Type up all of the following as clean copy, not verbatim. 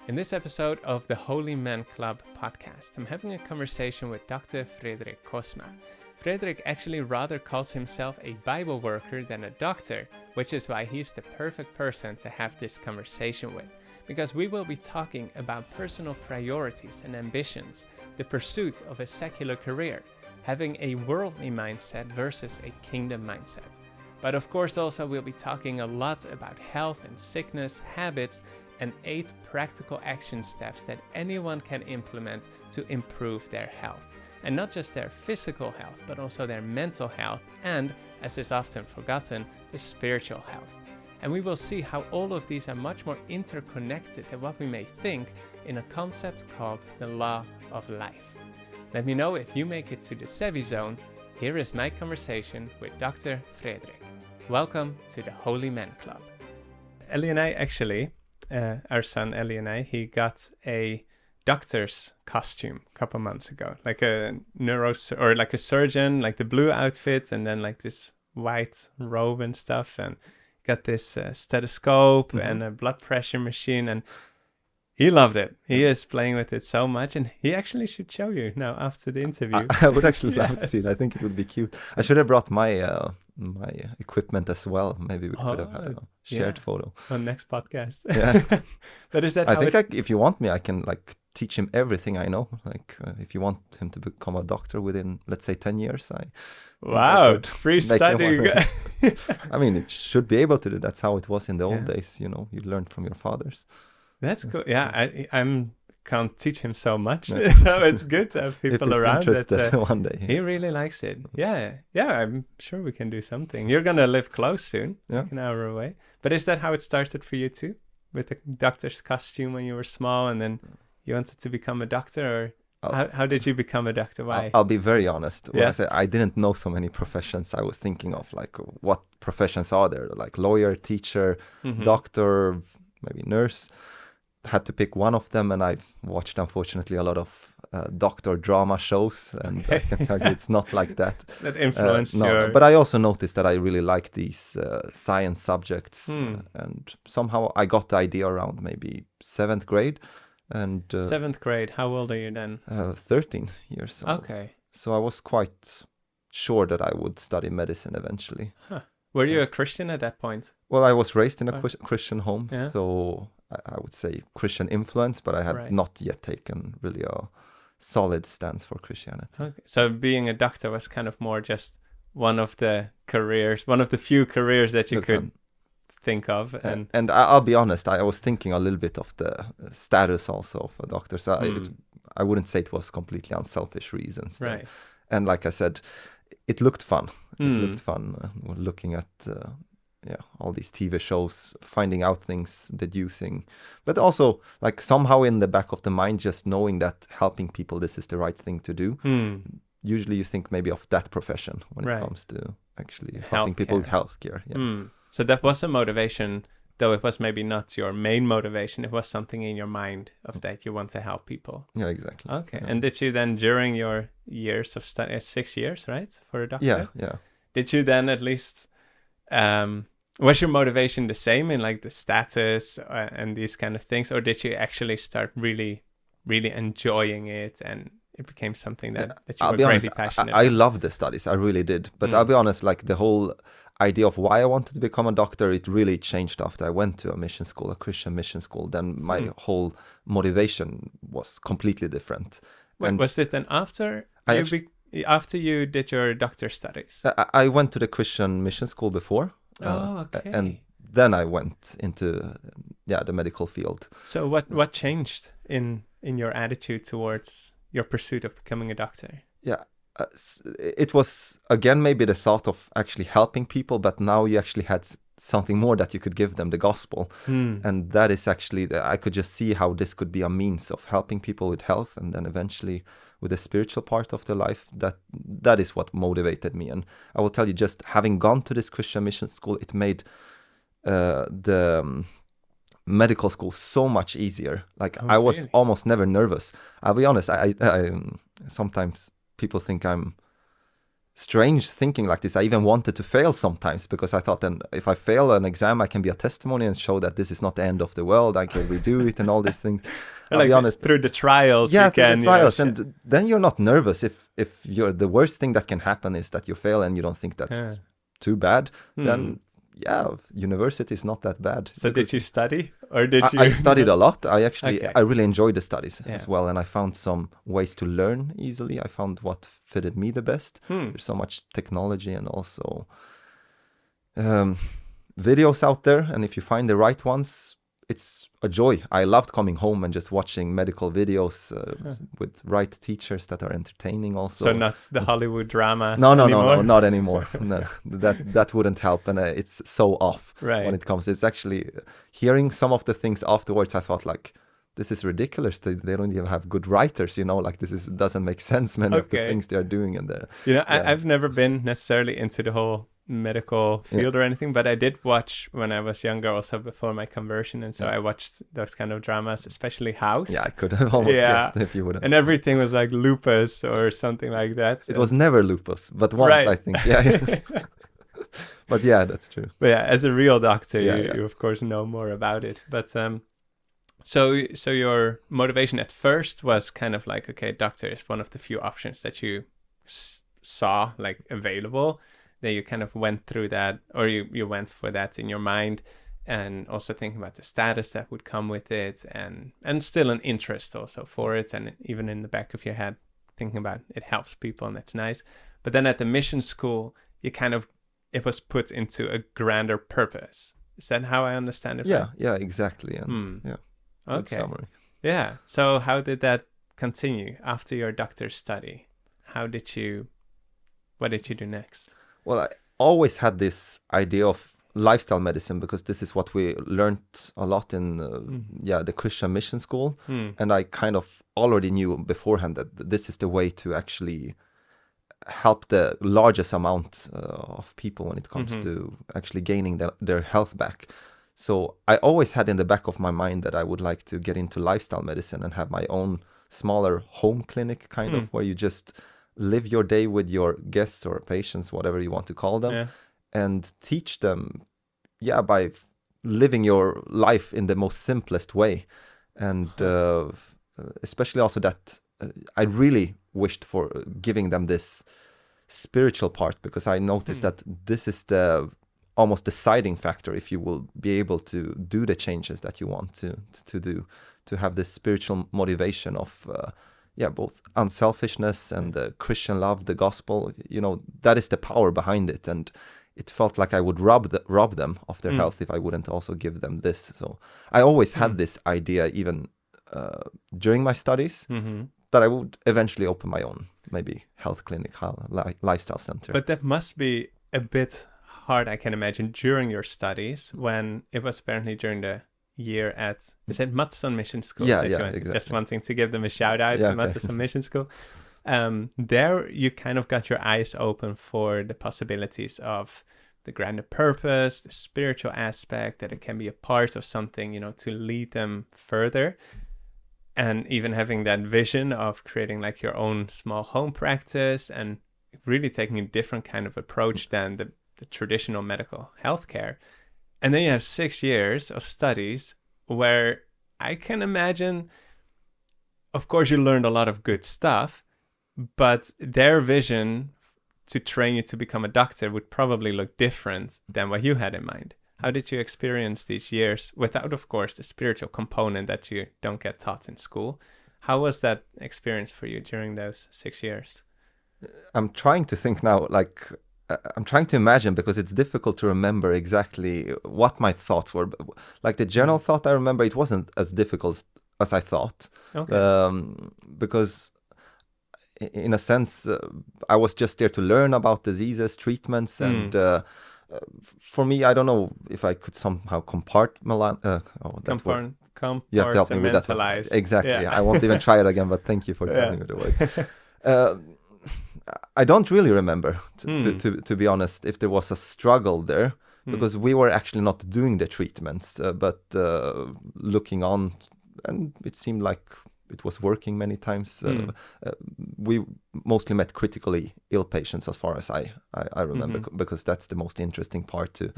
In this episode of the Holy Men Club podcast, I'm having a conversation with Dr. Fredrik Kozma. Fredrik actually rather calls himself a Bible worker than a doctor, which is why he's the perfect person to have this conversation with, because we will be talking about personal priorities and ambitions, the pursuit of a secular career, having a worldly mindset versus a kingdom mindset. But of course also we'll be talking a lot about health and sickness, habits, and 8 practical action steps that anyone can implement to improve their health. And not just their physical health, but also their mental health and, as is often forgotten, the spiritual health. And we will see how all of these are much more interconnected than what we may think in a concept called the law of life. Let me know if you make it to the Sevvie Zone. Here is my conversation with Dr. Fredrik. Welcome to the Holy Men Club. Ellie and I actually, our son Ellie and I, he got a doctor's costume a couple months ago, like a like a surgeon, like the blue outfit, and then like this white robe and stuff, and got this stethoscope and a blood pressure machine, and he loved it. He is playing with it so much, and he actually should show you now after the interview. I would actually love to see it. I think it would be cute. I should have brought my my equipment as well. Maybe we could have had a shared photo on next podcast. Yeah. But is that? I think if you want me, I can teach him everything I know. If you want him to become a doctor within, let's say, 10 years, free study. I mean, it should be able to do. That's how it was in the old days. You know, you learned from your fathers. That's cool. Yeah, I can't teach him so much. No, it's good to have people around that one day. He really likes it. Yeah, I'm sure we can do something. You're gonna live close soon, like an hour away. But is that how it started for you too, with the doctor's costume when you were small, and then you wanted to become a doctor, or how did you become a doctor? Why? I'll be very honest. When I say I didn't know so many professions, I was thinking of what professions are there, like lawyer, teacher, doctor, maybe nurse. Had to pick one of them, and I watched, unfortunately, a lot of doctor drama shows, and I can tell you it's not like that. That influenced no, but I also noticed that I really like these science subjects, and somehow I got the idea around maybe 7th grade. And 7th grade, how old are you then? 13 years old. Okay. So I was quite sure that I would study medicine eventually. Huh. Were you a Christian at that point? Well, I was raised in a Christian home, so I would say Christian influence, but I had not yet taken really a solid stance for Christianity. Okay. So being a doctor was kind of more just one of the few careers that you could think of. And I'll be honest, I was thinking a little bit of the status also of a doctor. So I wouldn't say it was completely unselfish reasons. Right. And like I said, it looked fun. It looked fun looking at all these TV shows, finding out things, deducing, but also somehow in the back of the mind, just knowing that helping people, this is the right thing to do. Usually you think maybe of that profession when it comes to actually helping people with healthcare. Yeah. So that was a motivation, though it was maybe not your main motivation. It was something in your mind of that you want to help people. Yeah, exactly. Okay. Yeah. And did you then, during your years of study, 6 years, right, for a doctor? Yeah. Did you then at least, was your motivation the same in the status and these kind of things, or did you actually start really, really enjoying it, and it became something that you were really passionate about? I loved the studies, I really did. But I'll be honest, the whole idea of why I wanted to become a doctor, it really changed after I went to a Christian mission school. Then my whole motivation was completely different. Wait, was it then after you did your doctor studies? I went to the Christian mission school before. Okay. And then I went into the medical field. So what changed in your attitude towards your pursuit of becoming a doctor? Yeah, it was again maybe the thought of actually helping people, but now you actually had something more that you could give them, the gospel. And that is actually, I could just see how this could be a means of helping people with health, and then eventually with the spiritual part of their life. That is what motivated me. And I will tell you, just having gone to this Christian mission school, it made the medical school so much easier. I was almost never nervous. I'll be honest, I sometimes people think I'm strange thinking like this. I even wanted to fail sometimes because I thought, then if I fail an exam, I can be a testimony and show that this is not the end of the world. I can redo it and all these things. I'll be honest. Through the trials, yeah, you through can, the trials, you know, and then you're not nervous if you're the worst thing that can happen is that you fail and you don't think that's too bad. Then university is not that bad. So did you study, or did you? I studied a lot. I actually, Okay. I really enjoyed the studies as well, and I found some ways to learn easily. I found what fitted me the best. There's so much technology and also videos out there, and if you find the right ones, it's a joy. I loved coming home and just watching medical videos with right teachers that are entertaining also. So not the Hollywood dramas No, anymore? not anymore. No, that wouldn't help, and it's so off when it comes. It's actually hearing some of the things afterwards. I thought like, this is ridiculous. They don't even have good writers, you know. Like doesn't make sense. Many of the things they are doing in there. You know, I've never been necessarily into the whole medical field or anything, but I did watch when I was younger, also before my conversion, and so I watched those kind of dramas, especially House. Yeah, I could have almost guessed if you would have. And everything was like lupus or something like that. It was never lupus, but once I think. Yeah. But yeah, that's true. But yeah, as a real doctor, you of course know more about it. But so your motivation at first was kind of like, okay, doctor is one of the few options that you saw like available. That you kind of went through that, or you went for that in your mind, and also thinking about the status that would come with it, and still an interest also for it, and even in the back of your head thinking about it helps people and that's nice. But then at the mission school, it was put into a grander purpose. Is that how I understand it? Yeah, exactly. And good okay. summary. Yeah. So how did that continue after your doctor's study? What did you do next? Well, I always had this idea of lifestyle medicine because this is what we learned a lot in the Christian mission school. And I kind of already knew beforehand that this is the way to actually help the largest amount of people when it comes to actually gaining their health back. So I always had in the back of my mind that I would like to get into lifestyle medicine and have my own smaller home clinic kind of where you just live your day with your guests or patients, whatever you want to call them, and teach them, by living your life in the most simplest way. And especially also that I really wished for giving them this spiritual part, because I noticed that this is the almost deciding factor if you will be able to do the changes that you want to do, to have this spiritual motivation of both unselfishness and the Christian love, the gospel, that is the power behind it. And it felt like I would rob them of their health if I wouldn't also give them this. So I always had this idea, even during my studies, that I would eventually open my own, maybe health clinic, lifestyle center. But that must be a bit hard, I can imagine, during your studies, when it was apparently during the year at, is it Mattsson Mission School? Exactly. Just wanting to give them a shout out to Mattsson Mission School. There you kind of got your eyes open for the possibilities of the grander purpose, the spiritual aspect, that it can be a part of something, to lead them further. And even having that vision of creating like your own small home practice and really taking a different kind of approach than the traditional medical healthcare. And then you have 6 years of studies where I can imagine, of course, you learned a lot of good stuff, but their vision to train you to become a doctor would probably look different than what you had in mind. How did you experience these years without, of course, the spiritual component that you don't get taught in school? How was that experience for you during those 6 years? I'm trying to think now, I'm trying to imagine, because it's difficult to remember exactly what my thoughts were. Like the general thought, I remember it wasn't as difficult as I thought. Because in a sense, I was just there to learn about diseases, treatments, and for me, I don't know if I could somehow compartmentalize. You have to help me with that. Exactly. I won't even try it again, but thank you for telling me the word. I don't really remember, to be honest, if there was a struggle there, because we were actually not doing the treatments, but looking on, and it seemed like it was working many times. We mostly met critically ill patients, as far as I remember, because that's the most interesting part to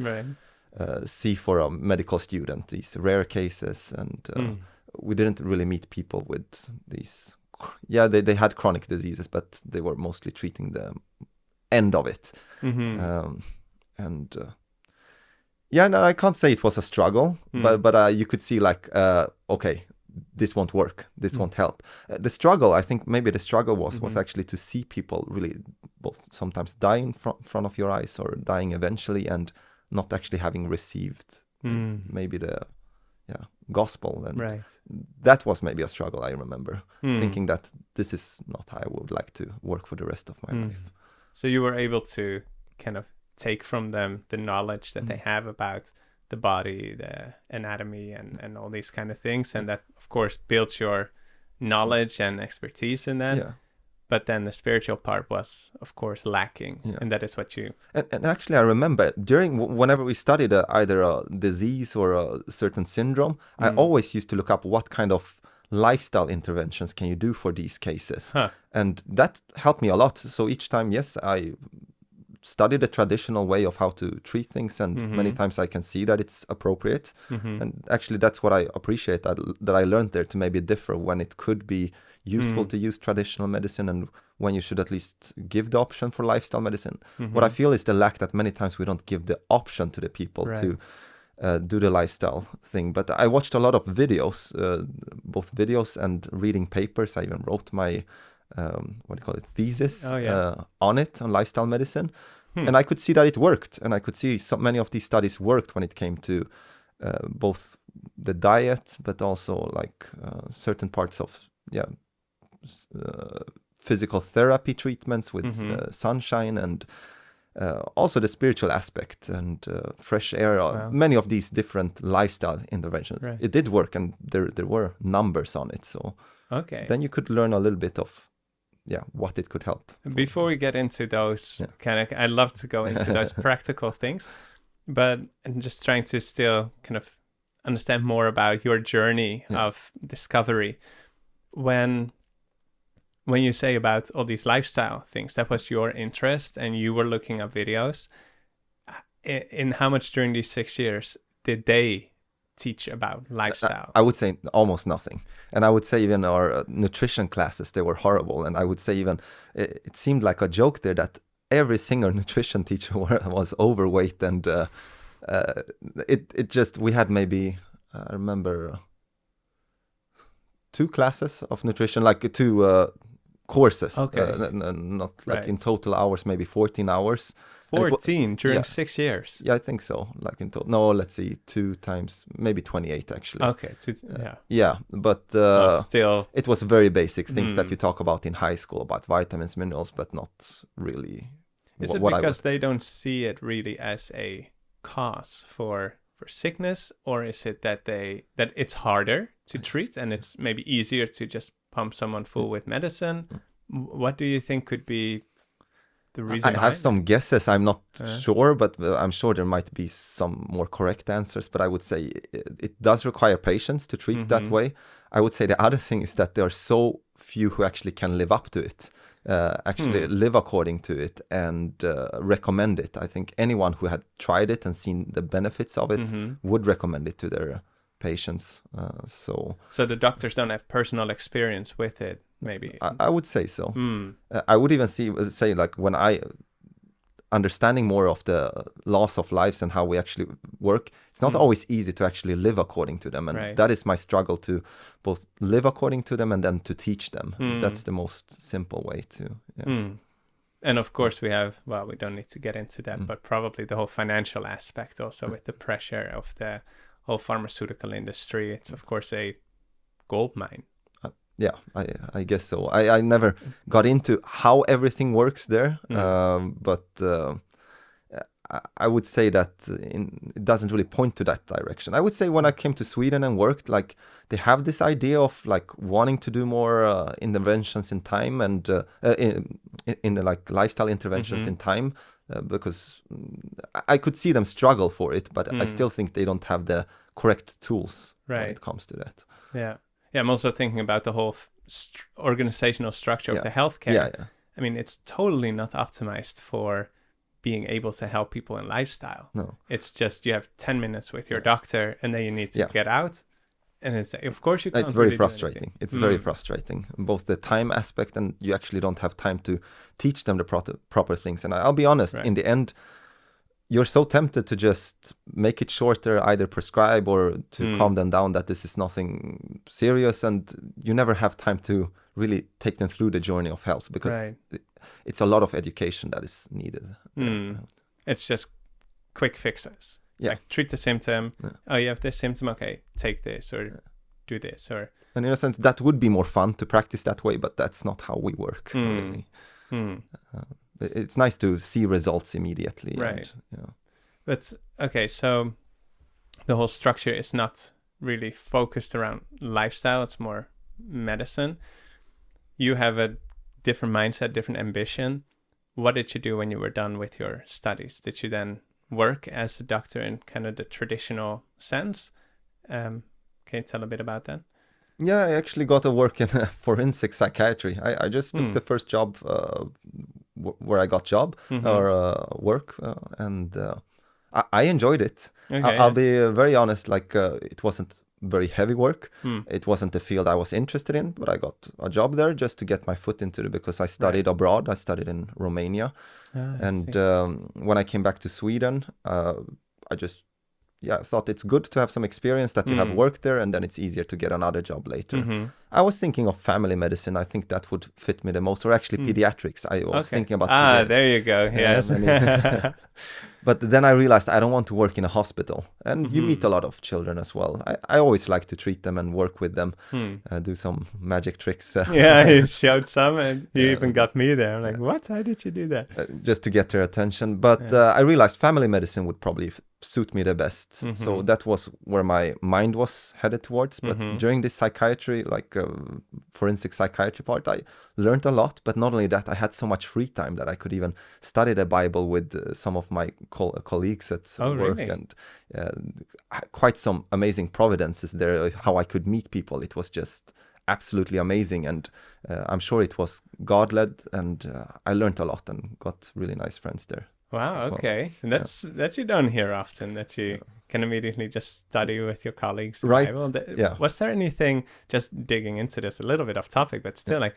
see for a medical student, these rare cases. And we didn't really meet people with these, they had chronic diseases, but they were mostly treating the end of it. No, I can't say it was a struggle, but you could see like, okay, this won't work, this won't help. The struggle, I think maybe the struggle was actually to see people really both sometimes die in front of your eyes or dying eventually, and not actually having received maybe the gospel. And that was maybe a struggle, I remember, thinking that this is not how I would like to work for the rest of my life. So you were able to kind of take from them the knowledge that they have about the body, the anatomy, and all these kind of things, and that of course builds your knowledge and expertise in that. But then the spiritual part was of course lacking, and that is what you and actually I remember whenever we studied either a disease or a certain syndrome, I always used to look up what kind of lifestyle interventions can you do for these cases, and that helped me a lot. So each time, I study the traditional way of how to treat things, and many times I can see that it's appropriate. And actually that's what I appreciate, that I learned there, to maybe differ when it could be useful to use traditional medicine and when you should at least give the option for lifestyle medicine. What I feel is the lack that many times we don't give the option to the people to do the lifestyle thing. But I watched a lot of videos, both videos and reading papers. I even wrote my thesis on it, on lifestyle medicine. And I could see that it worked, and I could see so many of these studies worked when it came to both the diet, but also like certain parts of physical therapy treatments with sunshine, and also the spiritual aspect and fresh air. Many of these different lifestyle interventions, it did work, and there were numbers on it. So then you could learn a little bit of what it could help. Before we get into those I'd love to go into those practical things, but I'm just trying to still kind of understand more about your journey of discovery. When you say about all these lifestyle things, that was your interest and you were looking at videos, in how much during these 6 years did they teach about lifestyle? I would say almost nothing. And I would say even our nutrition classes, they were horrible. And I would say even it seemed like a joke there that every single nutrition teacher was overweight, and we had maybe, I remember, 2 classes of nutrition, like 2 courses, not like in total hours, maybe 14 hours. 14 during 6 years? Yeah, I think so. Like in total. No, let's see, 2 times, maybe 28 actually. Okay. But still, it was very basic things that you talk about in high school, about vitamins, minerals, but not really. Is it because they don't see it really as a cause for sickness, or is it that it's harder to treat and it's maybe easier to just pump someone full with medicine? What do you think could be the reason? I have some guesses. I'm not sure, but I'm sure there might be some more correct answers. But I would say it does require patience to treat that way. I would say the other thing is that there are so few who actually can live up to it, live according to it and recommend it. I think anyone who had tried it and seen the benefits of it would recommend it to their patients. So the doctors don't have personal experience with it, maybe. I would say so. I would even say like when I understanding more of the laws of lives and how we actually work, it's not always easy to actually live according to them, and that is my struggle, to both live according to them and then to teach them. That's the most simple way to And of course we don't need to get into that, but probably the whole financial aspect also, with the pressure of the whole pharmaceutical industry. It's of course a gold mine. I guess so. I never got into how everything works there, but I would say that it doesn't really point to that direction. I would say when I came to Sweden and worked, like they have this idea of like wanting to do more interventions in time, and in the like lifestyle interventions in time, because I could see them struggle for it, but I still think they don't have the correct tools when it comes to that. Yeah, Yeah, I'm also thinking about the whole organizational structure of the healthcare. Yeah. I mean, it's totally not optimized for being able to help people in lifestyle. No. It's just you have 10 minutes with your doctor and then you need to get out. And it's, of course, you can't. It's very really frustrating. It's very frustrating, both the time aspect and you actually don't have time to teach them the proper things. And I'll be honest, in the end, you're so tempted to just make it shorter, either prescribe or to calm them down that this is nothing serious, and you never have time to really take them through the journey of health, because it's a lot of education that is needed. It's just quick fixes. Yeah. Like, treat the symptom. Oh, you have this symptom. Okay, take this or do this. And in a sense, that would be more fun to practice that way, but that's not how we work. Really. It's nice to see results immediately. Right. And, But, okay, so the whole structure is not really focused around lifestyle. It's more medicine. You have a different mindset, different ambition. What did you do when you were done with your studies? Did you then work as a doctor in kind of the traditional sense? Can you tell a bit about that? Yeah, I actually got to work in forensic psychiatry. I just took the first job where I got work, and I enjoyed it. Okay, I'll be very honest, like it wasn't very heavy work. It wasn't the field I was interested in, but I got a job there just to get my foot into it, because I studied abroad. I studied in Romania. And when I came back to Sweden, I just thought it's good to have some experience, that you have worked there, and then it's easier to get another job later. I was thinking of family medicine. I think that would fit me the most, or actually pediatrics. I was thinking about there you go. Yes. But then I realized I don't want to work in a hospital, and you meet a lot of children as well. I always like to treat them and work with them, do some magic tricks. You showed some, and you even got me there. I'm like, what? How did you do that? Just to get their attention. But I realized family medicine would probably suit me the best. So that was where my mind was headed towards. But during this psychiatry, like forensic psychiatry part, I learned a lot. But not only that, I had so much free time that I could even study the Bible with some of my colleagues at work. Really? And quite some amazing providences there, how I could meet people. It was just absolutely amazing, and I'm sure it was God-led, and I learned a lot and got really nice friends there. Wow, okay. And that you don't hear often, that you can immediately just study with your colleagues the Bible. Was there anything, just digging into this a little bit off topic, but still, like,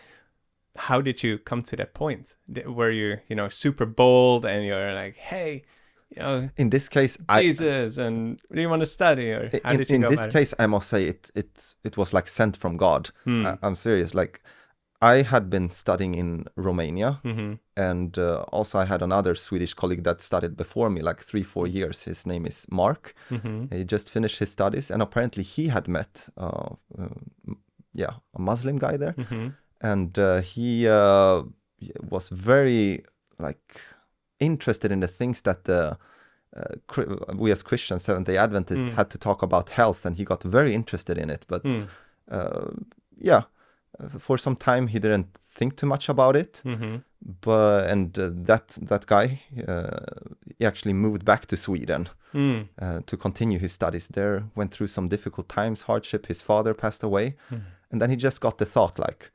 how did you come to that point? Were you, super bold and you're like, hey, in this case, Jesus, and do you want to study? Or how did you go about it? In this case, I must say it was like sent from God. I'm serious. Like, I had been studying in Romania, and also I had another Swedish colleague that studied before me, like 3-4 years. His name is Mark. He just finished his studies, and apparently he had met a Muslim guy there, and he was very interested in the things that we as Christians, Seventh-day Adventists, had to talk about health, and he got very interested in it. But for some time he didn't think too much about it. But that guy he actually moved back to Sweden to continue his studies there. Went through some difficult times, hardship. His father passed away, and then he just got the thought, like,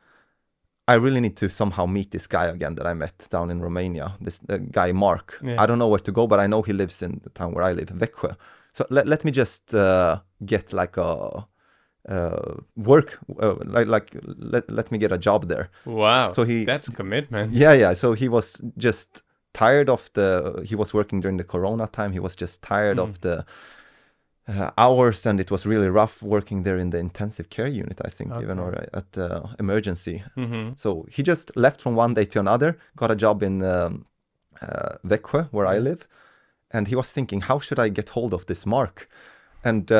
I really need to somehow meet this guy again that I met down in Romania, this guy Mark. I don't know where to go, but I know he lives in the town where I live, Växjö. So let me just get like a work, let me get a job there. Wow, so that's commitment. Yeah. So he was just tired of he was working during the Corona time. He was just tired of the hours, and it was really rough working there in the intensive care unit, I think, even, or at the emergency. So he just left from one day to another, got a job in Växjö, where I live, and he was thinking, how should I get hold of this Mark? And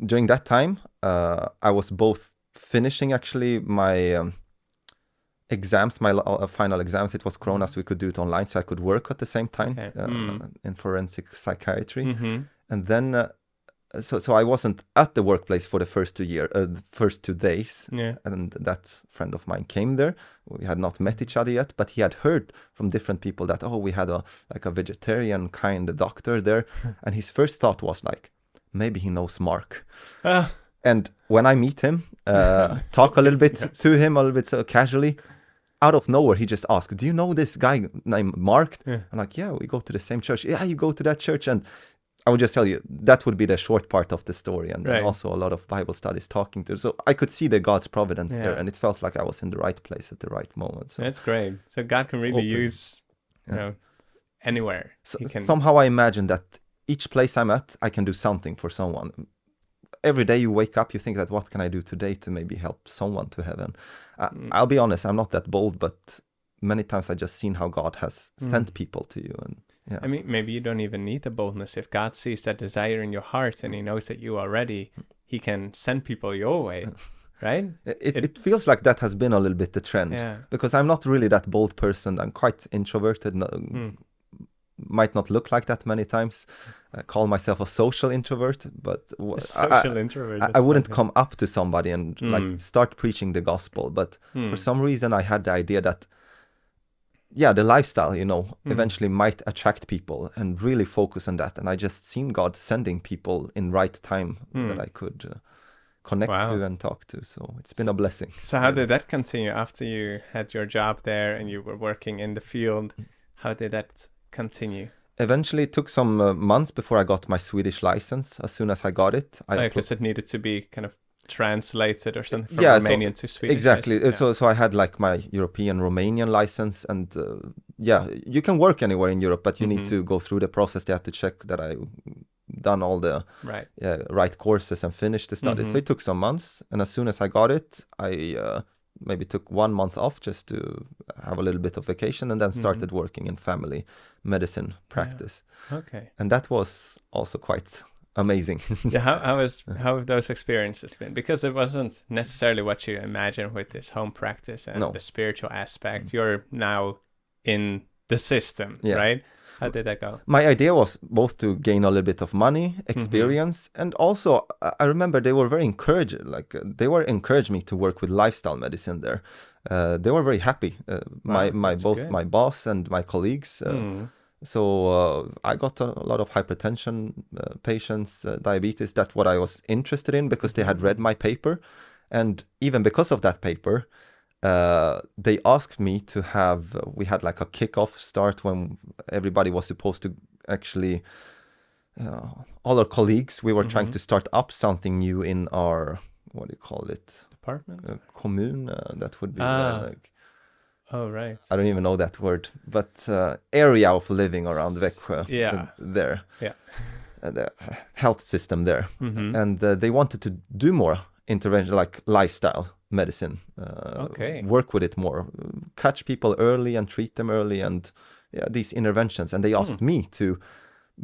during that time, I was both finishing actually my exams, my final exams. It was Corona, so we could do it online, so I could work at the same time in forensic psychiatry. And then so I wasn't at the workplace for the first 2 days. And that friend of mine came there. We had not met each other yet, but he had heard from different people that, we had a vegetarian kind doctor there. And his first thought was like, maybe he knows Mark. And when I meet him, talk a little bit to him, a little bit casually, out of nowhere, he just asked, do you know this guy named Mark? I'm like, yeah, we go to the same church. Yeah, you go to that church. And I would just tell you, that would be the short part of the story. And then also a lot of Bible studies talking to. So I could see the God's providence there. And it felt like I was in the right place at the right moment. So that's great. So God can really use, you know, anywhere. So somehow I imagine that each place I'm at, I can do something for someone. Every day you wake up, you think that what can I do today to maybe help someone to heaven? I'll be honest, I'm not that bold, but many times I just seen how God has sent people to you. And I mean, maybe you don't even need the boldness. If God sees that desire in your heart and he knows that you are ready, he can send people your way, right? It feels like that has been a little bit the trend, because I'm not really that bold person. I'm quite introverted. Might not look like that many times. I call myself a social introvert, but I wouldn't come up to somebody and like start preaching the gospel. But for some reason, I had the idea that, the lifestyle, you know, eventually might attract people, and really focus on that. And I just seen God sending people in right time that I could connect to and talk to. So it's been a blessing. So how did that continue after you had your job there and you were working in the field? How did that continue? Eventually, it took some months before I got my Swedish license. As soon as I got it, because it needed to be kind of translated or something from Romanian to Swedish. Exactly. So I had like my European Romanian license, and you can work anywhere in Europe, but you need to go through the process. They have to check that I done all the right courses and finished the studies. So it took some months, and as soon as I got it, I maybe took 1 month off just to have a little bit of vacation, and then started working in family medicine practice. Okay. And that was also quite amazing. How have those experiences been? Because it wasn't necessarily what you imagined with this home practice and the spiritual aspect. You're now in the system, right? How did that go? My idea was both to gain a little bit of money, experience, and also I remember they were very encouraging. Like they were encouraging me to work with lifestyle medicine there. They were very happy. My boss and my colleagues. So I got a lot of hypertension patients, diabetes. That's what I was interested in, because they had read my paper, and even because of that paper, they asked me to have, we had like a kickoff start when everybody was supposed to actually, all our colleagues, we were trying to start up something new in our, what do you call it? Department? Commune, that would be like... Oh, right. I don't even know that word, but area of living around Växjö there. Yeah. The health system there. And they wanted to do more intervention, like lifestyle medicine, work with it more, catch people early and treat them early, and these interventions. And they asked me to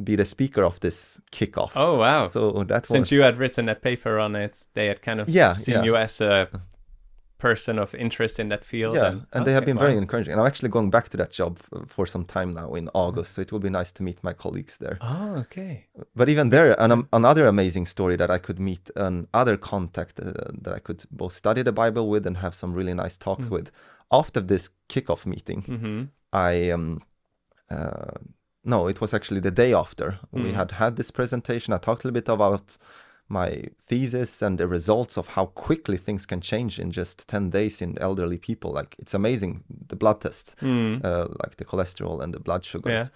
be the speaker of this kickoff. Oh, wow. So that Since you had written a paper on it, they had kind of seen you as a person of interest in that field. And they have been very encouraging. And I'm actually going back to that job for some time now in August, so it will be nice to meet my colleagues there. Oh, okay. But even there, another amazing story that I could meet another contact that I could both study the Bible with and have some really nice talks with. After this kickoff meeting, it was actually the day after. We had this presentation. I talked a little bit about my thesis and the results of how quickly things can change in just 10 days in elderly people. Like, it's amazing, the blood test, like the cholesterol and the blood sugars. Yeah.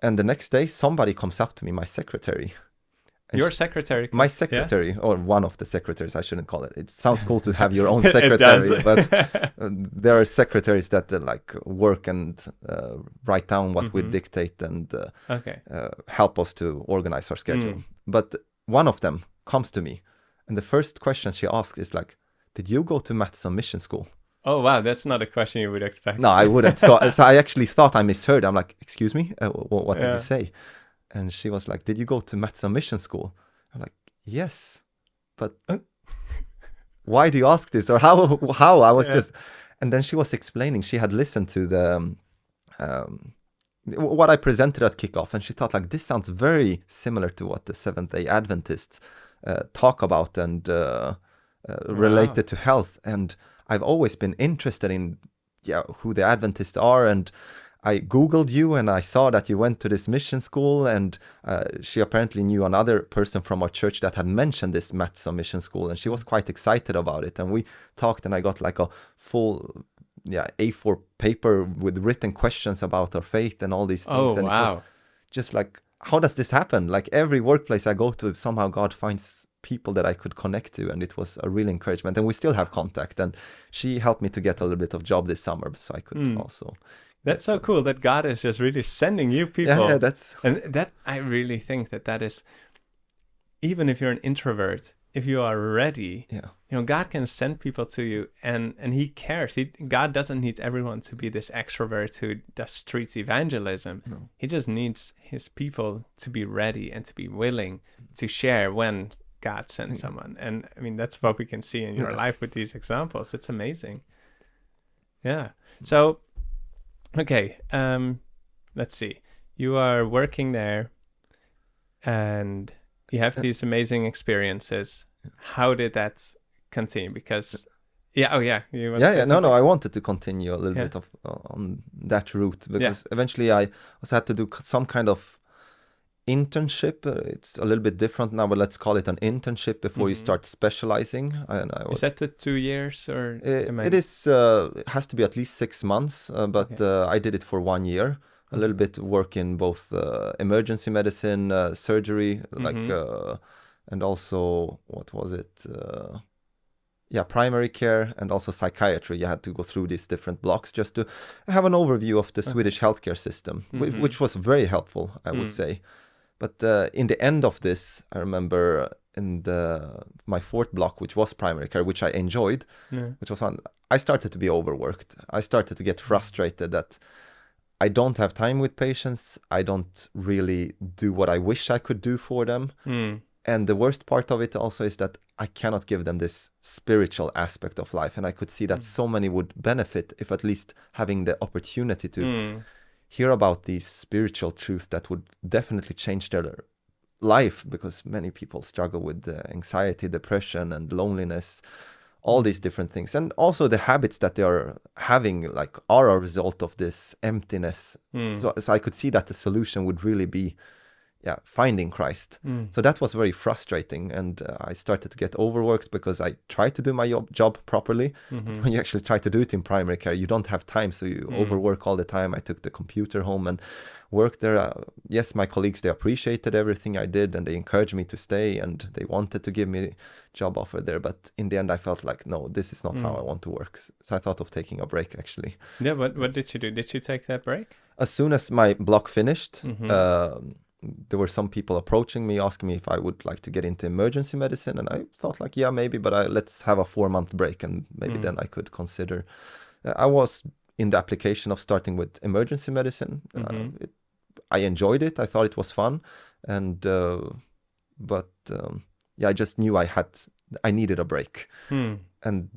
And the next day, somebody comes up to me, my secretary. Your secretary? My secretary, or one of the secretaries, I shouldn't call it. It sounds cool to have your own secretary, but there are secretaries that like work and write down what we dictate and help us to organize our schedule. But one of them comes to me, and the first question she asks is like, did you go to Matson Mission School? Oh, wow. That's not a question you would expect. No, I wouldn't. So I actually thought I misheard. I'm like, excuse me? What did you say? And she was like, did you go to Matson Mission School? I'm like, yes. But why do you ask this? Or how? I was just... And then she was explaining. She had listened to the... what I presented at kickoff, and she thought like, this sounds very similar to what the Seventh-day Adventists talk about and related to health. And I've always been interested in who the Adventists are, and I Googled you and I saw that you went to this mission school, and she apparently knew another person from our church that had mentioned this Matson mission school, and she was quite excited about it. And we talked, and I got like a full A4 paper with written questions about our faith and all these things. And wow. It was just like, how does this happen? Like every workplace I go to, somehow God finds people that I could connect to, and it was a real encouragement. And we still have contact, and she helped me to get a little bit of job this summer, so I could also. That's so cool that God is just really sending you people. Yeah, that's... And that, I really think that is, even if you're an introvert, if you are ready, God can send people to you, and he cares. God doesn't need everyone to be this extrovert who does streets evangelism. No. He just needs his people to be ready and to be willing to share when God sends someone. And I mean, that's what we can see in your life with these examples. It's amazing. Yeah. So, okay. Let's see. You are working there, and you have these amazing experiences. How did that continue? Because, I wanted to continue a little bit of on that route, because eventually I also had to do some kind of internship. It's a little bit different now, but let's call it an internship before you start specializing. Is that the 2 years, or it is? It has to be at least 6 months, but I did it for 1 year. A little bit work in both emergency medicine, surgery, and also, what was it? Primary care, and also psychiatry. You had to go through these different blocks just to have an overview of the Swedish healthcare system, which was very helpful, I would say. But in the end of this, I remember in my fourth block, which was primary care, which I enjoyed, which was fun, I started to be overworked. I started to get frustrated that I don't have time with patients. I don't really do what I wish I could do for them. And the worst part of it also is that I cannot give them this spiritual aspect of life. And I could see that so many would benefit if at least having the opportunity to hear about these spiritual truths that would definitely change their life, because many people struggle with anxiety, depression, and loneliness, all these different things. And also the habits that they are having are a result of this emptiness. So I could see that the solution would really be finding Christ. So that was very frustrating, and I started to get overworked because I tried to do my job properly. But when you actually try to do it in primary care, you don't have time, so you overwork all the time. I took the computer home and worked there. Yes, my colleagues, they appreciated everything I did, and they encouraged me to stay, and they wanted to give me a job offer there. But in the end, I felt like, no, this is not how I want to work. So I thought of taking a break, actually. Yeah, what did you do? Did you take that break? As soon as my block finished, there were some people approaching me, asking me if I would like to get into emergency medicine. And I thought maybe, but let's have a 4-month break, and maybe then I could consider. I was in the application of starting with emergency medicine. I enjoyed it. I thought it was fun. And, I just knew I needed a break. And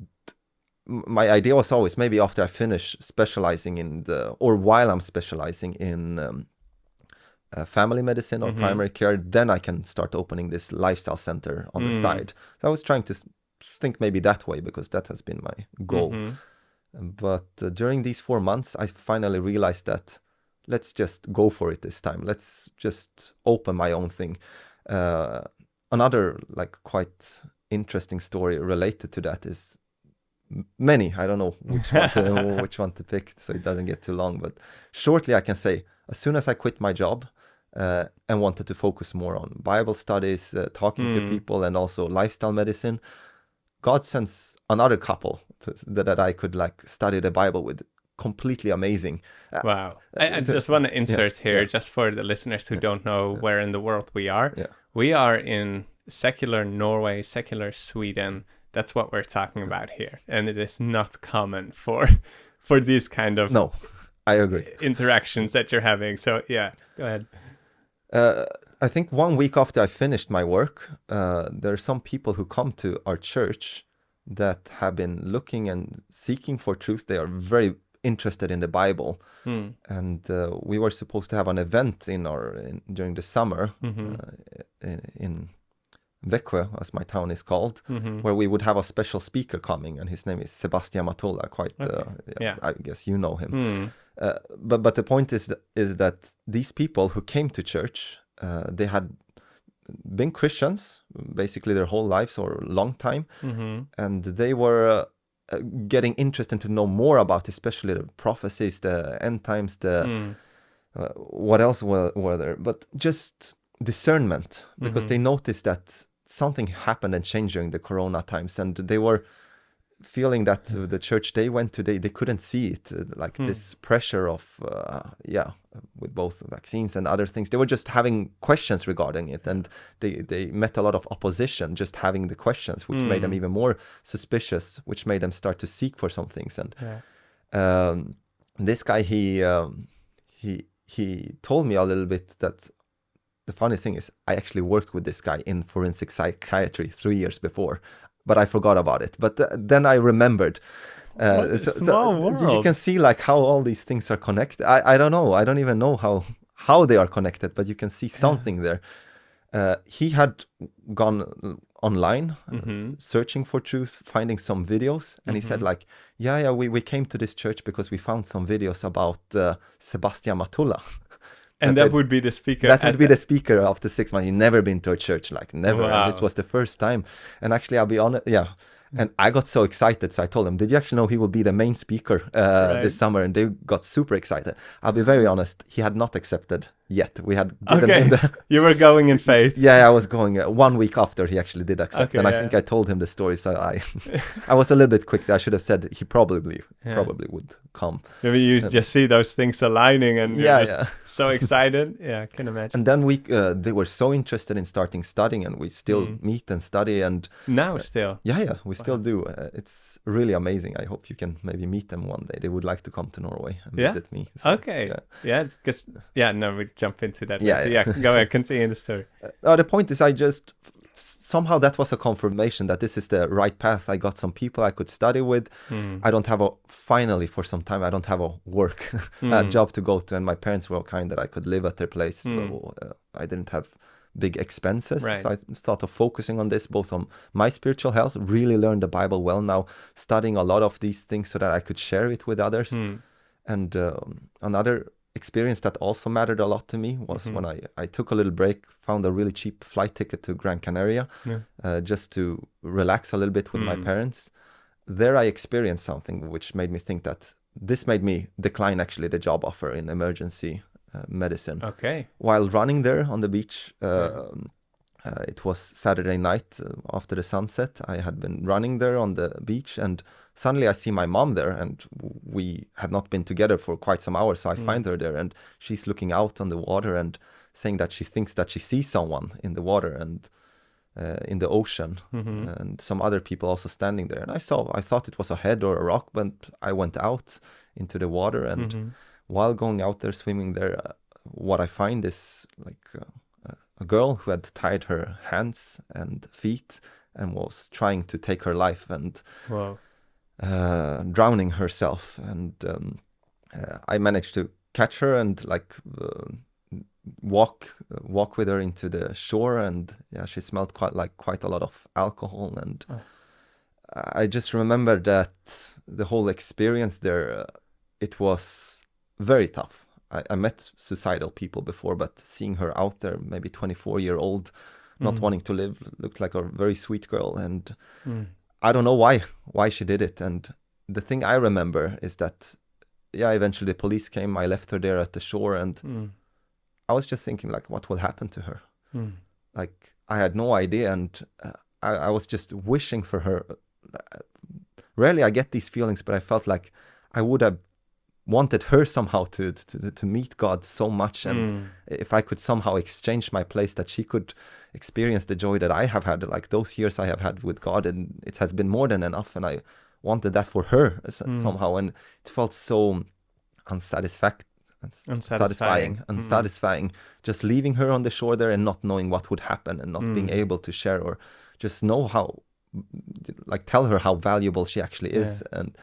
my idea was always, maybe after I finish specializing or while I'm specializing in family medicine or primary care, then I can start opening this lifestyle center on the side. So I was trying to think maybe that way, because that has been my goal. But during these 4 months, I finally realized that let's just go for it this time. Let's just open my own thing. Another quite interesting story related to that is many. I don't know which one to pick, so it doesn't get too long. But shortly, I can say, as soon as I quit my job and wanted to focus more on Bible studies, talking to people, and also lifestyle medicine, God sends another couple that I could study the Bible with. Completely amazing. Wow. I just want to insert here, just for the listeners who don't know where in the world we are. We are in secular Norway, secular Sweden. That's what we're talking about here. And it is not common for these kind of I agree. interactions that you're having. So go ahead. I think 1 week after I finished my work, there are some people who come to our church that have been looking and seeking for truth. They are very interested in the Bible. And we were supposed to have an event during the summer in Växjö, as my town is called, where we would have a special speaker coming, and his name is Sebastian Matola. I guess you know him. But the point is that these people who came to church, they had been Christians basically their whole lives or a long time, and they were getting interested to know more about, especially the prophecies, the end times, what else were there, but just discernment, because they noticed that something happened and changed during the corona times, and they were feeling that the church they went to, they couldn't see it, like this pressure of with both vaccines and other things. They were just having questions regarding it, and they met a lot of opposition just having the questions, which made them even more suspicious, which made them start to seek for some things. And this guy, he told me a little bit that the funny thing is I actually worked with this guy in forensic psychiatry 3 years before, but I forgot about it. But then I remembered. Small world. You can see like how all these things are connected. I don't know. I don't even know how they are connected, but you can see something there. He had gone online searching for truth, finding some videos, and he said like, we came to this church because we found some videos about Sebastian Matula. And that would be the speaker. That would be the speaker after 6 months. He'd never been to a church, like never. Wow. And this was the first time. And actually, I'll be honest, And I got so excited. So I told him, did you actually know he will be the main speaker this summer? And they got super excited. I'll be very honest, he had not accepted yet. We had given him You were going in faith. I was going 1 week after he actually did accept. And I think I told him the story. So I was a little bit quick. I should have said he probably would come. Maybe you just see those things aligning and you're just so excited. Yeah, I can imagine. And then they were so interested in starting studying, and we still meet and study. And now still. We still do. It's really amazing. I hope you can maybe meet them one day. They would like to come to Norway and visit me. So, because we jump into that. Go ahead, continue the story. The point is, I just somehow that was a confirmation that this is the right path. I got some people I could study with. I don't have finally for some time I don't have a work job to go to, and my parents were kind that I could live at their place, so I didn't have big expenses. Right. So I started focusing on this, both on my spiritual health, really learned the Bible well now, studying a lot of these things so that I could share it with others. And another experience that also mattered a lot to me was when I took a little break, found a really cheap flight ticket to Gran Canaria, just to relax a little bit with my parents. There I experienced something which made me think that this made me decline actually the job offer in emergency medicine. Okay. While running there on the beach, it was Saturday night after the sunset. I had been running there on the beach, and suddenly I see my mom there, and we had not been together for quite some hours. So I find her there, and she's looking out on the water and saying that she thinks that she sees someone in the water and in the ocean, and some other people also standing there. And I thought it was a head or a rock, but I went out into the water, and while going out there swimming there, what I find is like a girl who had tied her hands and feet and was trying to take her life and drowning herself. And I managed to catch her and walk with her into the shore, and she smelled quite a lot of alcohol. And I just remember that the whole experience there, it was very tough. I met suicidal people before, but seeing her out there, maybe 24-year-old, not wanting to live, looked like a very sweet girl. And I don't know why she did it. And the thing I remember is that, eventually the police came. I left her there at the shore, and I was just thinking, what will happen to her? I had no idea, and I was just wishing for her. Rarely I get these feelings, but I felt like I would have wanted her somehow to meet God so much, and if I could somehow exchange my place, that she could experience the joy that I have had, like those years I have had with God, and it has been more than enough, and I wanted that for her somehow, and it felt so unsatisfying, just leaving her on the shore there and not knowing what would happen, and not being able to share or just know how, tell her how valuable she actually is. And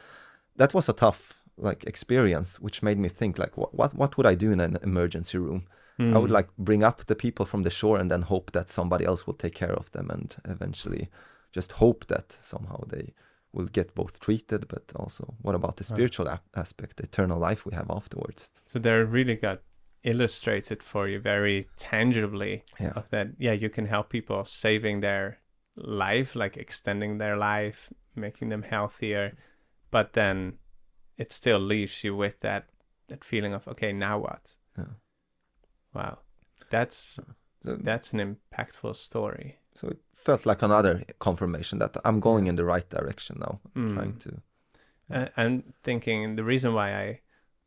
that was a tough experience, which made me think what would I do in an emergency room? I would bring up the people from the shore and then hope that somebody else will take care of them, and eventually just hope that somehow they will get both treated, but also what about the spiritual aspect, the eternal life we have afterwards. So there really got illustrated for you very tangibly of that. Yeah, you can help people saving their life, like extending their life, making them healthier, but then it still leaves you with that feeling of, okay, now what? Wow, that's an impactful story. So it felt like another confirmation that I'm going in the right direction now. I'm trying to. I'm thinking the reason why I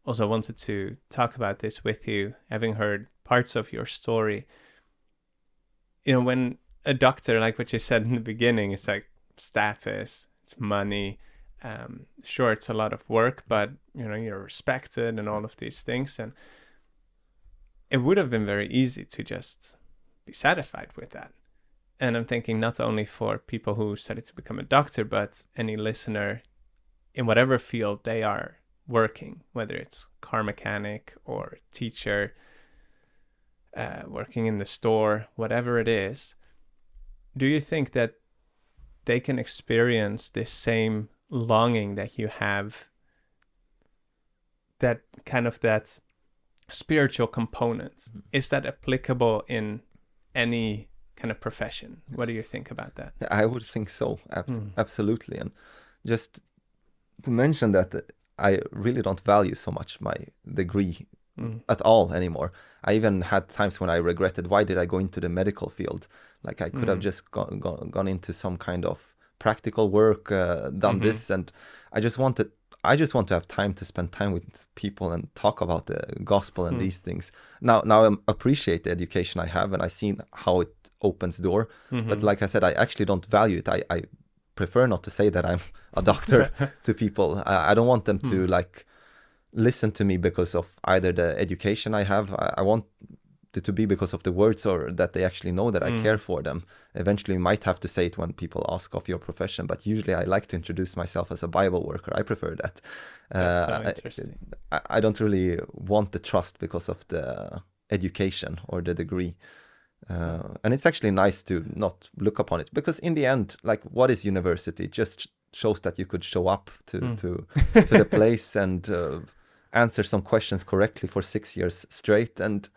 also wanted to talk about this with you, having heard parts of your story, when a doctor, like what you said in the beginning, it's like status, it's money. Sure, it's a lot of work, but you're respected and all of these things, and it would have been very easy to just be satisfied with that. And I'm thinking not only for people who study to become a doctor, but any listener in whatever field they are working, whether it's car mechanic or teacher, working in the store, whatever it is. Do you think that they can experience this same longing that you have, that kind of that spiritual component? Is that applicable in any kind of profession? What do you think about that? I would think so. Absolutely. And just to mention that I really don't value so much my degree at all anymore. I even had times when I regretted, why did I go into the medical field? Like I could have just gone into some kind of practical work, done this, and I just want to have time to spend time with people and talk about the gospel and these things. Now I appreciate the education I have, and I see how it opens door. But like I said, I actually don't value it. I prefer not to say that I'm a doctor to people. I don't want them to like listen to me because of either the education I have. I want it to be because of the words, or that they actually know that I care for them. Eventually, you might have to say it when people ask of your profession, but usually I like to introduce myself as a Bible worker. I prefer that. That's so interesting. I don't really want the trust because of the education or the degree. And it's actually nice to not look upon it, because in the end, like, what is university? It just shows that you could show up to the place and answer some questions correctly for 6 years straight. And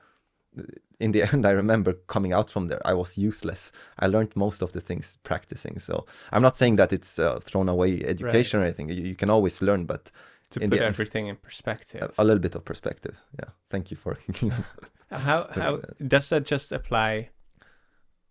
in the end, I remember coming out from there, I was useless. I learned most of the things practicing. So I'm not saying that it's thrown away education or anything. You can always learn, but to put everything in perspective, a little bit of perspective. Yeah, thank you for. How does that just apply?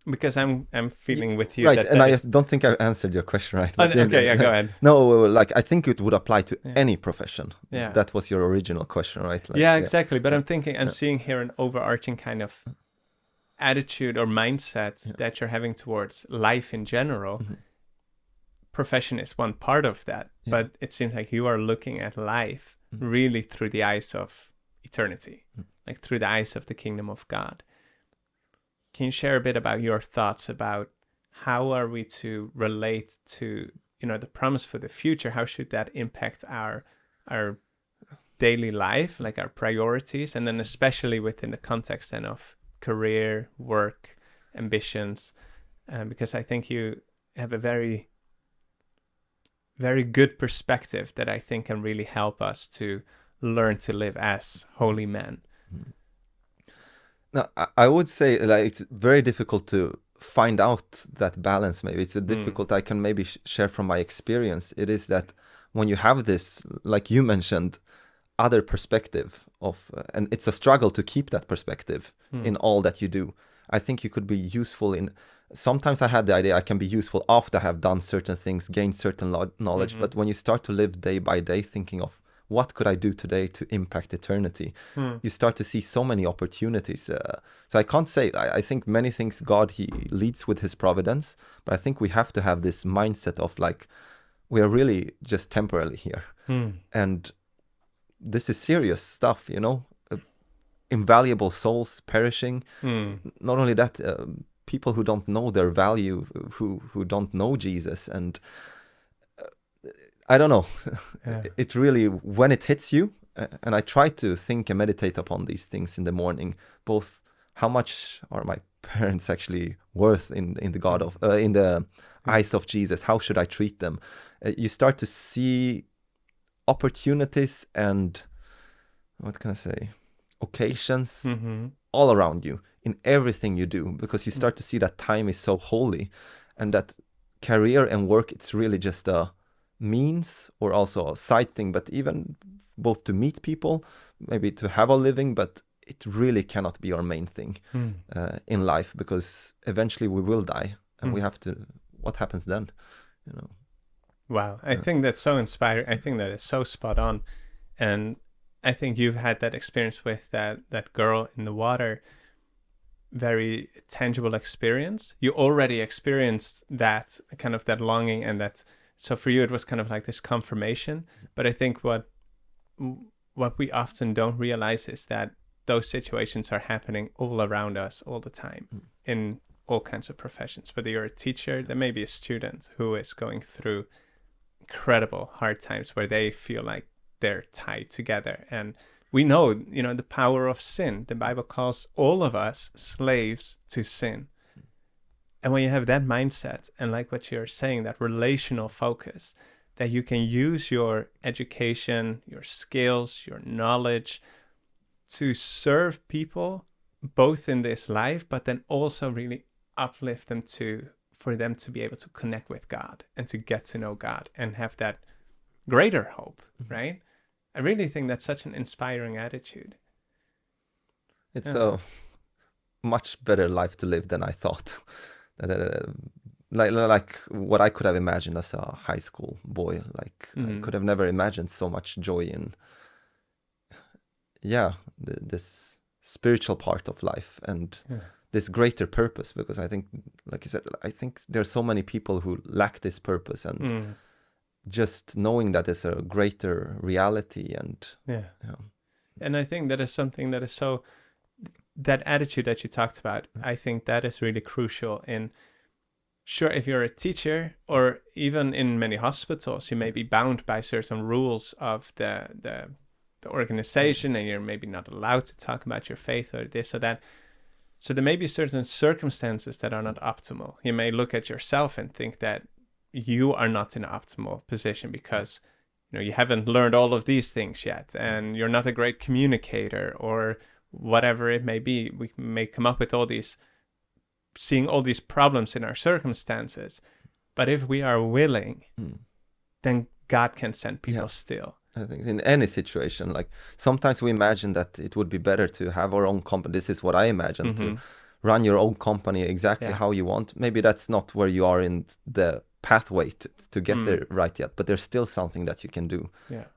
Because I'm feeling with you, right? And I don't think I answered your question right. Okay, yeah, go ahead. No, like I think it would apply to any profession. Yeah, that was your original question, right? Like, yeah, exactly. But I'm thinking, I'm seeing here an overarching kind of attitude or mindset that you're having towards life in general. Profession is one part of that, but it seems like you are looking at life really through the eyes of eternity, like through the eyes of the kingdom of God. Can you share a bit about your thoughts about how are we to relate to, the promise for the future? How should that impact our daily life, like our priorities, and then especially within the context then of career, work, ambitions? Because I think you have a very, very good perspective that I think can really help us to learn to live as holy men. No, I would say, like, it's very difficult to find out that balance. Maybe it's difficult. I can maybe share from my experience. It is that when you have this, like you mentioned, other perspective of, and it's a struggle to keep that perspective in all that you do. I think you could be useful in. Sometimes I had the idea I can be useful after I have done certain things, gained certain knowledge. But when you start to live day by day, thinking of, what could I do today to impact eternity? You start to see so many opportunities. So I can't say, I think many things God, he leads with his providence, but I think we have to have this mindset of like, we are really just temporarily here. And this is serious stuff, invaluable souls perishing. Not only that, people who don't know their value, who don't know Jesus. And I don't know. It really, when it hits you, and I try to think and meditate upon these things in the morning, both how much are my parents actually worth in the God of in the eyes of Jesus? How should I treat them? You start to see opportunities and, what can I say, occasions all around you in everything you do, because you start to see that time is so holy, and that career and work, it's really just a means or also a side thing, but even both to meet people, maybe to have a living, but it really cannot be our main thing in life, because eventually we will die, and we have to, what happens then, you know? Wow, I think that's so inspiring. I think that is so spot on. And I think you've had that experience with that girl in the water, very tangible experience. You already experienced that kind of that longing, and that, so for you it was kind of like this confirmation. But I think what we often don't realize is that those situations are happening all around us all the time in all kinds of professions. Whether you're a teacher, there may be a student who is going through incredible hard times where they feel like they're tied together. And we know, the power of sin. The Bible calls all of us slaves to sin. And when you have that mindset, and like what you're saying, that relational focus, that you can use your education, your skills, your knowledge to serve people, both in this life, but then also really uplift them for them to be able to connect with God and to get to know God and have that greater hope, right? I really think that's such an inspiring attitude. It's a much better life to live than I thought. Like what I could have imagined as a high school boy. Like I could have never imagined so much joy in, this spiritual part of life, and this greater purpose, because I think, like you said, I think there's so many people who lack this purpose, and just knowing that there's a greater reality, and and I think that is something that is so, that attitude that you talked about, I think that is really crucial in, sure, if you're a teacher, or even in many hospitals, you may be bound by certain rules of the organization, and you're maybe not allowed to talk about your faith or this or that. So there may be certain circumstances that are not optimal. You may look at yourself and think that you are not in an optimal position because, you haven't learned all of these things yet, and you're not a great communicator, or whatever it may be. We may come up with seeing all these problems in our circumstances. But if we are willing, then God can send people still. I think in any situation, like sometimes we imagine that it would be better to have our own company. This is what I imagine, to run your own company exactly how you want. Maybe that's not where you are in the pathway to get there right yet, but there's still something that you can do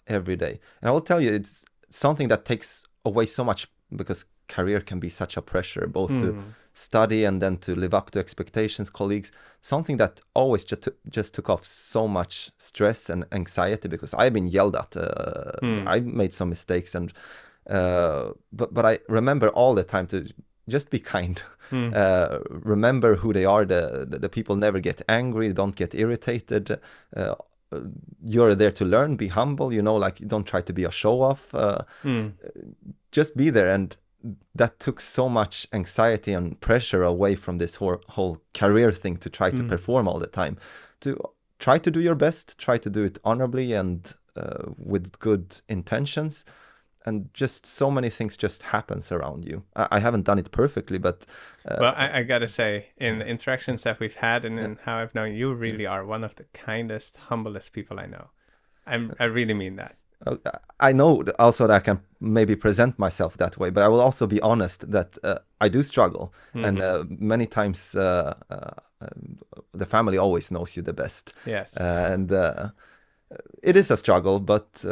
every day. And I will tell you, it's something that takes away so much, because career can be such a pressure, both to study and then to live up to expectations, colleagues, something that always just took off so much stress and anxiety, because I've been yelled at. I made some mistakes, and but I remember all the time to just be kind. Remember who they are. The people never get angry, don't get irritated. You're there to learn, be humble, like don't try to be a show off. Just be there. And that took so much anxiety and pressure away from this whole career thing, to try to perform all the time, to try to do your best, try to do it honorably and with good intentions. And just so many things just happens around you. I haven't done it perfectly, but... well, I gotta say, in the interactions that we've had and in how I've known you, really are one of the kindest, humblest people I know. I really mean that. I know also that I can maybe present myself that way, but I will also be honest that I do struggle. And many times the family always knows you the best. Yes. And it is a struggle, but...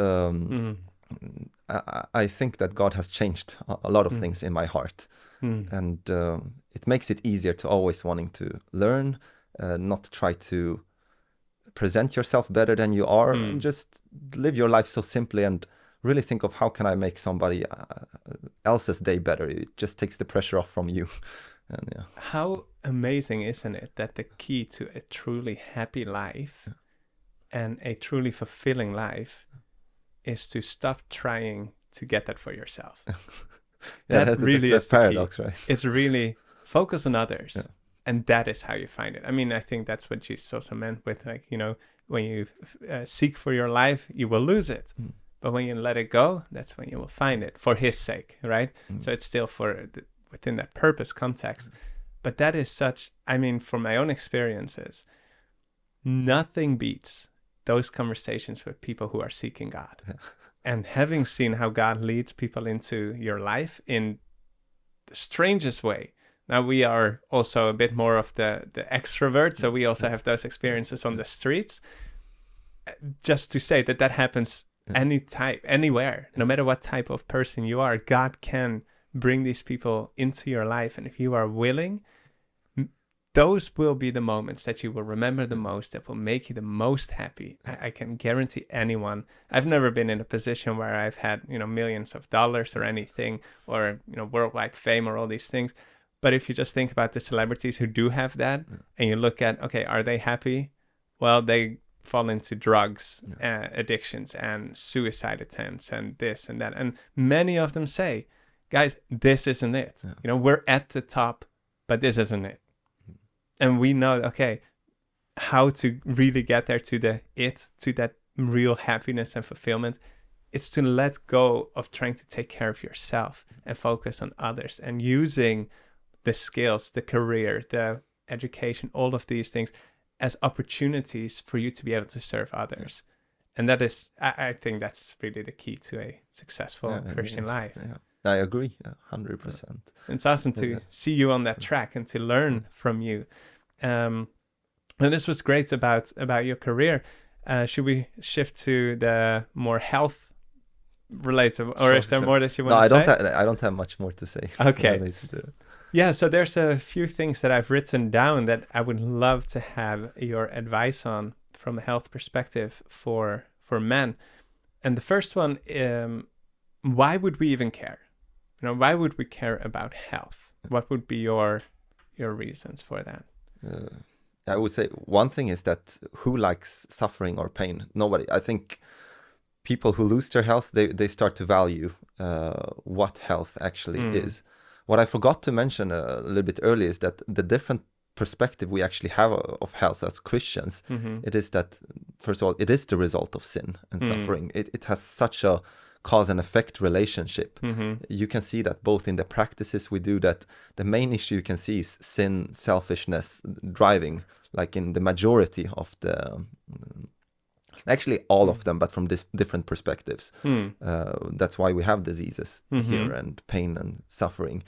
I think that God has changed a lot of things in my heart, and it makes it easier to always wanting to learn, not try to present yourself better than you are, and just live your life so simply, and really think of how can I make somebody else's day better. It just takes the pressure off from you. And how amazing, isn't it, that the key to a truly happy life and a truly fulfilling life is to stop trying to get that for yourself. That really is the paradox, right? It's really focus on others. Yeah. And that is how you find it. I mean, I think that's what Jesus also meant with, like, you know, when you seek for your life, you will lose it. But when you let it go, that's when you will find it for his sake, right? So it's still within that purpose context. But that is such, I mean, from my own experiences, nothing beats those conversations with people who are seeking God. Yeah. And having seen how God leads people into your life in the strangest way. Now, we are also a bit more of the extrovert, so we also have those experiences on the streets. Just to say that happens anywhere, no matter what type of person you are, God can bring these people into your life. And if you are willing, those will be the moments that you will remember the most, that will make you the most happy. I can guarantee anyone. I've never been in a position where I've had, you know, millions of dollars or anything, or, you know, worldwide fame or all these things. But if you just think about the celebrities who do have that, and you look at, okay, are they happy? Well, they fall into drugs, addictions, and suicide attempts, and this and that. And many of them say, guys, this isn't it. You know, we're at the top, but this isn't it. And we know, okay, how to really get there to that real happiness and fulfillment. It's to let go of trying to take care of yourself and focus on others, and using the skills, the career, the education, all of these things as opportunities for you to be able to serve others. And that is, I think that's really the key to a successful Christian life. Yeah. I agree, 100%. It's awesome to see you on that track and to learn from you. And this was great about your career. Should we shift to the more health related, or is there more that you want to say? I don't have much more to say. Okay. Yeah, so there's a few things that I've written down that I would love to have your advice on from a health perspective for men. And the first one, why would we even care? You know, why would we care about health? What would be your reasons for that? I would say one thing is that who likes suffering or pain? Nobody. I think people who lose their health, they start to value what health actually is. What I forgot to mention a little bit earlier is that the different perspective we actually have of health as Christians, it is that, first of all, it is the result of sin and suffering. It has such a cause and effect relationship. You can see that both in the practices we do, that the main issue you can see is sin, selfishness, driving, like in the majority of the... Actually, all of them, but from different perspectives. That's why we have diseases here, and pain and suffering.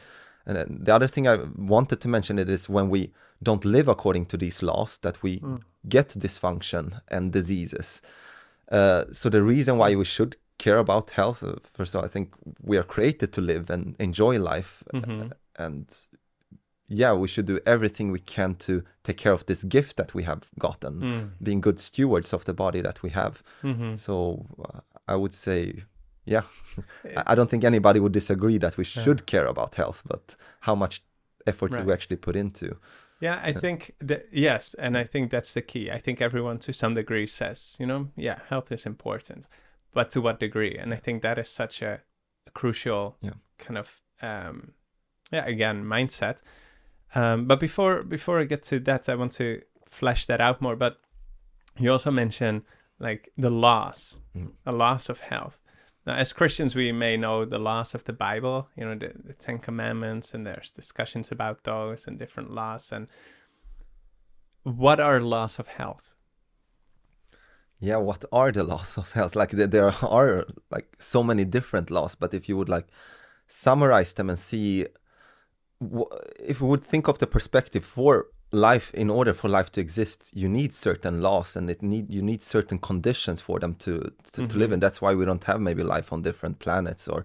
And then the other thing I wanted to mention, it is when we don't live according to these laws, that we get dysfunction and diseases. So the reason why we should care about health, first of all, I think we are created to live and enjoy life. And we should do everything we can to take care of this gift that we have gotten, being good stewards of the body that we have. So I would say, I don't think anybody would disagree that we should care about health, but how much effort do we actually put into? Yeah, I think that, yes, and I think that's the key. I think everyone to some degree says, you know, health is important, but to what degree? And I think that is such a crucial kind of, again, mindset. But before I get to that, I want to flesh that out more. But you also mentioned like the laws of health. Now, as Christians, we may know the laws of the Bible, you know, the Ten Commandments, and there's discussions about those and different laws. And what are laws of health? Yeah, what are the laws of health? Like there are like so many different laws, but if you would like summarize them and see, if we would think of the perspective for life, in order for life to exist, you need certain laws, and you need certain conditions for them to live in. That's why we don't have maybe life on different planets, or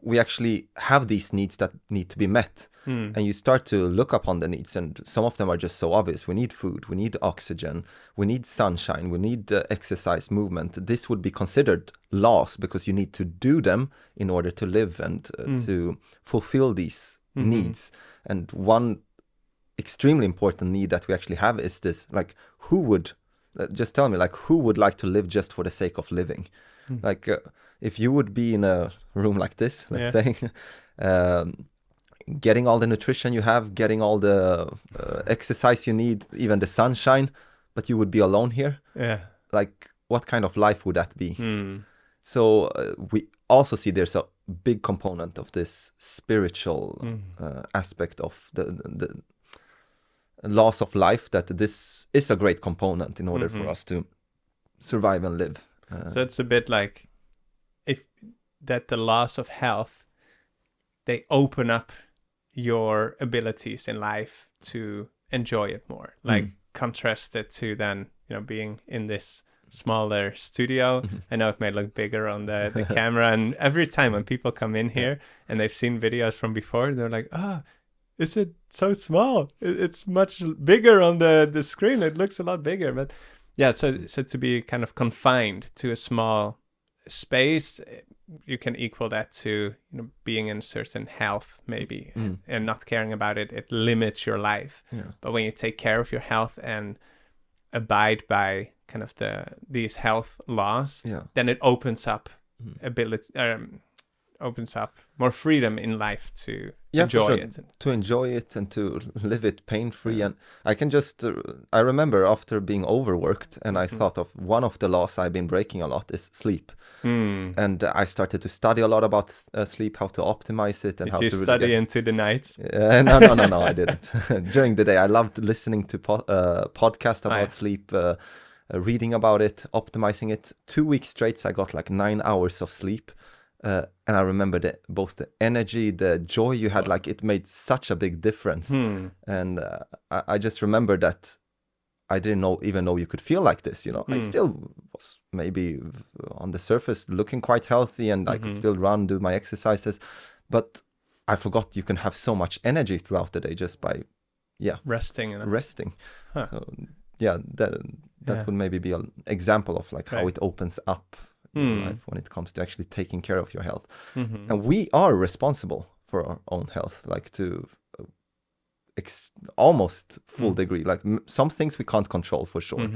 we actually have these needs that need to be met. And you start to look upon the needs, and some of them are just so obvious. We need food, we need oxygen, we need sunshine, we need exercise, movement. This would be considered laws because you need to do them in order to live and to fulfill these needs. And one extremely important need that we actually have is this, like, who would just tell me, like, who would like to live just for the sake of living? Like if you would be in a room like this, let's say, getting all the nutrition you have, getting all the exercise you need, even the sunshine, but you would be alone here. Yeah. Like, what kind of life would that be? Mm. So we also see there's a big component of this spiritual aspect of the loss of life, that this is a great component in order for us to survive and live. So it's a bit like the loss of health, they open up your abilities in life to enjoy it more. Like contrasted to then, being in this smaller studio. I know it may look bigger on the camera, and every time when people come in here and they've seen videos from before, they're like, is it so small? It's much bigger on the screen. It looks a lot bigger. But yeah, so to be kind of confined to a small space, you can equal that to being in certain health maybe, and not caring about it. It limits your life. But when you take care of your health and abide by kind of these health laws, then it opens up opens up more freedom in life to enjoy it. To enjoy it and to live it pain-free. And I can just, I remember after being overworked, and I thought of one of the laws I've been breaking a lot is sleep. And I started to study a lot about sleep, how to optimize it. And Did you study into the night? No, I didn't. During the day, I loved listening to podcasts about sleep, reading about it, optimizing it. 2 weeks straight, I got like 9 hours of sleep. And I remember both the energy, the joy you had, like it made such a big difference. And I just remember that I didn't even know you could feel like this, I still was maybe on the surface looking quite healthy, and I could still run, do my exercises, but I forgot you can have so much energy throughout the day just by resting. So that would maybe be an example of like how it opens up life when it comes to actually taking care of your health. And we are responsible for our own health, like to almost full degree. Like some things we can't control for sure,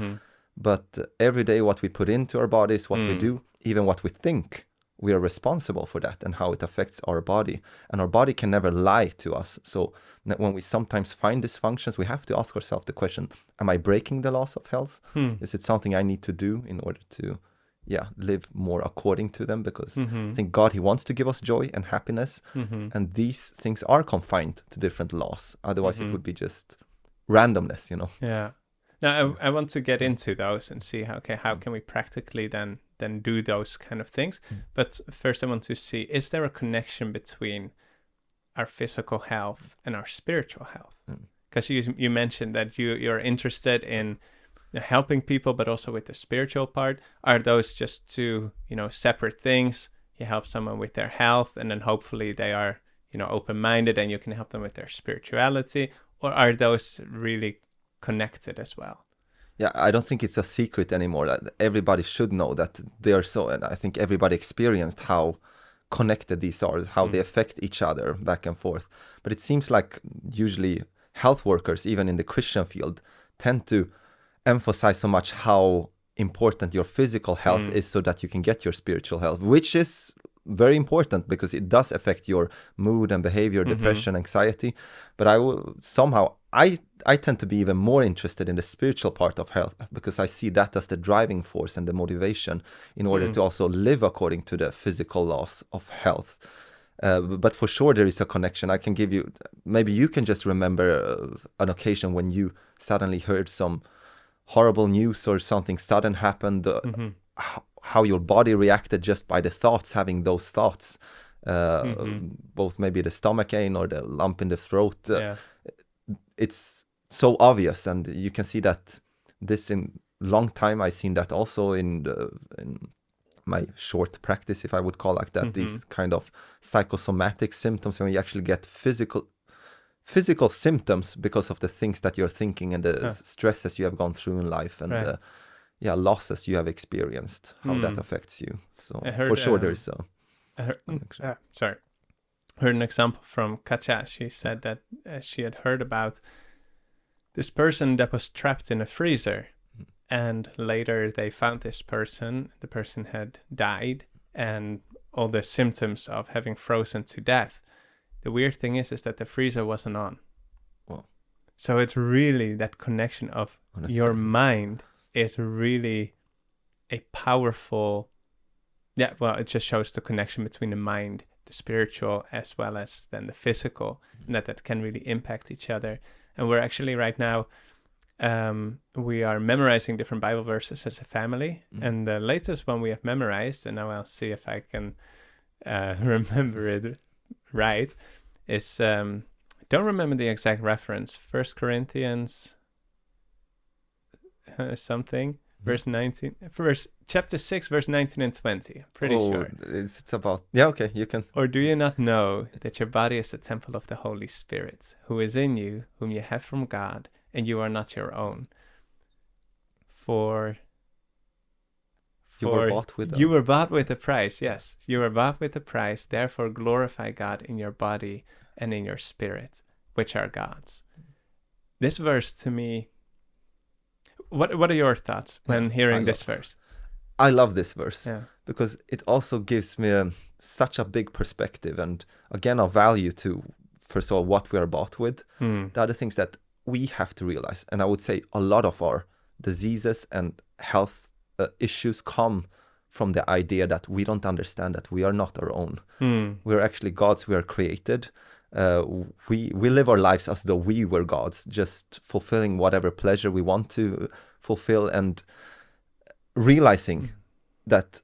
but every day what we put into our bodies, what we do, even what we think, we are responsible for that and how it affects our body. And our body can never lie to us. So when we sometimes find dysfunctions, we have to ask ourselves the question, am I breaking the laws of health? Is it something I need to do in order to live more according to them? Because I think God, he wants to give us joy and happiness, and these things are confined to different laws. Otherwise it would be just randomness, Now I want to get into those and see how can we practically then do those kind of things. But first I want to see, is there a connection between our physical health and our spiritual health? Because you mentioned that you're interested in helping people, but also with the spiritual part. Are those just two, separate things? You help someone with their health, and then hopefully they are, open-minded, and you can help them with their spirituality, or are those really connected as well? Yeah, I don't think it's a secret anymore. That everybody should know that they are so, and I think everybody experienced how connected these are, how they affect each other back and forth. But it seems like usually health workers, even in the Christian field, tend to emphasize so much how important your physical health is so that you can get your spiritual health, which is very important because it does affect your mood and behavior, depression, anxiety. But I tend to be even more interested in the spiritual part of health, because I see that as the driving force and the motivation in order to also live according to the physical laws of health. But for sure there is a connection. I can give you, maybe you can just remember an occasion when you suddenly heard some horrible news or something sudden happened, how your body reacted just by the thoughts, having those thoughts, both maybe the stomach ache or the lump in the throat. It's so obvious, and you can see that this in long time. I've seen that also in my short practice, if I would call like that, these kind of psychosomatic symptoms, when you actually get physical symptoms because of the things that you're thinking and the stresses you have gone through in life, and losses you have experienced, how that affects you. So for sure there's a heard an example from Katja. She said that she had heard about this person that was trapped in a freezer, and later they found this person. The person had died, and all the symptoms of having frozen to death, the weird thing is that the freezer wasn't on. Wow. So it's really that connection of your crazy. mind is really a powerful, it just shows the connection between the mind, the spiritual, as well as then the physical, and that can really impact each other. And we're actually right now, we are memorizing different Bible verses as a family. And the latest one we have memorized, and now I'll see if I can remember it right, is, don't remember the exact reference, 1 Corinthians something, verse 19, chapter 6, verse 19 and 20. I'm pretty sure. It's about, yeah, okay, you can. Or do you not know that your body is the temple of the Holy Spirit, who is in you, whom you have from God, and you are not your own? For you were bought with you were bought with a price. Yes, you were bought with a price. Therefore, glorify God in your body and in your spirit, which are God's. This verse to me. What are your thoughts when hearing this verse? I love this verse because it also gives me such a big perspective, and again a value to, first of all, what we are bought with. The other things that we have to realize, and I would say a lot of our diseases and health issues come from the idea that we don't understand that we are not our own. We're actually God's. We are created. We live our lives as though we were gods, just fulfilling whatever pleasure we want to fulfill, and realizing that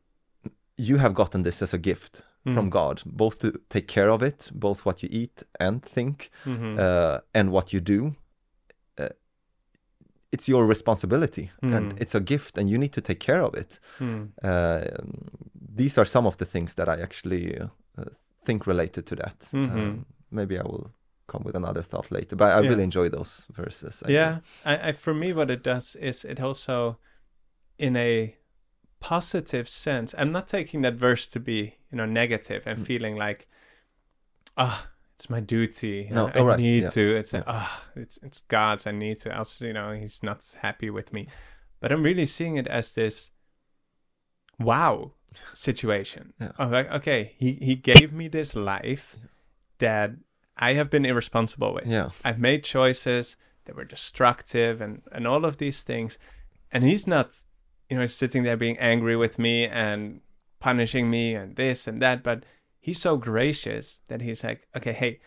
you have gotten this as a gift from God, both to take care of it, both what you eat and think, and what you do. It's your responsibility, and it's a gift, and you need to take care of it. These are some of the things that I actually think related to that. Maybe I will come with another thought later, but I really enjoy those verses. I for me, what it does is it also, in a positive sense, I'm not taking that verse to be, negative and feeling like, it's my duty. I need to. It's it's God's. I need to. Else, He's not happy with me. But I'm really seeing it as this wow situation. I'm like, okay, he gave me this life that I have been irresponsible with. I've made choices that were destructive and all of these things. And he's not, sitting there being angry with me and punishing me and this and that, but he's so gracious that he's like, okay, hey,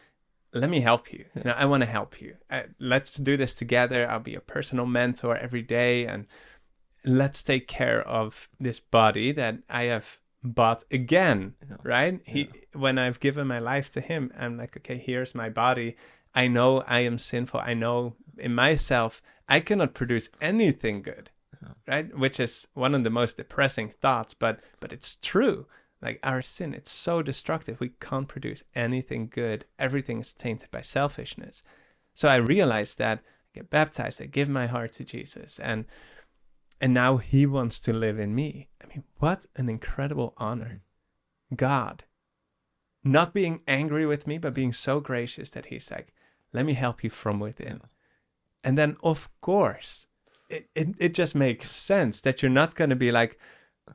let me help you. I want to help you. Let's do this together. I'll be a personal mentor every day, and let's take care of this body that I have bought again, right? When I've given my life to him, I'm like, okay, here's my body. I know I am sinful. I know in myself, I cannot produce anything good, right? Which is one of the most depressing thoughts, but it's true. Like our sin, it's so destructive. We can't produce anything good. Everything is tainted by selfishness. So I realized that, I get baptized, I give my heart to Jesus, and now he wants to live in me. I mean, what an incredible honor. God, not being angry with me, but being so gracious that he's like, let me help you from within. And then, of course, it just makes sense that you're not going to be like,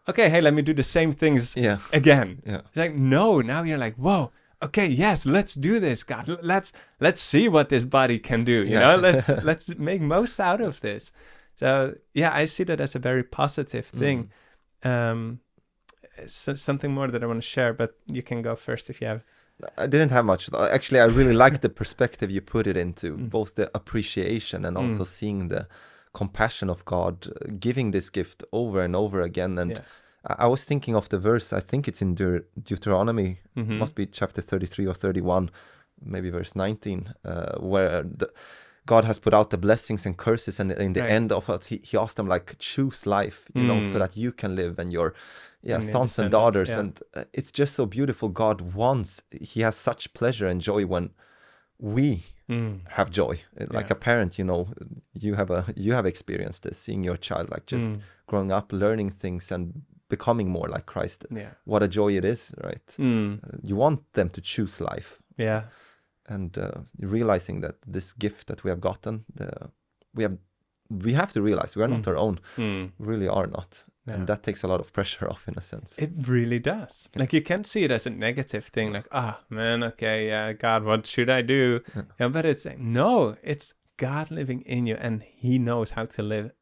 okay, hey, let me do the same things again. It's like, no, now you're like, whoa, okay, yes, let's do this, God. Let's see what this body can do. Let's make most out of this. So I see that as a very positive thing. Something more that I want to share, but you can go first if you have. I didn't have much. Actually, I really like the perspective you put it into, both the appreciation and also seeing the compassion of God giving this gift over and over again. And I was thinking of the verse, I think it's in Deuteronomy, must be chapter 33 or 31, maybe verse 19, where God has put out the blessings and curses, and in the end of it, he asked them, like, choose life, so that you can live and your sons and daughters. And it's just so beautiful. God he has such pleasure and joy when we have joy. Like a parent, you have experienced this, seeing your child like just growing up, learning things and becoming more like Christ. What a joy it is, right? You want them to choose life. And realizing that this gift that we have gotten, we have to realize we are not our own. Really are not. And that takes a lot of pressure off, in a sense. It really does. Like, you can't see it as a negative thing, like, man, okay, yeah, God, what should I do? Yeah, but it's like, no, it's God living in you, and he knows how to live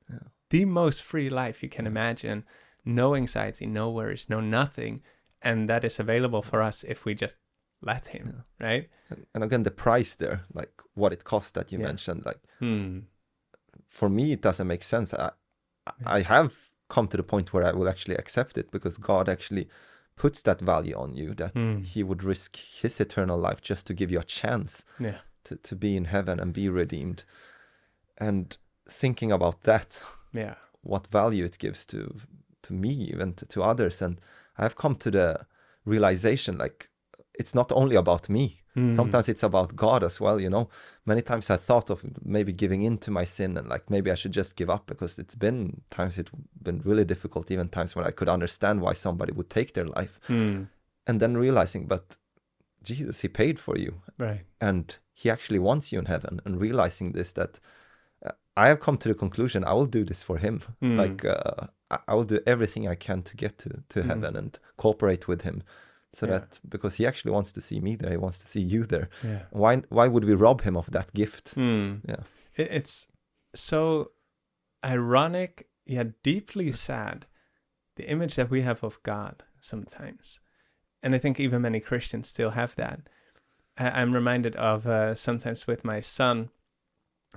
the most free life you can imagine. No anxiety, no worries, no nothing. And that is available for us if we just let him, right? And again, the price there, like what it cost that you mentioned, like for me, it doesn't make sense. I have come to the point where I will actually accept it, because God actually puts that value on you, that he would risk his eternal life just to give you a chance to be in heaven and be redeemed. And thinking about that, what value it gives to me, even to others. And I've come to the realization, like, it's not only about me. Sometimes it's about God as well, you know. Many times I thought of maybe giving in to my sin, and like maybe I should just give up, because it's been really difficult, even times when I could understand why somebody would take their life. And then realizing, but Jesus, he paid for you. Right. And he actually wants you in heaven. And realizing this, that I have come to the conclusion, I will do this for him. Like, I will do everything I can to get to heaven and cooperate with him. So that, because he actually wants to see me there, he wants to see you there. Yeah. Why would we rob him of that gift? Yeah. It's so ironic, yet deeply sad, the image that we have of God sometimes. And I think even many Christians still have that. I'm reminded of sometimes with my son,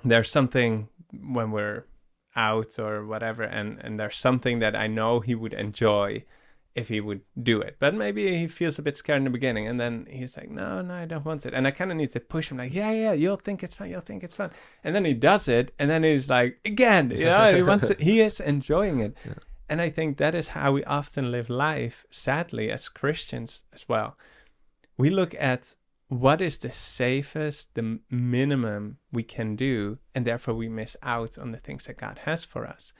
there's something when we're out or whatever, and there's something that I know he would enjoy if he would do it. But maybe he feels a bit scared in the beginning, and then he's like, no, I don't want it. And I kind of need to push him, like, yeah, you'll think it's fun. And then he does it, and then he's like, again, he wants it. He is enjoying it. Yeah. And I think that is how we often live life, sadly, as Christians as well. We look at what is the safest, the minimum we can do, and therefore we miss out on the things that God has for us.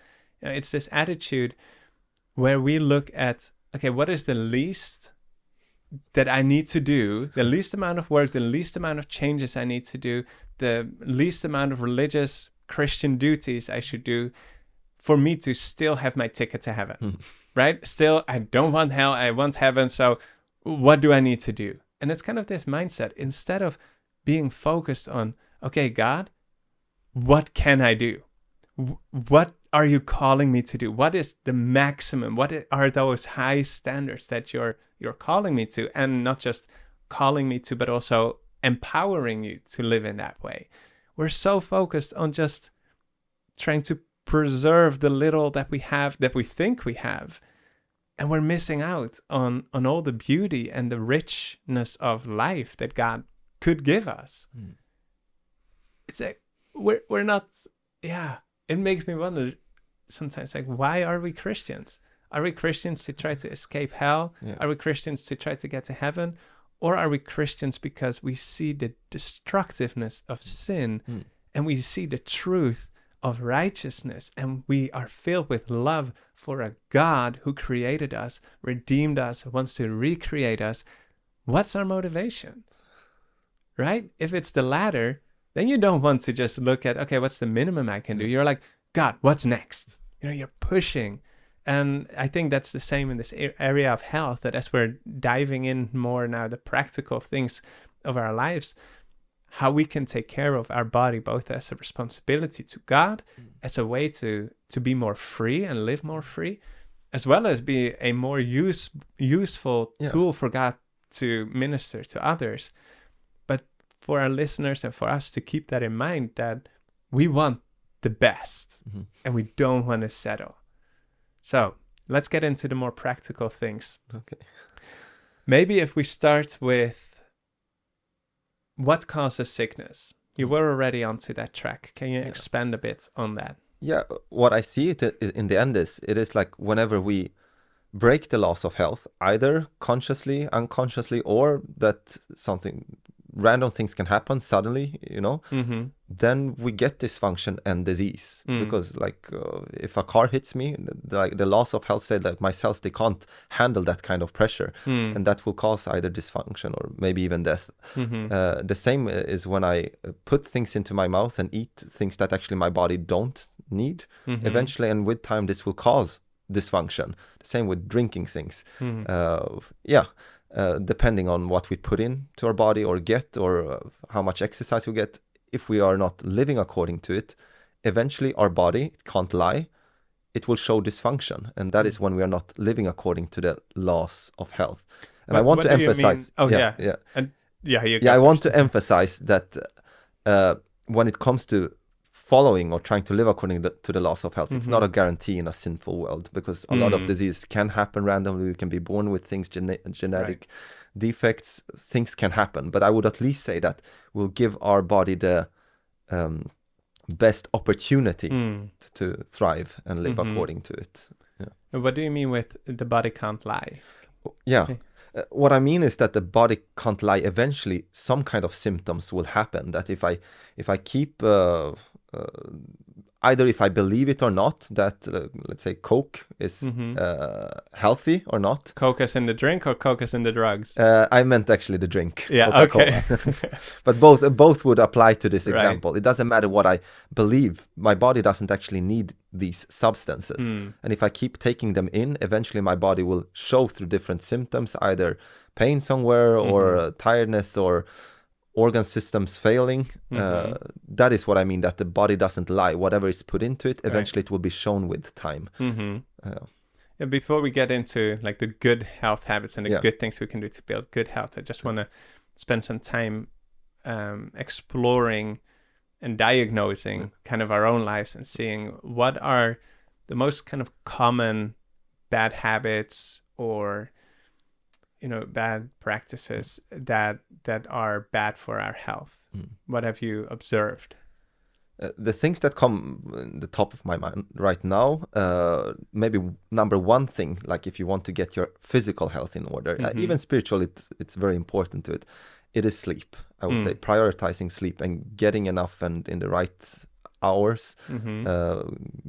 It's this attitude where we look at, okay, what is the least that I need to do, the least amount of work, the least amount of changes I need to do, the least amount of religious Christian duties I should do for me to still have my ticket to heaven, right? Still, I don't want hell, I want heaven, so what do I need to do? And it's kind of this mindset, instead of being focused on, okay, God, what can I do? What are you calling me to do? What is the maximum? What are those high standards that you're calling me to? And not just calling me to, but also empowering you to live in that way. We're so focused on just trying to preserve the little that we have, that we think we have. And we're missing out on all the beauty and the richness of life that God could give us. It's like, we're not, it makes me wonder sometimes, like, why are we Christians? Are we Christians to try to escape hell? Yeah. Are we Christians to try to get to heaven? Or are we Christians because we see the destructiveness of sin and we see the truth of righteousness, and we are filled with love for a God who created us, redeemed us, wants to recreate us? What's our motivation? Right? If it's the latter, then you don't want to just look at, okay, what's the minimum I can do? You're like, God, what's next? You're pushing. And I think that's the same in this area of health, that as we're diving in more now, the practical things of our lives, how we can take care of our body, both as a responsibility to God, as a way to be more free and live more free, as well as be a more useful tool for God to minister to others. But for our listeners and for us to keep that in mind, that we want the best and we don't want to settle. So let's get into the more practical things. Okay. Maybe if we start with what causes sickness? You were already onto that track. Can you expand a bit on that? Yeah, what I see it in the end is, it is like whenever we break the laws of health, either consciously, unconsciously, or that something random things can happen suddenly, then we get dysfunction and disease. Because if a car hits me, the laws of health say that my cells, they can't handle that kind of pressure, and that will cause either dysfunction or maybe even death. The same is when I put things into my mouth and eat things that actually my body don't need. Eventually, and with time, this will cause dysfunction. The same with drinking things. Depending on what we put into our body or get, or how much exercise we get, if we are not living according to it, eventually our body, it can't lie, it will show dysfunction. And that is when we are not living according to the laws of health. And I want to emphasize... I want to emphasize that when it comes to following or trying to live according to the laws of health, it's not a guarantee in a sinful world, because a lot of disease can happen randomly. We can be born with things, genetic defects, things can happen. But I would at least say that we'll give our body the best opportunity to thrive and live according to it. Yeah. What do you mean with the body can't lie? Yeah. What I mean is that the body can't lie. Eventually, some kind of symptoms will happen. That if I keep either if I believe it or not, that let's say Coke is healthy or not. Coke is in the drink or Coke is in the drugs? I meant actually the drink. Yeah, Coca-Cola. okay. But both would apply to this example. It doesn't matter what I believe. My body doesn't actually need these substances. And if I keep taking them in, eventually my body will show through different symptoms, either pain somewhere or tiredness or organ systems failing. That is what I mean, that the body doesn't lie. Whatever is put into it, eventually it will be shown with time. Before we get into like the good health habits and the good things we can do to build good health, I just want to spend some time exploring and diagnosing kind of our own lives and seeing what are the most kind of common bad habits or bad practices that are bad for our health. What have you observed? The things that come in the top of my mind right now, maybe number one thing, like if you want to get your physical health in order, even spiritual, it's very important to it. It is sleep. I would say prioritizing sleep and getting enough and in the right hours,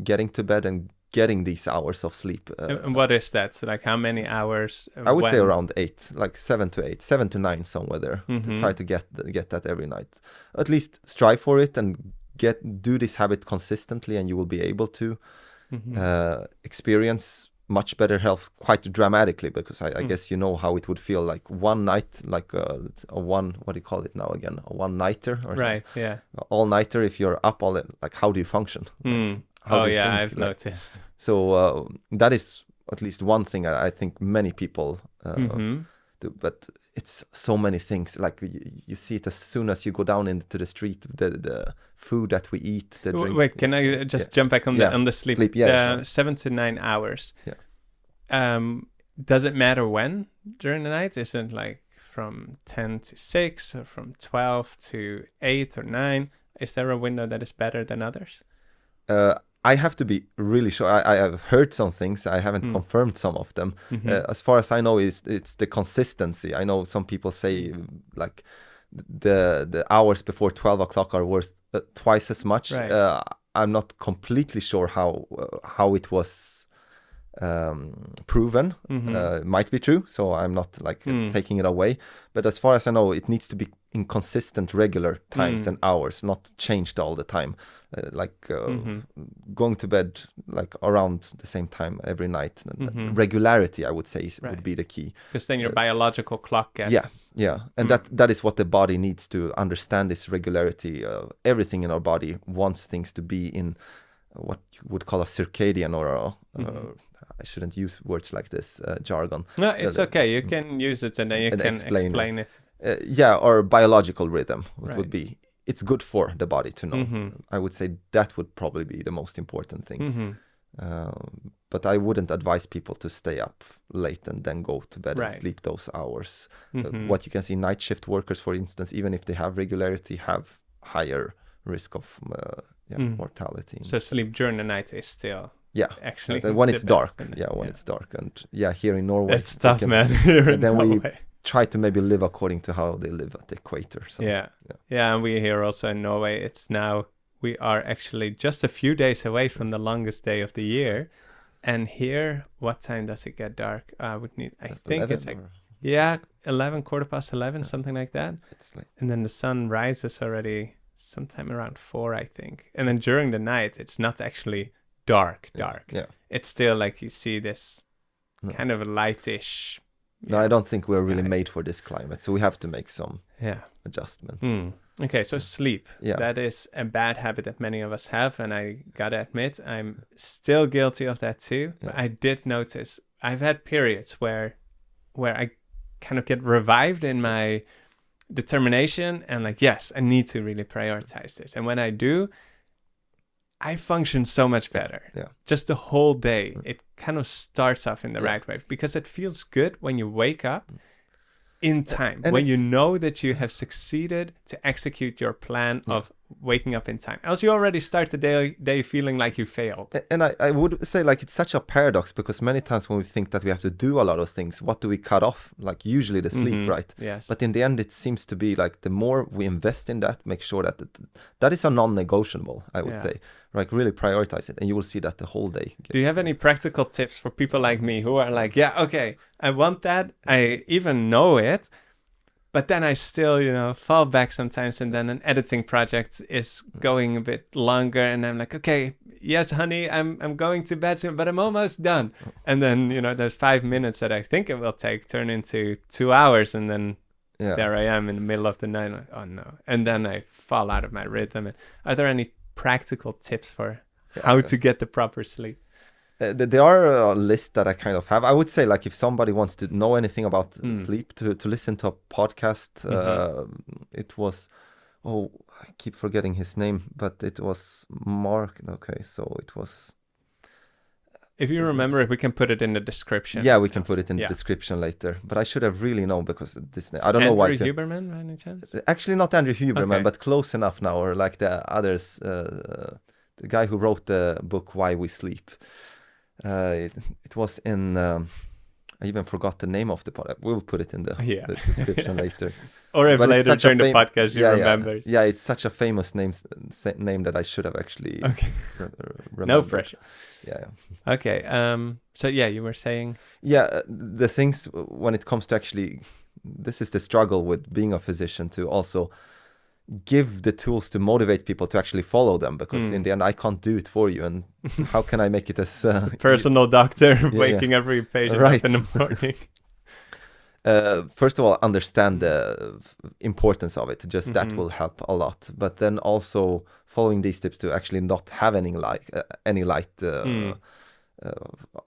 getting to bed and getting these hours of sleep. And what is that? So like how many hours? I would say around 8, like 7 to 8, 7 to 9 somewhere there, to try to get that every night. At least strive for it and do this habit consistently, and you will be able to experience much better health quite dramatically, because I guess you know how it would feel like one night, like a one, what do you call it now again? A one-nighter or right, something. Yeah. All-nighter, if you're up all, like how do you function? I've noticed. So that is at least one thing I think many people do, but it's so many things. Like you see it as soon as you go down into the street, the food that we eat, the drinks. Wait, can I just jump back on the sleep? Sure. 7 to 9 hours. Yeah. Does it matter when during the night? Is it like from 10 to 6 or from 12 to 8 or 9? Is there a window that is better than others? I have to be really sure. I have heard some things. I haven't confirmed some of them. As far as I know, it's the consistency. I know some people say like the hours before 12 o'clock are worth twice as much. Right. I'm not completely sure how it was proven. It might be true, so I'm not like taking it away. But as far as I know, it needs to be in consistent, regular times and hours, not changed all the time. Going to bed like around the same time every night. Regularity, I would say, would be the key. Because then your biological clock gets... Yeah. And that is what the body needs to understand, this regularity. Everything in our body wants things to be in what you would call a circadian or I shouldn't use words like this, jargon. No, it's okay. You can use it and then you can explain it. Or biological rhythm, it would be. It's good for the body to know. I would say that would probably be the most important thing. But I wouldn't advise people to stay up late and then go to bed and sleep those hours. What you can see, night shift workers, for instance, even if they have regularity, have higher risk of mortality. So sleep during the night is still... actually when it's dark. It's dark. And here in Norway, it's tough, man. Here in Norway. We try to maybe live according to how they live at the equator. So, and we here also in Norway, we are actually just a few days away from the longest day of the year. And here, what time does it get dark? I think it's like 11, 11:15, something like that. It's late. And then the sun rises already sometime around 4, I think. And then during the night, it's not actually dark. Yeah. It's still like you see this No. kind of a lightish. No, I don't think we're really sky. made for this climate, so we have to make some adjustments. Okay, so sleep. Yeah. That is a bad habit that many of us have, and I gotta admit, I'm still guilty of that too. But I did notice I've had periods where I kind of get revived in my determination and like, yes, I need to really prioritize this. And when I do, I function so much better. Yeah. Just the whole day, it kind of starts off in the right way because it feels good when you wake up in time, and when you know that you have succeeded to execute your plan of waking up in time. Else you already start the day feeling like you failed. And I would say like it's such a paradox because many times when we think that we have to do a lot of things, what do we cut off? Like usually the sleep, right? Yes. But in the end, it seems to be like the more we invest in that, make sure that that is a non-negotiable, I would say. Like really prioritize it and you will see that the whole day. Do you have any practical tips for people like me who are like, yeah, okay, I want that. I even know it. But then I still, fall back sometimes, and then an editing project is going a bit longer, and I'm like, okay, yes, honey, I'm going to bed soon, but I'm almost done. And then, those 5 minutes that I think it will take turn into 2 hours, and then there I am in the middle of the night, like, oh no. And then I fall out of my rhythm. Are there any practical tips for how to get the proper sleep? There are a list that I kind of have. I would say like if somebody wants to know anything about sleep, to listen to a podcast. It was, I keep forgetting his name, but it was Mark. Okay, so it was. If you remember it, we can put it in the description. Yeah, we can put it in the description later. But I should have really known because this name. I don't know why. Andrew Huberman, by any chance? Actually, not Andrew Huberman, but close enough now. Or like the others, the guy who wrote the book Why We Sleep. It was in. I even forgot the name of the podcast. We'll put it in the description later. Or if later during the podcast you remember. Yeah, it's such a famous name that I should have actually remembered. No pressure. Yeah. Okay. So you were saying. Yeah, the things when it comes to actually, this is the struggle with being a physician to also give the tools to motivate people to actually follow them, because in the end I can't do it for you, and how can I make it as personal doctor waking every patient up in the morning? First of all, understand the importance of it. Just that will help a lot. But then also following these tips to actually not have any light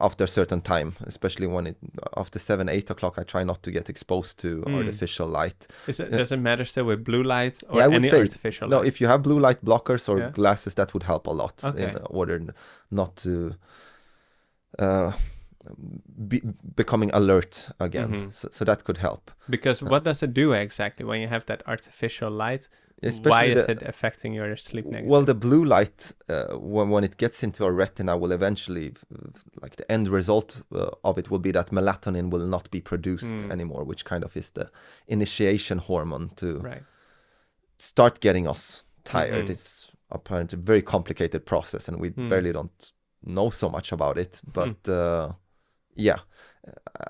after a certain time, especially when after 7-8 o'clock, I try not to get exposed to artificial light. Does it matter still with blue light or any artificial light? No, if you have blue light blockers or glasses, that would help a lot in order not to becoming alert again. So that could help. Because what does it do exactly when you have that artificial light? Why is it affecting your sleep negatively? Well, the blue light, when it gets into our retina, will eventually, like the end result of it will be that melatonin will not be produced anymore, which kind of is the initiation hormone to start getting us tired. It's apparently a very complicated process, and we barely don't know so much about it. But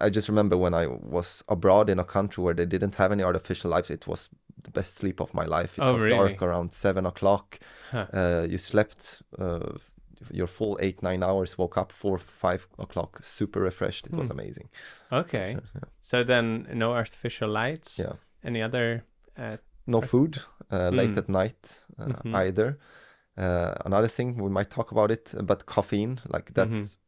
I just remember when I was abroad in a country where they didn't have any artificial lights, it was the best sleep of my life. It got dark around 7 o'clock. You slept your full 8-9 hours, woke up 4-5 o'clock, super refreshed. It was amazing. Okay. So then no artificial lights? Yeah. Any other? No food late at night either. Another thing, we might talk about it, but caffeine, like that's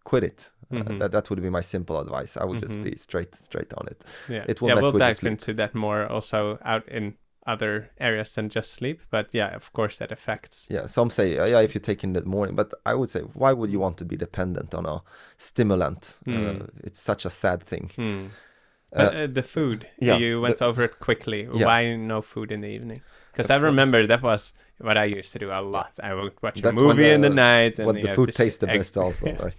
quit it. That would be my simple advice. I would just be straight on it. It will mess we'll with dive into that more also out in other areas than just sleep, but of course that affects. Some say if you take in the morning, but I would say, why would you want to be dependent on a stimulant? It's such a sad thing. The food, you went over it quickly. Why no food in the evening? Because I remember that was what I used to do a lot. I would watch a movie in the night. And the food tastes the best also, right?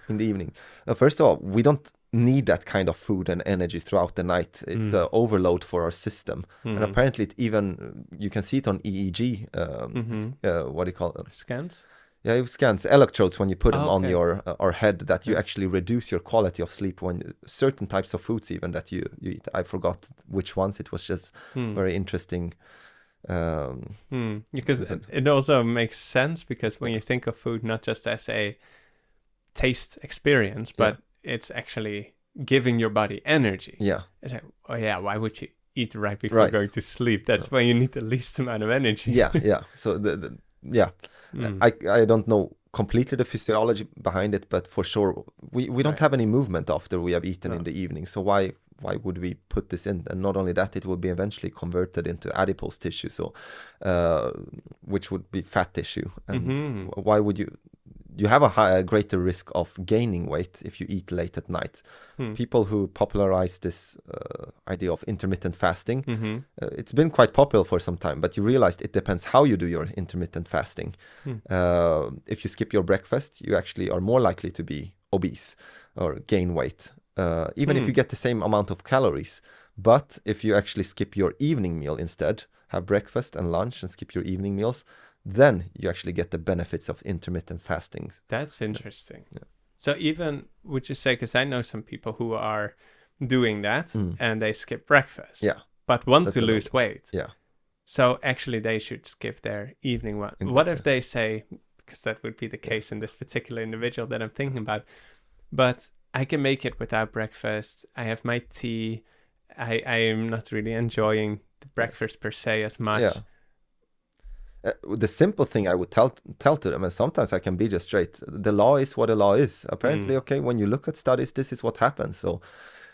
In the evening. First of all, we don't need that kind of food and energy throughout the night. It's overload for our system. And apparently you can see it on EEG, what do you call it? Scans? Yeah, it scans electrodes when you put them on your head, that you actually reduce your quality of sleep when certain types of foods even that you eat. I forgot which ones. It was just very interesting Because it also makes sense, because when you think of food not just as a taste experience, but it's actually giving your body energy. Yeah. It's like, oh yeah, why would you eat right before going to sleep? That's when you need the least amount of energy. Yeah. So I don't know completely the physiology behind it, but for sure we don't have any movement after we have eaten in the evening. So why would we put this in? And not only that, it will be eventually converted into adipose tissue, so which would be fat tissue. And why would you have a greater risk of gaining weight if you eat late at night. People who popularize this idea of intermittent fasting, it's been quite popular for some time, but you realized it depends how you do your intermittent fasting. If you skip your breakfast, you actually are more likely to be obese or gain weight, even if you get the same amount of calories. But if you actually skip your evening meal instead, have breakfast and lunch and skip your evening meals, then you actually get the benefits of intermittent fasting. That's interesting. Yeah. So even, would you say, because I know some people who are doing that and they skip breakfast, but want to lose weight. Yeah. So actually they should skip their evening one. Exactly. What if they say, because that would be the case in this particular individual that I'm thinking about, but I can make it without breakfast. I have my tea. I am not really enjoying the breakfast per se as much. Yeah. The simple thing I would tell to them, and sometimes I can be just straight, the law is what the law is. Apparently, okay, when you look at studies, this is what happens. So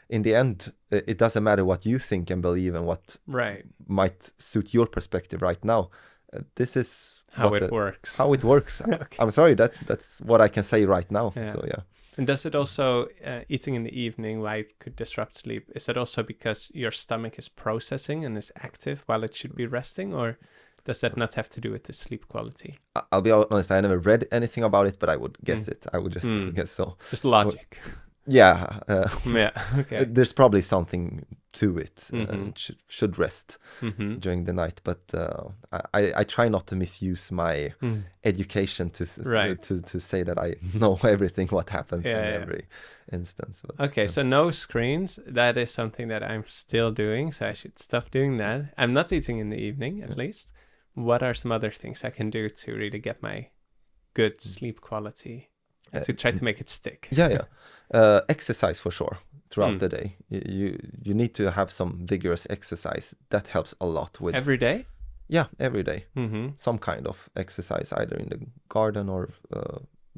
in the end, it doesn't matter what you think and believe and what might suit your perspective right now. This is how it works. How it works. Okay. I'm sorry, that's what I can say right now. Yeah. So yeah. And does it also, eating in the evening, why it could disrupt sleep, is that also because your stomach is processing and is active while it should be resting, or does that not have to do with the sleep quality? I'll be honest, I never read anything about it, but I would guess it. I would just guess so. Just logic. Yeah. Okay. There's probably something to it. Should rest during the night, but I try not to misuse my education to say that I know everything what happens in every instance. But, okay, so no screens. That is something that I'm still doing, so I should stop doing that. I'm not eating in the evening, at least. What are some other things I can do to really get my good sleep quality, to try to make it stick? Exercise for sure throughout the day. You need to have some vigorous exercise. That helps a lot with every day. Yeah, every day. Some kind of exercise, either in the garden or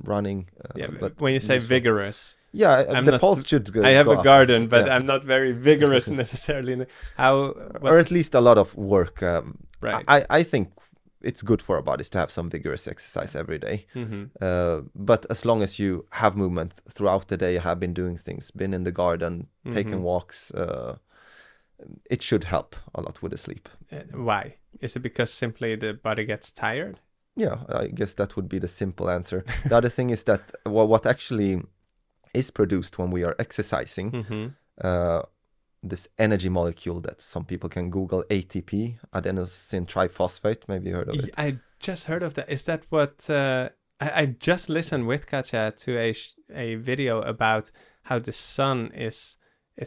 running. But when you say vigorous, the pulse should go. I have a garden, but I'm not very vigorous necessarily. Or at least a lot of work. I think it's good for our bodies to have some vigorous exercise every day. But as long as you have movement throughout the day, have been doing things, been in the garden, taking walks, it should help a lot with the sleep. Why? Is it because simply the body gets tired? Yeah, I guess that would be the simple answer. The other thing is that what actually is produced when we are exercising, this energy molecule that some people can Google, ATP, adenosine triphosphate. Maybe you heard of it. I just heard of that. Is that what I just listened with Katja to a video about how the sun it's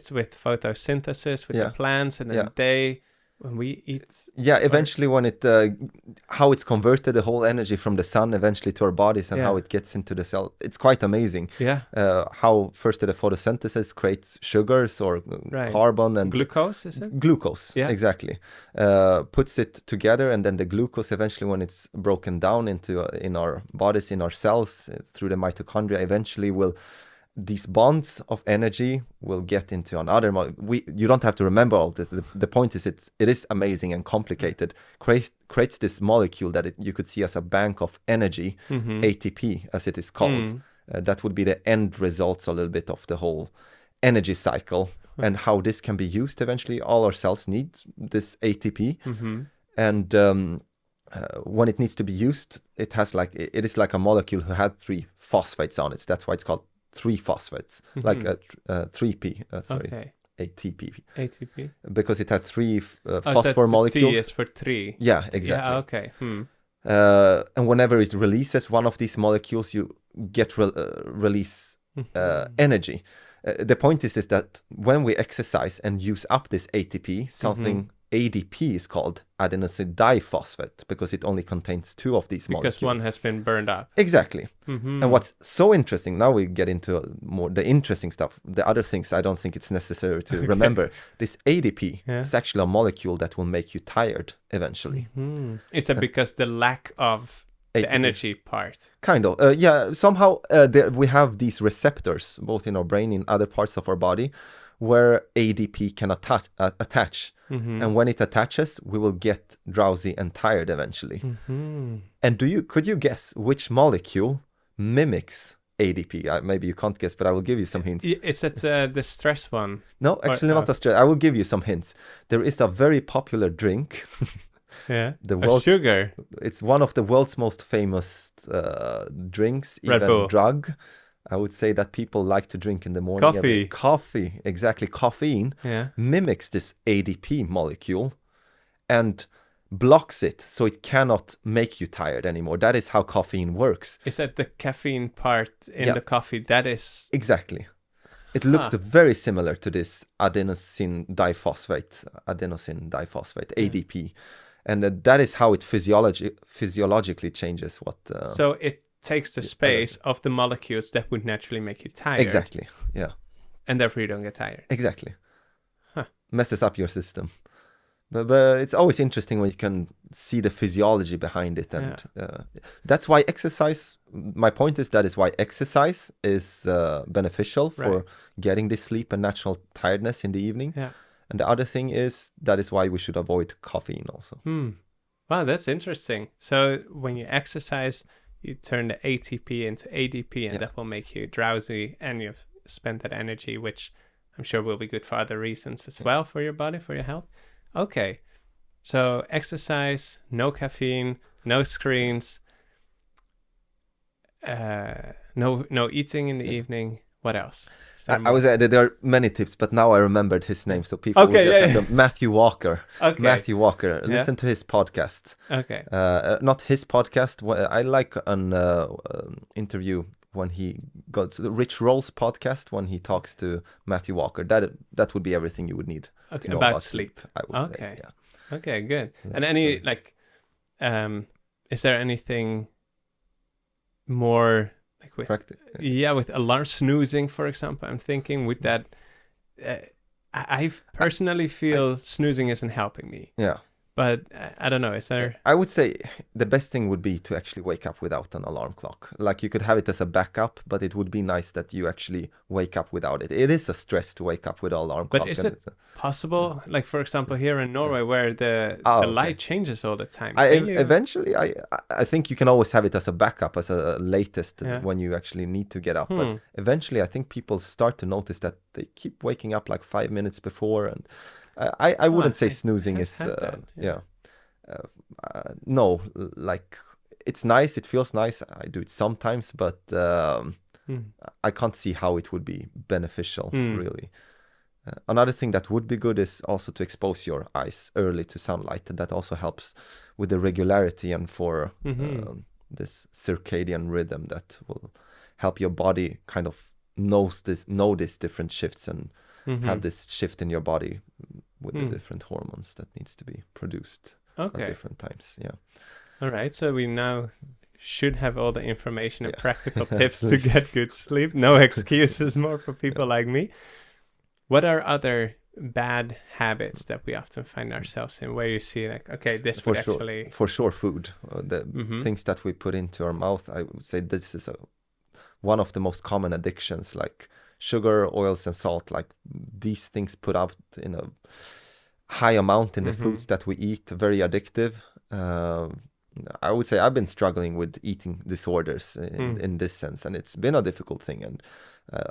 with photosynthesis with the plants, and then when we eat, eventually when it how it's converted, the whole energy from the sun eventually to our bodies, and how it gets into the cell, it's quite amazing. How first the photosynthesis creates sugars or carbon and glucose, is it? Glucose, exactly. Puts it together, and then the glucose eventually, when it's broken down in our bodies, in our cells, through the mitochondria, eventually these bonds of energy will get into another. You don't have to remember all this. The point is, it is amazing and complicated. Creates this molecule that you could see as a bank of energy, ATP as it is called. That would be the end results a little bit of the whole energy cycle, and how this can be used eventually. All our cells need this ATP, and when it needs to be used, it is like a molecule who had 3 phosphates on it. That's why it's called 3 phosphates, like a 3P, ATP, because it has 3 phosphor molecules. T is for 3. Yeah, exactly. Yeah, okay. And whenever it releases one of these molecules, you get release energy. The point is that when we exercise and use up this ATP, something ADP is called adenosine diphosphate because it only contains 2 of these molecules. Because one has been burned up. Exactly. And what's so interesting, now we get into more the interesting stuff. The other things I don't think it's necessary to remember. This ADP is actually a molecule that will make you tired eventually. Is that because the lack of the energy part? Kind of. Somehow we have these receptors, both in our brain and other parts of our body, where ADP can attach. And when it attaches, we will get drowsy and tired eventually. And could you guess which molecule mimics ADP? Maybe you can't guess, but I will give you some hints. Is that the stress one? No, actually not a stress. I will give you some hints. There is a very popular drink. Sugar. It's one of the world's most famous drinks, Red even Bull. drug. I would say that people like to drink in the morning. Coffee, exactly. Caffeine mimics this ADP molecule and blocks it so it cannot make you tired anymore. That is how caffeine works. Is that the caffeine part in the coffee? That is... Exactly. It looks very similar to this adenosine diphosphate, ADP. And that is how it physiologically changes what... So it takes the space of the molecules that would naturally make you tired. Exactly, yeah. And therefore you don't get tired. Exactly. Messes up your system. But it's always interesting when you can see the physiology behind it. And that's why exercise, my point is that is why exercise is beneficial for getting this sleep and natural tiredness in the evening. Yeah. And the other thing is that is why we should avoid caffeine also. Wow, that's interesting. So when you exercise, you turn the ATP into ADP, and that will make you drowsy, and you've spent that energy, which I'm sure will be good for other reasons as well for your body, for your health. Okay, so exercise, no caffeine, no screens, no eating in the evening. What else? I was there are many tips, but now I remembered his name, so people will just have Matthew Walker. Matthew Walker. Listen to his podcast. Okay. Not his podcast. I like an interview when he got to the Rich Roll's podcast when he talks to Matthew Walker. That would be everything you would need to know about sleep. I would say. Yeah. Okay. Good. And any is there anything more? Like with alarm snoozing, for example, I'm thinking with that, I personally feel snoozing isn't helping me. Yeah. But I don't know, is there... I would say the best thing would be to actually wake up without an alarm clock. Like you could have it as a backup, but it would be nice that you actually wake up without it. It is a stress to wake up with an alarm clock. But is it possible, like for example here in Norway, where the light changes all the time? Eventually, I think you can always have it as a backup, as a latest when you actually need to get up. But eventually, I think people start to notice that they keep waking up like 5 minutes before, and I wouldn't say snoozing is no, like it's nice, it feels nice, I do it sometimes, but I can't see how it would be beneficial really. Another thing that would be good is also to expose your eyes early to sunlight, and that also helps with the regularity and for this circadian rhythm that will help your body kind of know these different shifts and have this shift in your body with the different hormones that needs to be produced at different times. Yeah. All right. So we now should have all the information and practical tips to get good sleep. No excuses more for people like me. What are other bad habits that we often find ourselves in where you see like, okay, this would actually... For sure, food. The things that we put into our mouth, I would say this is one of the most common addictions, like sugar, oils, and salt. Like these things put out in a high amount in the foods that we eat, very addictive. I would say I've been struggling with eating disorders in this sense, and it's been a difficult thing. And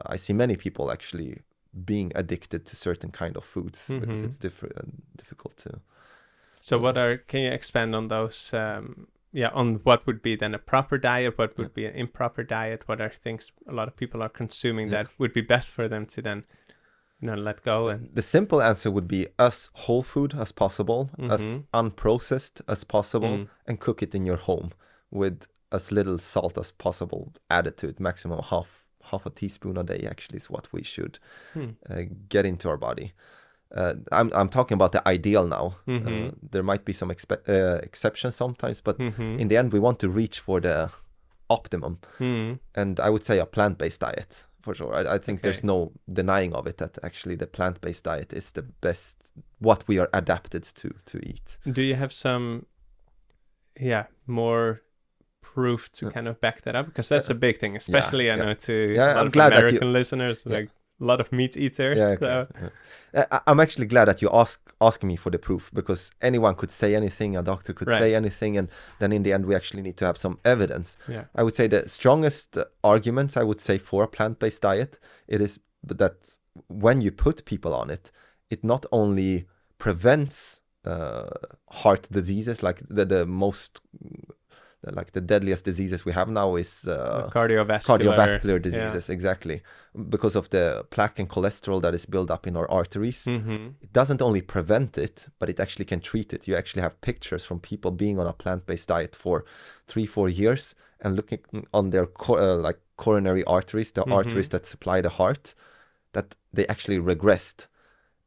I see many people actually being addicted to certain kind of foods because it's difficult to. So can you expand on those? On what would be then a proper diet, what would be an improper diet, what are things a lot of people are consuming that would be best for them to then let go? And the simple answer would be as whole food as possible, as unprocessed as possible, and cook it in your home with as little salt as possible added to it. Maximum half a teaspoon a day actually is what we should get into our body. I'm talking about the ideal now. There might be some exceptions sometimes, but in the end, we want to reach for the optimum. And I would say a plant-based diet for sure. I think there's no denying of it, that actually the plant-based diet is the best, what we are adapted to eat. Do you have some more proof to kind of back that up? Because that's a big thing, especially I know to a lot of American listeners, like a lot of meat eaters. I'm actually glad that you asking me for the proof, because anyone could say anything, a doctor could say anything, and then in the end we actually need to have some evidence. I would say the strongest arguments, I would say, for a plant-based diet, it is that when you put people on it, it not only prevents heart diseases, like the most, like the deadliest diseases we have now is cardiovascular diseases, exactly, because of the plaque and cholesterol that is built up in our arteries. It doesn't only prevent it, but it actually can treat it. You actually have pictures from people being on a plant-based diet for 3-4 years and looking on their like coronary arteries, the arteries that supply the heart, that they actually regressed.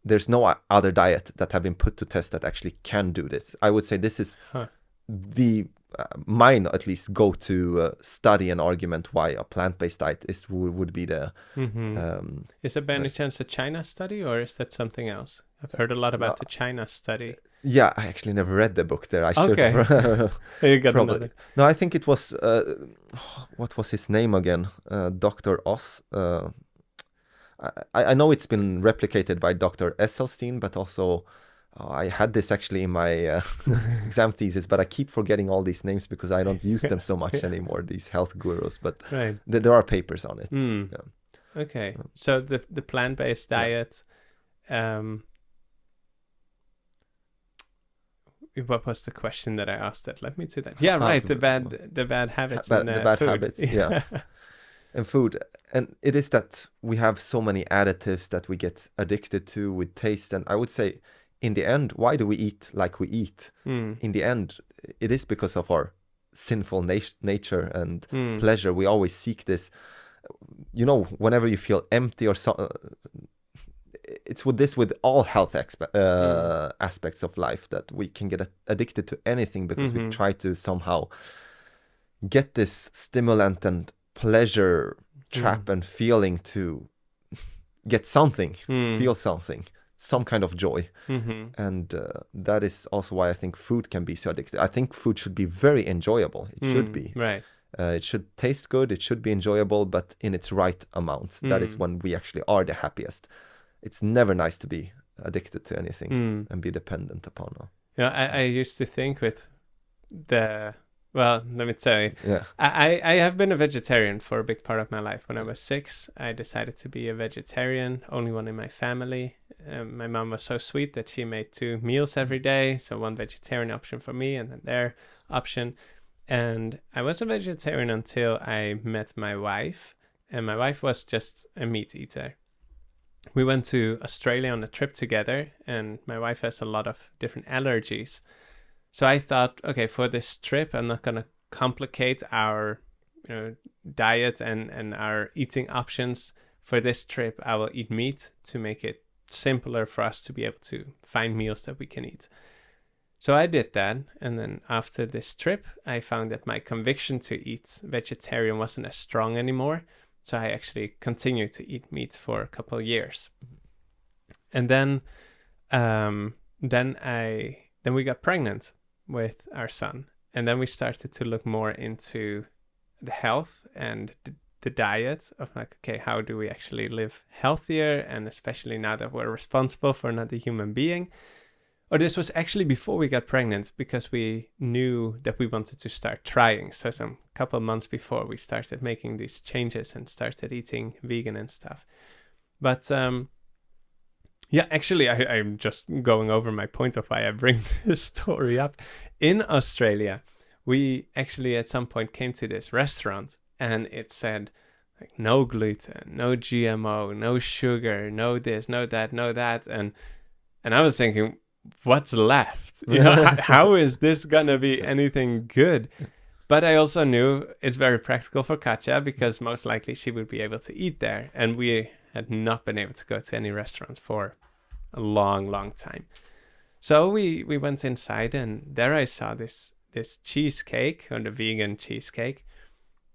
There's no other diet that have been put to test that actually can do this. I would say this is the mine, at least, go to study and argument why a plant-based diet would be the is there by any chance a China study, or is that something else? I've heard a lot about the China study. I actually never read the book there. I should. You got probably another. No, I think it was what was his name again? Dr. Oz. I know it's been replicated by Dr. Esselstyn, but also I had this actually in my exam thesis, but I keep forgetting all these names because I don't use them so much anymore, these health gurus, but there are papers on it. Okay, so the plant-based diet, what was the question that I asked that led me to that? The bad habits in the bad food. Habits, and food. And it is that we have so many additives that we get addicted to with taste, and I would say, in the end, why do we eat like we eat? In the end, it is because of our sinful nature and pleasure. We always seek this, whenever you feel empty or so. It's with all health aspects of life, that we can get addicted to anything because we try to somehow get this stimulant and pleasure trap and feeling to get something, feel something, some kind of joy. And that is also why I think food can be so addictive. I think food should be very enjoyable. It should be. It should taste good. It should be enjoyable, but in its right amounts. That is when we actually are the happiest. It's never nice to be addicted to anything and be dependent upon. I used to think with let me tell you. I have been a vegetarian for a big part of my life. When I was 6, I decided to be a vegetarian, only one in my family. My mom was so sweet that she made 2 meals every day, so one vegetarian option for me and then their option. And I was a vegetarian until I met my wife, and my wife was just a meat eater. We went to Australia on a trip together, and my wife has a lot of different allergies. So I thought, okay, for this trip, I'm not going to complicate our diet and our eating options. For this trip, I will eat meat to make it simpler for us to be able to find meals that we can eat. So I did that. And then after this trip, I found that my conviction to eat vegetarian wasn't as strong anymore. So I actually continued to eat meat for a couple of years. And then we got pregnant with our son, and then we started to look more into the health and the diet of like, okay, how do we actually live healthier, and especially now that we're responsible for another human being. Or this was actually before we got pregnant, because we knew that we wanted to start trying. So some couple of months before, we started making these changes and started eating vegan and stuff. But actually, I'm just going over my point of why I bring this story up. In Australia, we actually at some point came to this restaurant, and it said, like, no gluten, no GMO, no sugar, no this, no that, no that. And I was thinking, what's left? How is this going to be anything good? But I also knew it's very practical for Katja, because most likely she would be able to eat there. And we had not been able to go to any restaurants for a long, long time. So we went inside, and there I saw this cheesecake, or the vegan cheesecake,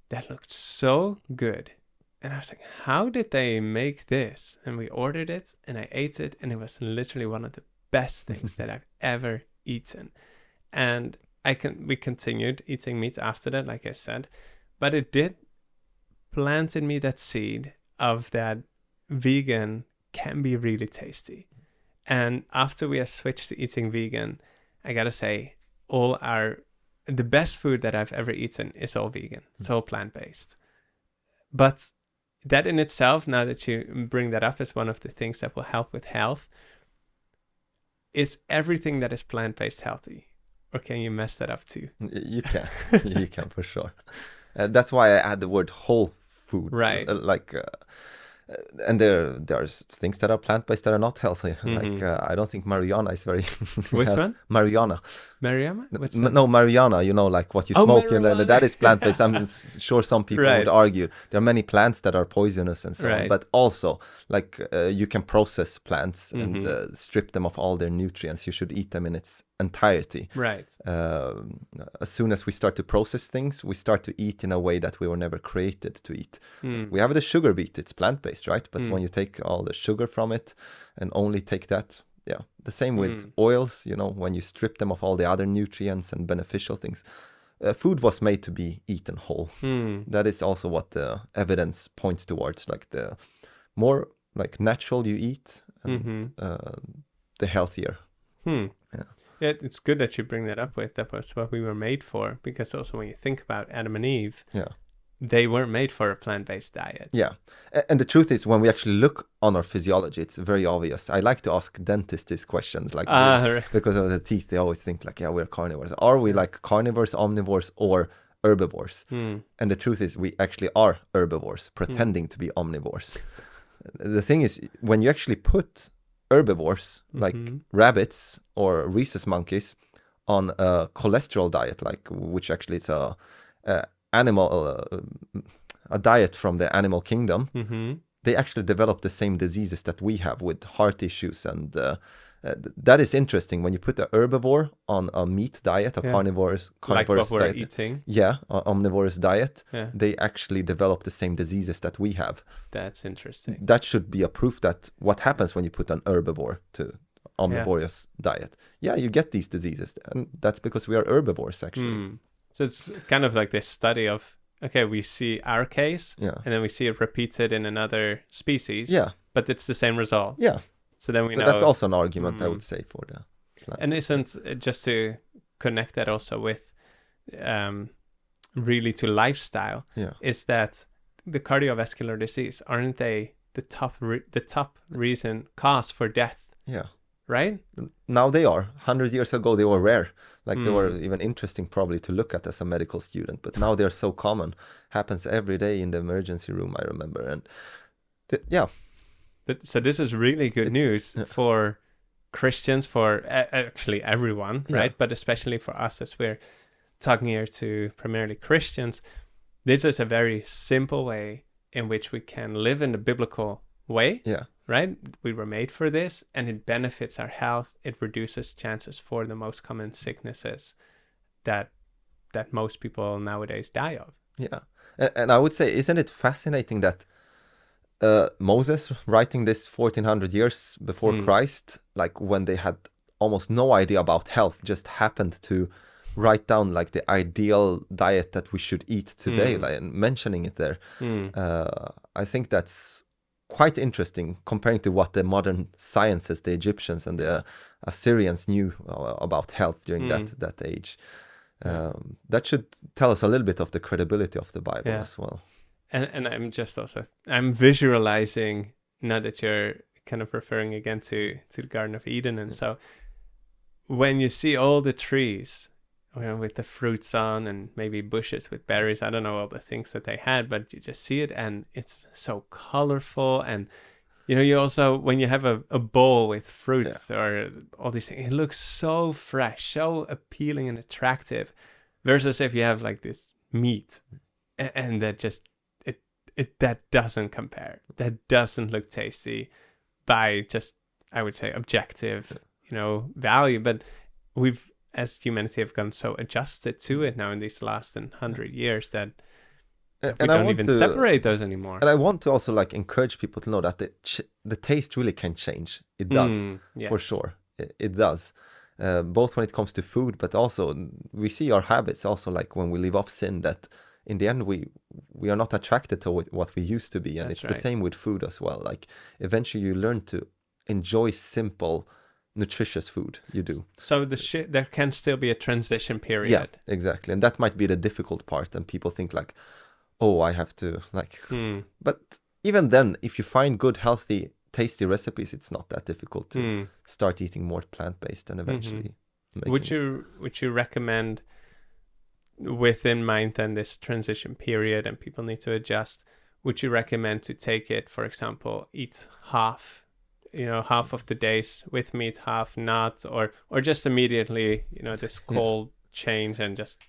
that looked so good. And I was like, how did they make this? And we ordered it, and I ate it, and it was literally one of the best things that I've ever eaten. And we continued eating meat after that, like I said, but it did plant in me that seed of that vegan can be really tasty. And after we have switched to eating vegan, I gotta say, the best food that I've ever eaten is all vegan. It's all plant-based. But that in itself, now that you bring that up as one of the things that will help with health, is everything that is plant-based healthy? Or can you mess that up too? You can. You can for sure. That's why I add the word whole food. Right. And there's things that are plant-based that are not healthy. Like I don't think marijuana is very Which one? Marijuana. Marijuana? No, marijuana, like what you smoke, and that is plant-based. I'm sure some people would argue there are many plants that are poisonous and so on, but also like you can process plants and strip them of all their nutrients. You should eat them in its entirety. Right. As soon as we start to process things, we start to eat in a way that we were never created to eat. We have the sugar beet, it's plant-based, right? But when you take all the sugar from it and only take that, the same with oils, when you strip them of all the other nutrients and beneficial things. Food was made to be eaten whole. That is also what the evidence points towards. Like the more like natural you eat, and, the healthier. Yeah, it's good that you bring that up with. That was what we were made for. Because also when you think about Adam and Eve, they weren't made for a plant-based diet. Yeah. And the truth is, when we actually look on our physiology, it's very obvious. I like to ask dentists these questions, like because of the teeth, they always think like, we're carnivores. Are we like carnivores, omnivores, or herbivores? And the truth is, we actually are herbivores, pretending to be omnivores. The thing is, when you actually put herbivores like rabbits or rhesus monkeys on a cholesterol diet, which actually is a diet from the animal kingdom, they actually develop the same diseases that we have with heart issues. And that is interesting. When you put a herbivore on a meat diet, a carnivorous like what we're diet, eating, omnivorous diet, they actually develop the same diseases that we have. That's interesting. That should be a proof that what happens when you put an herbivore to omnivorous diet. You get these diseases, and that's because we are herbivores actually. So it's kind of like this study of, okay, we see our case, and then we see it repeated in another species, but it's the same result. So then we know that's also an argument, I would say, for the plant. And isn't just to connect that also with really to lifestyle, is that the cardiovascular disease, aren't they the top cause for death? Right? Now they are. 100 years ago, they were rare. Like they were even interesting probably to look at as a medical student. But now they're so common. Happens every day in the emergency room, I remember. And So this is really good news for Christians, for actually everyone, right? But especially for us, as we're talking here to primarily Christians. This is a very simple way in which we can live in the biblical way. Right? We were made for this, and it benefits our health. It reduces chances for the most common sicknesses that most people nowadays die of. And I would say, isn't it fascinating that Moses, writing this 1400 years before Christ, like when they had almost no idea about health, just happened to write down like the ideal diet that we should eat today, and mentioning it there. I think that's quite interesting comparing to what the modern sciences, the Egyptians and the Assyrians knew about health during that age. That should tell us a little bit of the credibility of the Bible as well. And I'm visualizing, now that you're kind of referring again to the Garden of Eden, and so when you see all the trees with the fruits on, and maybe bushes with berries, I don't know all the things that they had, but you just see it and it's so colorful. And you also, when you have a bowl with fruits or all these things, it looks so fresh, so appealing and attractive, versus if you have like this meat and that just that doesn't compare, that doesn't look tasty by just I would say, objective, value. But we've, as humanity, have gotten so adjusted to it now in these last 100 years that we don't even separate those anymore. And I want to also encourage people to know that the taste really can change. It does, for sure. It does. Both when it comes to food, but also we see our habits also when we live off sin, that in the end we are not attracted to what we used to be. And it's the same with food as well. Eventually you learn to enjoy simple, nutritious food. You do. So there can still be a transition period. Yeah, exactly. And that might be the difficult part. And people think oh, I have to but even then, if you find good, healthy, tasty recipes, it's not that difficult to start eating more plant-based and eventually would you recommend, within mind then this transition period and people need to adjust, would you recommend to take it, for example, eat half of the days with meat, half not, or just immediately this cold change and just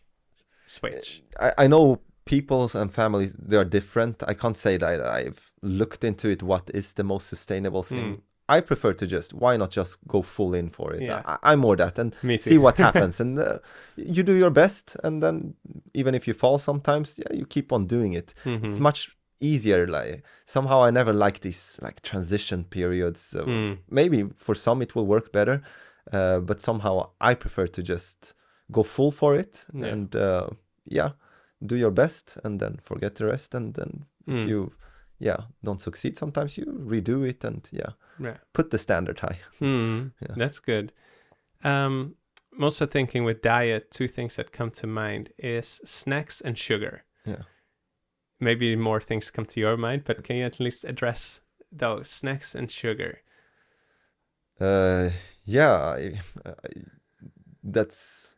switch? I know peoples and families, they are different. I can't say that I've looked into it, what is the most sustainable thing. I prefer to why not just go full in for it. Yeah. I'm more that, and see what happens. And you do your best, and then even if you fall sometimes, you keep on doing it. It's much easier. Somehow I never like these transition periods. Maybe for some it will work better, but somehow I prefer to just go full for it and do your best and then forget the rest. And then if you don't succeed, sometimes you redo it and put the standard high. That's good. I'm also thinking with diet, two things that come to mind is snacks and sugar. Maybe more things come to your mind, but can you at least address those, snacks and sugar? That's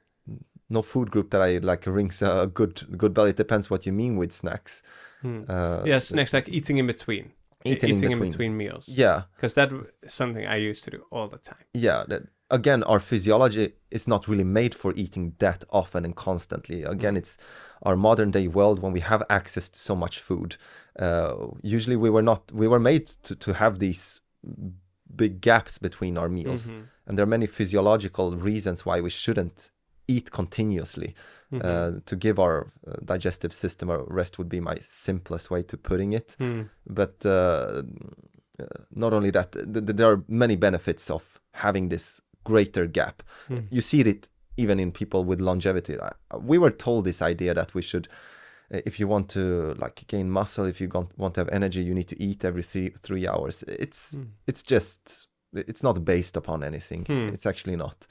no food group that I rings a good bell. It depends what you mean with snacks. Snacks like eating in between. Eating in between meals. Yeah. Because that is something I used to do all the time. Yeah. Again, our physiology is not really made for eating that often and constantly. Again, it's our modern day world when we have access to so much food. Usually we were made to have these big gaps between our meals. And there are many physiological reasons why we shouldn't eat continuously. To give our digestive system a rest would be my simplest way to putting it. But not only that, there are many benefits of having this greater gap. You see it even in people with longevity. We were told this idea that we should, if you want to gain muscle, if you want to have energy, you need to eat every 3 hours. It's not based upon anything. It's actually not.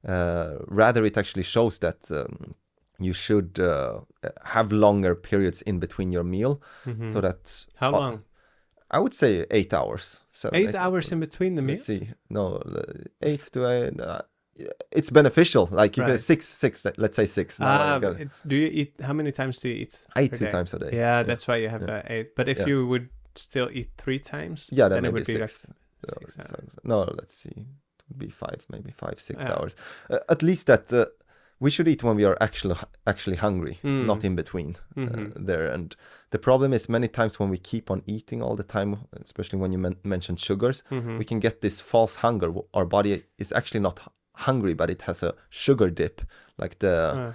Rather, it actually shows that you should have longer periods in between your meal, so that... How long? I would say 8 hours. 8 hours in between the meals? Let's see. No, 8 to 8. It's beneficial. You can 6. Let's say 6. Do you eat? How many times do you eat? I eat 2 times a day. Yeah, that's why you have 8. But if you would still eat 3 times, then it would be 6. No, let's see. It would be 5, maybe 5-6 hours. At least that we should eat when we are actually hungry, not in between there. And the problem is many times when we keep on eating all the time, especially when you mentioned sugars, we can get this false hunger. Our body is actually not hungry, but it has a sugar dip, like the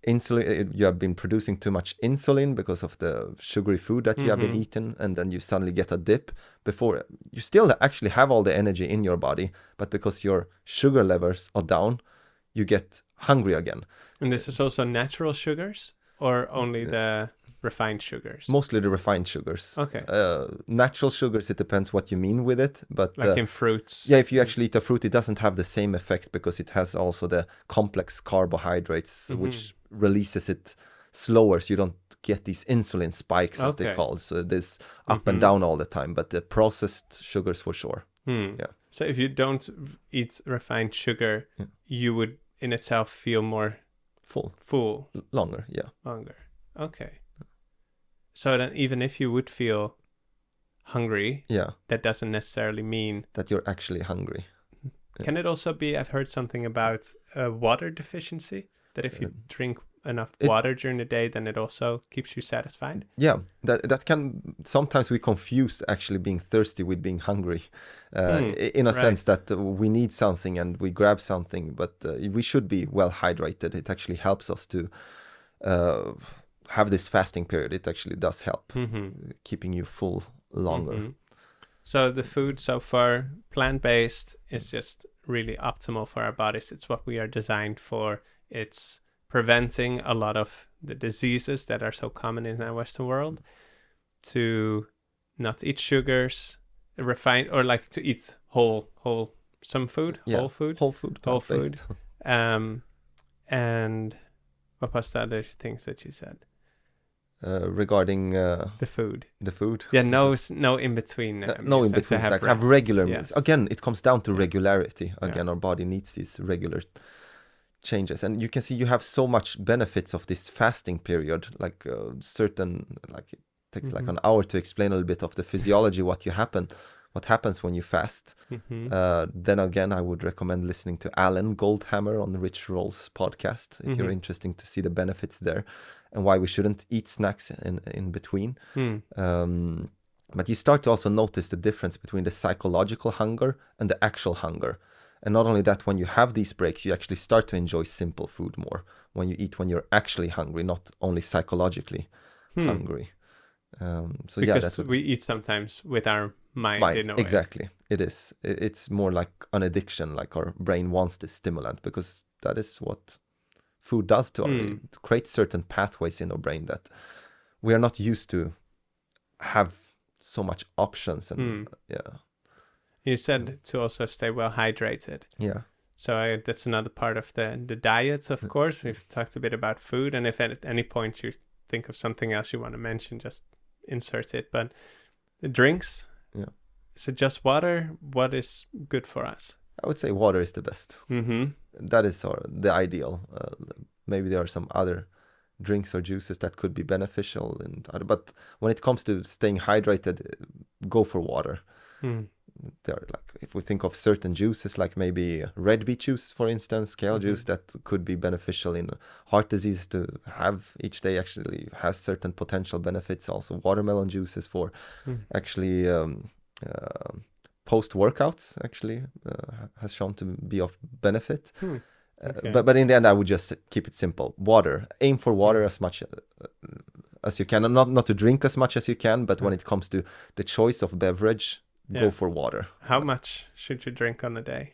insulin. You have been producing too much insulin because of the sugary food that you have been eating, and then you suddenly get a dip. Before you still actually have all the energy in your body, but because your sugar levels are down, you get hungry again. And this is also natural sugars, or only the refined sugars? Mostly the refined sugars. Okay. Natural sugars, it depends what you mean with it, but in fruits. Yeah, if you actually eat a fruit, it doesn't have the same effect because it has also the complex carbohydrates, which releases it slower, so you don't get these insulin spikes, as they call. So there's up and down all the time, but the processed sugars for sure. Yeah. So if you don't eat refined sugar, you would in itself feel more full. Longer. Okay. So then even if you would feel hungry, that doesn't necessarily mean that you're actually hungry. Can it also be, I've heard something about water deficiency, that if you drink enough water during the day, then it also keeps you satisfied. Yeah, that can sometimes we confuse actually being thirsty with being hungry, in a sense that we need something and we grab something, but we should be well hydrated. It actually helps us to have this fasting period. It actually does help keeping you full longer. So the food so far, plant-based, is just really optimal for our bodies. It's what we are designed for. It's preventing a lot of the diseases that are so common in our Western world. To not eat sugars, refined, or like to eat whole food. And what was the other things that you said? Regarding the food. Yeah, no in between. No in between. Like have regular meals. Again, it comes down to regularity. Again, our body needs these regular changes, and you can see you have so much benefits of this fasting period. Like certain, like it takes like an hour to explain a little bit of the physiology, what happens when you fast. Then again, I would recommend listening to Alan Goldhammer on Rich Roll's podcast if you're interested to see the benefits there and why we shouldn't eat snacks in between. But you start to also notice the difference between the psychological hunger and the actual hunger. And not only that, when you have these breaks, you actually start to enjoy simple food more when you eat when you're actually hungry, not only psychologically hungry. So because we eat sometimes with our mind in a way. Exactly. It is. It's more like an addiction, like our brain wants this stimulant, because that is what food does to it creates certain pathways in our brain that we are not used to have so much options. And You said to also stay well hydrated. Yeah. So that's another part of the diet, of course. We've talked a bit about food, and if at any point you think of something else you want to mention, just insert it. But the drinks, is it just water? What is good for us? I would say water is the best. That is the ideal. Maybe there are some other drinks or juices that could be beneficial, but when it comes to staying hydrated, go for water. There are, like, if we think of certain juices, like maybe red beet juice, for instance, kale juice, that could be beneficial in heart disease to have each day, actually has certain potential benefits. Also watermelon juices for actually post workouts actually has shown to be of benefit. But in the end, I would just keep it simple. Water. Aim for water as much as you can, and not to drink as much as you can, but when it comes to the choice of beverage, go for water. How much should you drink on a day?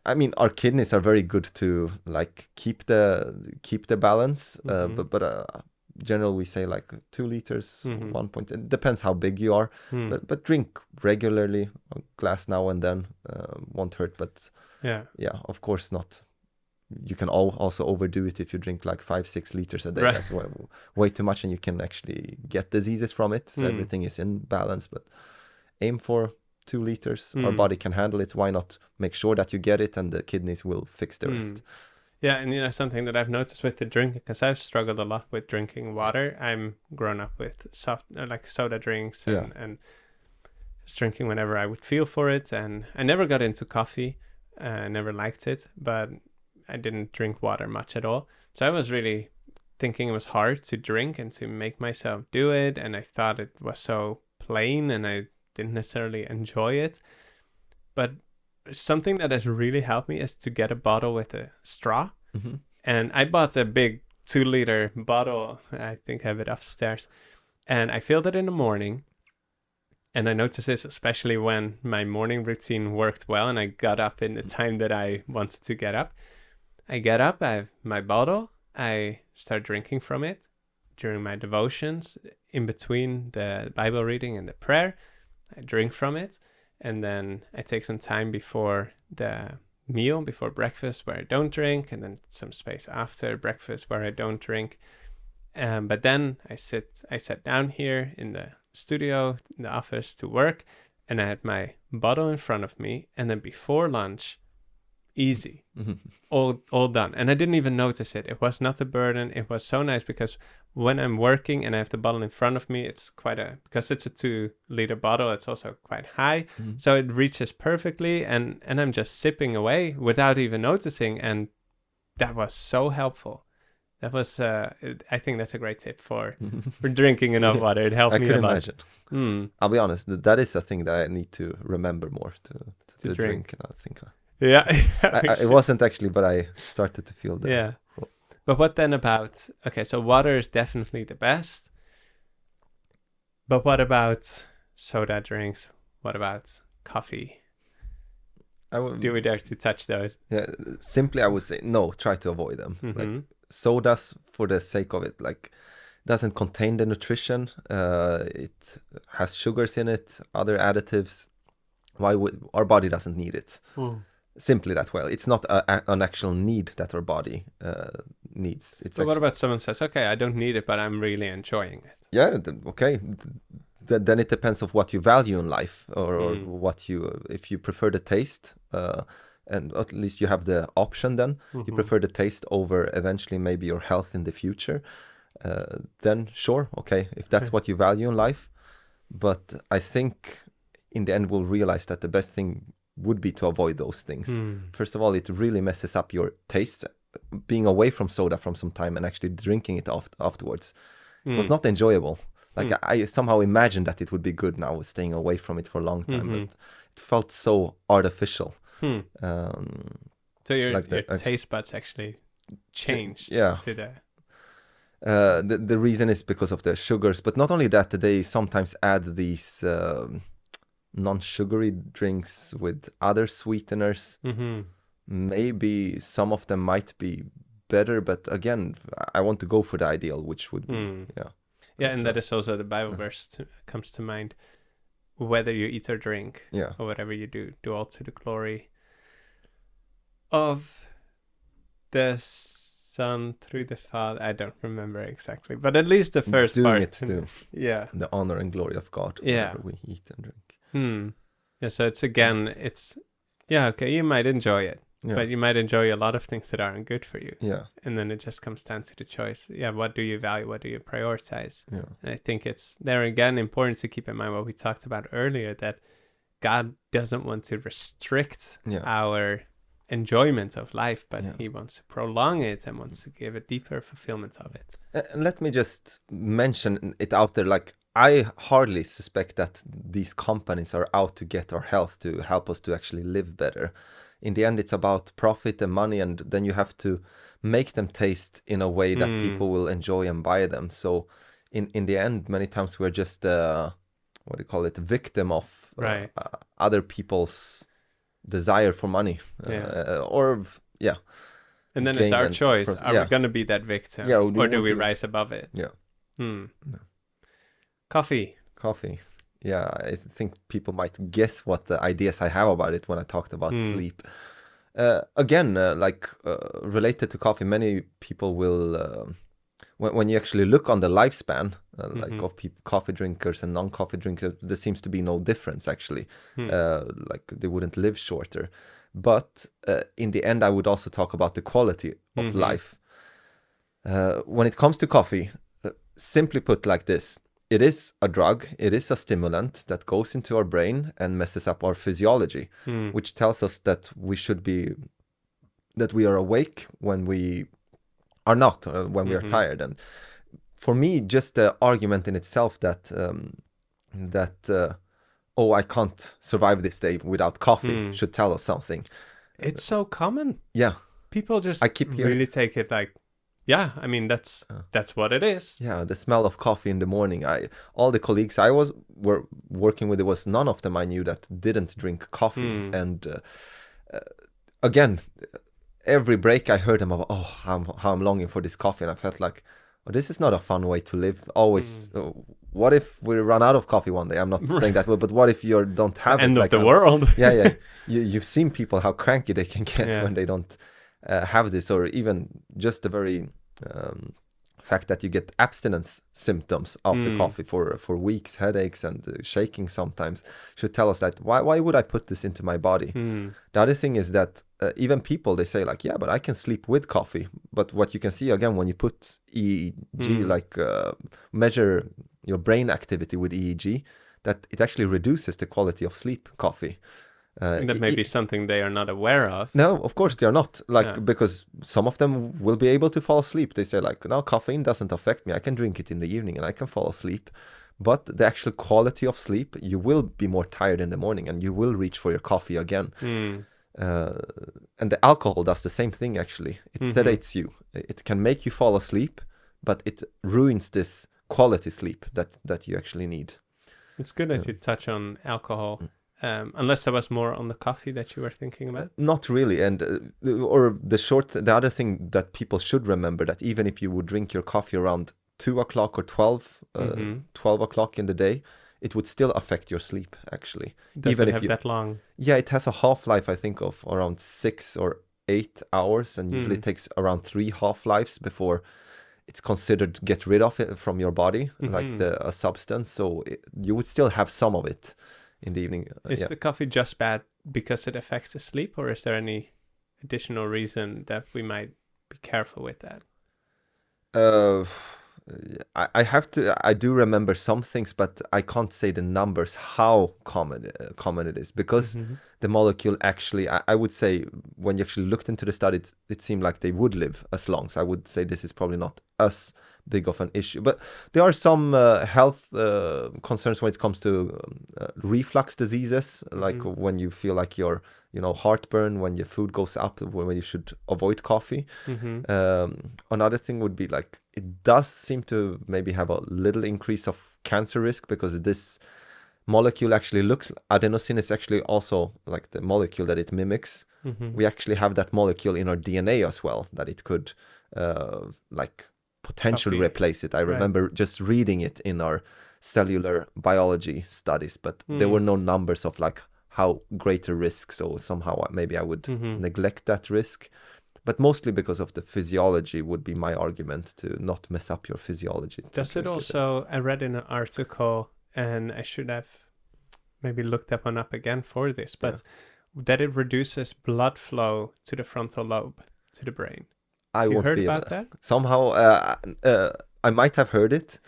I mean, our kidneys are very good to like keep the balance, but generally we say like 2 liters, 1 point. It depends how big you are, but drink regularly. A glass now and then won't hurt, but of course not. You can also overdo it if you drink like 5-6 liters a day. That's way too much, and you can actually get diseases from it. So everything is in balance, but aim for 2 liters. Our body can handle it. Why not make sure that you get it, and the kidneys will fix the rest. Yeah, and something that I've noticed with the drink, because I've struggled a lot with drinking water. I'm grown up with like soda drinks and just drinking whenever I would feel for it. And I never got into coffee. I never liked it, but I didn't drink water much at all. So I was really thinking it was hard to drink and to make myself do it. And I thought it was so plain, and I didn't necessarily enjoy it. But something that has really helped me is to get a bottle with a straw. And I bought a big 2-liter bottle. I think I have it upstairs, and I filled it in the morning. And I noticed this especially when my morning routine worked well and I got up in the time that I wanted to get up. I get up, I have my bottle, I start drinking from it during my devotions, in between the Bible reading and the prayer. I drink from it, and then I take some time before the meal, before breakfast, where I don't drink, and then some space after breakfast where I don't drink. But then I sat down here in the studio, in the office to work, and I had my bottle in front of me, and then before lunch, easy, all done. And I didn't even notice it. It was not a burden. It was so nice, because when I'm working and I have the bottle in front of me, it's because it's a 2-liter bottle, it's also quite high. So it reaches perfectly, and I'm just sipping away without even noticing. And that was so helpful. That was, I think that's a great tip for drinking enough water. It helped I me could a lot. imagine. Mm, I'll be honest, that is a thing that I need to remember more to drink. And I think yeah. it wasn't actually, but I started to feel that. Yeah. But what then about, okay, so water is definitely the best. But what about soda drinks? What about coffee? Do we dare to touch those? Yeah, simply I would say no, try to avoid them. Like sodas, for the sake of it, like doesn't contain the nutrition. It has sugars in it, other additives. Why would our body doesn't need it? Simply that well. It's not an actual need that our body needs. It's but what about someone says, okay, I don't need it, but I'm really enjoying it? Yeah, okay. Then it depends of what you value in life, or what you, if you prefer the taste, and at least you have the option. Then you prefer the taste over eventually maybe your health in the future. Then sure, okay, if that's what you value in life. But I think in the end we'll realize that the best thing would be to avoid those things. First of all, it really messes up your taste. Being away from soda from some time and actually drinking it afterwards, it was not enjoyable. Like I somehow imagined that it would be good now, staying away from it for a long time, but it felt so artificial. So your taste buds actually changed. Yeah. To the reason is because of the sugars, but not only that, they sometimes add these non-sugary drinks with other sweeteners. Maybe some of them might be better, but again, I want to go for the ideal, which would be and that is also the Bible verse comes to mind. Whether you eat or drink, or whatever you do all to the glory of the Son through the Father. I don't remember exactly, but at least the first doing part. it to the honor and glory of God. Whenever we eat and drink. Yeah, so it's again, okay, you might enjoy it. But you might enjoy a lot of things that aren't good for you. Yeah. And then it just comes down to the choice. Yeah, what do you value? What do you prioritize? Yeah. And I think it's there again important to keep in mind what we talked about earlier, that God doesn't want to restrict our enjoyment of life, but he wants to prolong it and wants to give a deeper fulfillment of it. And let me just mention it out there, like I hardly suspect that these companies are out to get our health, to help us to actually live better. In the end, it's about profit and money, and then you have to make them taste in a way that people will enjoy and buy them. So in the end, many times we're just, victim of other people's desire for money. And then it's our choice. Are we going to be that victim? Or do we rise above it? Coffee. Yeah, I think people might guess what the ideas I have about it when I talked about sleep. Related to coffee, many people will, when you actually look on the lifespan, of coffee drinkers and non-coffee drinkers, there seems to be no difference actually. Like they wouldn't live shorter. But in the end, I would also talk about the quality of life. When it comes to coffee, simply put like this, it is a drug, it is a stimulant that goes into our brain and messes up our physiology, which tells us that we are awake when we are not, when we are tired. And for me, just the argument in itself that I can't survive this day without coffee should tell us something. It's so common. Yeah. People just really take it like, I mean, that's what it is. Yeah, the smell of coffee in the morning. All the colleagues I were working with, there was none of them I knew that didn't drink coffee. And again, every break I heard them about, how I'm longing for this coffee. And I felt like, this is not a fun way to live. Always, what if we run out of coffee one day? I'm not saying that, but what if you don't have end it? Of the world. You've seen people, how cranky they can get when they don't have this, or even just the very fact that you get abstinence symptoms after coffee for weeks, headaches and shaking sometimes, should tell us that why would I put this into my body? The other thing is that even people, they say like, but I can sleep with coffee. But what you can see again when you put EEG, measure your brain activity with EEG, that it actually reduces the quality of sleep, coffee. And that may be something they are not aware of. No, of course they are not. Because some of them will be able to fall asleep. They say like, no, caffeine doesn't affect me. I can drink it in the evening and I can fall asleep. But the actual quality of sleep, you will be more tired in the morning and you will reach for your coffee again. And the alcohol does the same thing, actually. It sedates you. It can make you fall asleep, but it ruins this quality sleep that you actually need. It's good that you touch on alcohol. Unless there was more on the coffee that you were thinking about? Not really. And the other thing that people should remember, that even if you would drink your coffee around 2 o'clock or 12 o'clock in the day, it would still affect your sleep, actually. Does it have that long? Yeah, it has a half-life, I think, of around 6 or 8 hours, and usually takes around 3 half-lives before it's considered get rid of it from your body, like a substance. So you would still have some of it in the evening. Is the coffee just bad because it affects the sleep, or is there any additional reason that we might be careful with that? I do remember some things, but I can't say the numbers, how common it is, because the molecule actually, I would say, when you actually looked into the study, it seemed like they would live as long. So I would say this is probably not as big of an issue, but there are some health concerns when it comes to reflux diseases, like when you feel like your heartburn when your food goes up, when you should avoid coffee. Another thing would be like, it does seem to maybe have a little increase of cancer risk, because this molecule actually looks, adenosine is actually also like the molecule that it mimics. We actually have that molecule in our DNA as well, that it could like potentially replace it. I remember just reading it in our cellular biology studies, but there were no numbers of like how great a risk. So somehow maybe I would neglect that risk, but mostly because of the physiology would be my argument, to not mess up your physiology. Does it also, I read in an article, and I should have maybe looked that one up again for this, but that it reduces blood flow to the frontal lobe, to the brain. I won't heard about that? Somehow, I might have heard it.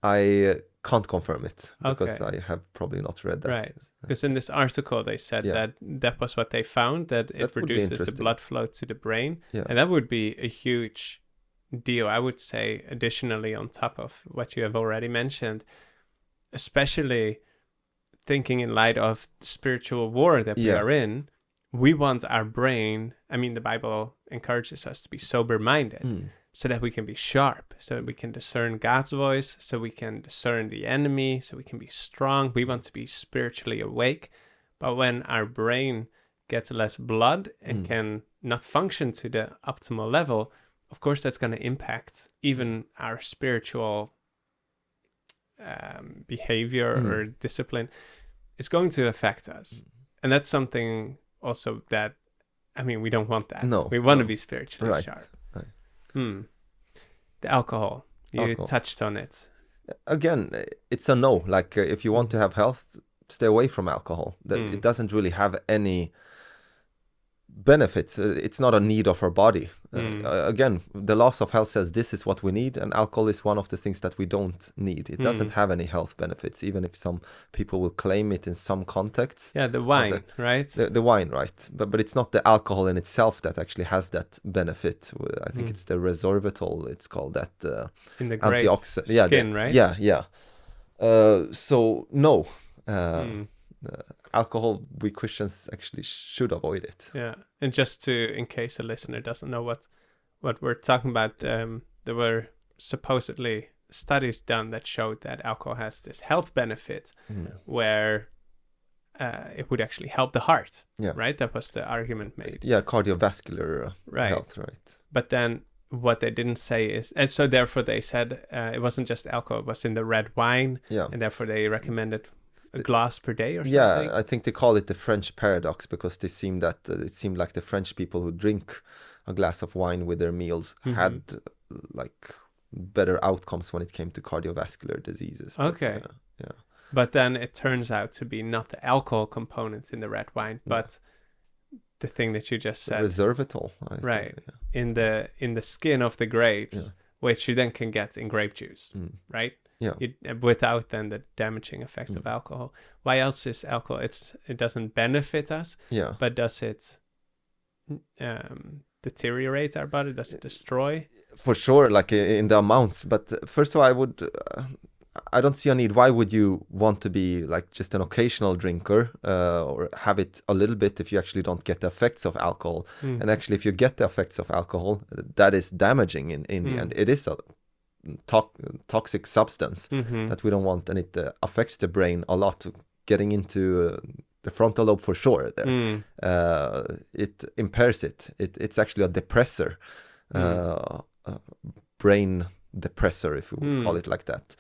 I can't confirm it, because I have probably not read that. Right, because in this article they said that was what they found, that it reduces the blood flow to the brain. And that would be a huge deal, I would say, additionally on top of what you have already mentioned, especially thinking in light of the spiritual war that we are in. We want our brain, I mean, the Bible encourages us to be sober-minded, so that we can be sharp, so that we can discern God's voice, so we can discern the enemy, so we can be strong. We want to be spiritually awake. But when our brain gets less blood and can not function to the optimal level, of course, that's going to impact even our spiritual behavior or discipline. It's going to affect us. And that's something also that, I mean, we don't want that. No, we want to be spiritually sharp. Right. The alcohol, you touched on it. Again, it's a no. Like, if you want to have health, stay away from alcohol. It doesn't really have any benefits. It's not a need of our body. Again, the laws of health says this is what we need, and alcohol is one of the things that we don't need. It doesn't have any health benefits, even if some people will claim it in some contexts. Yeah, the wine, right? The wine, right? But it's not the alcohol in itself that actually has that benefit. I think it's the resveratrol. It's called that in the grape skin, right? Yeah. So no. Alcohol, we Christians actually should avoid it. Yeah, and just to, in case a listener doesn't know what we're talking about, there were supposedly studies done that showed that alcohol has this health benefit where it would actually help the heart. Right, that was the argument made. Yeah, cardio-vascular health, right. But then what they didn't say is, and so therefore they said it wasn't just alcohol, it was in the red wine, and therefore they recommended a glass per day or something. Yeah, I think they call it the French paradox, because it seemed like the French people who drink a glass of wine with their meals had like better outcomes when it came to cardiovascular diseases. But then it turns out to be not the alcohol component in the red wine, but the thing that you just said, resveratrol, right? In the skin of the grapes, which you then can get in grape juice, right? Yeah. Without then the damaging effects of alcohol. Why else is alcohol? It doesn't benefit us, Yeah. but does it deteriorate our body? Does it destroy? For sure, like in the amounts. But first of all, I don't see a need. Why would you want to be like just an occasional drinker or have it a little bit if you actually don't get the effects of alcohol? And actually, if you get the effects of alcohol, that is damaging in the end. It is a toxic substance that we don't want, and it affects the brain a lot, getting into the frontal lobe for sure there. It impairs it. It's actually a depressor, brain depressor, if we would call it like that.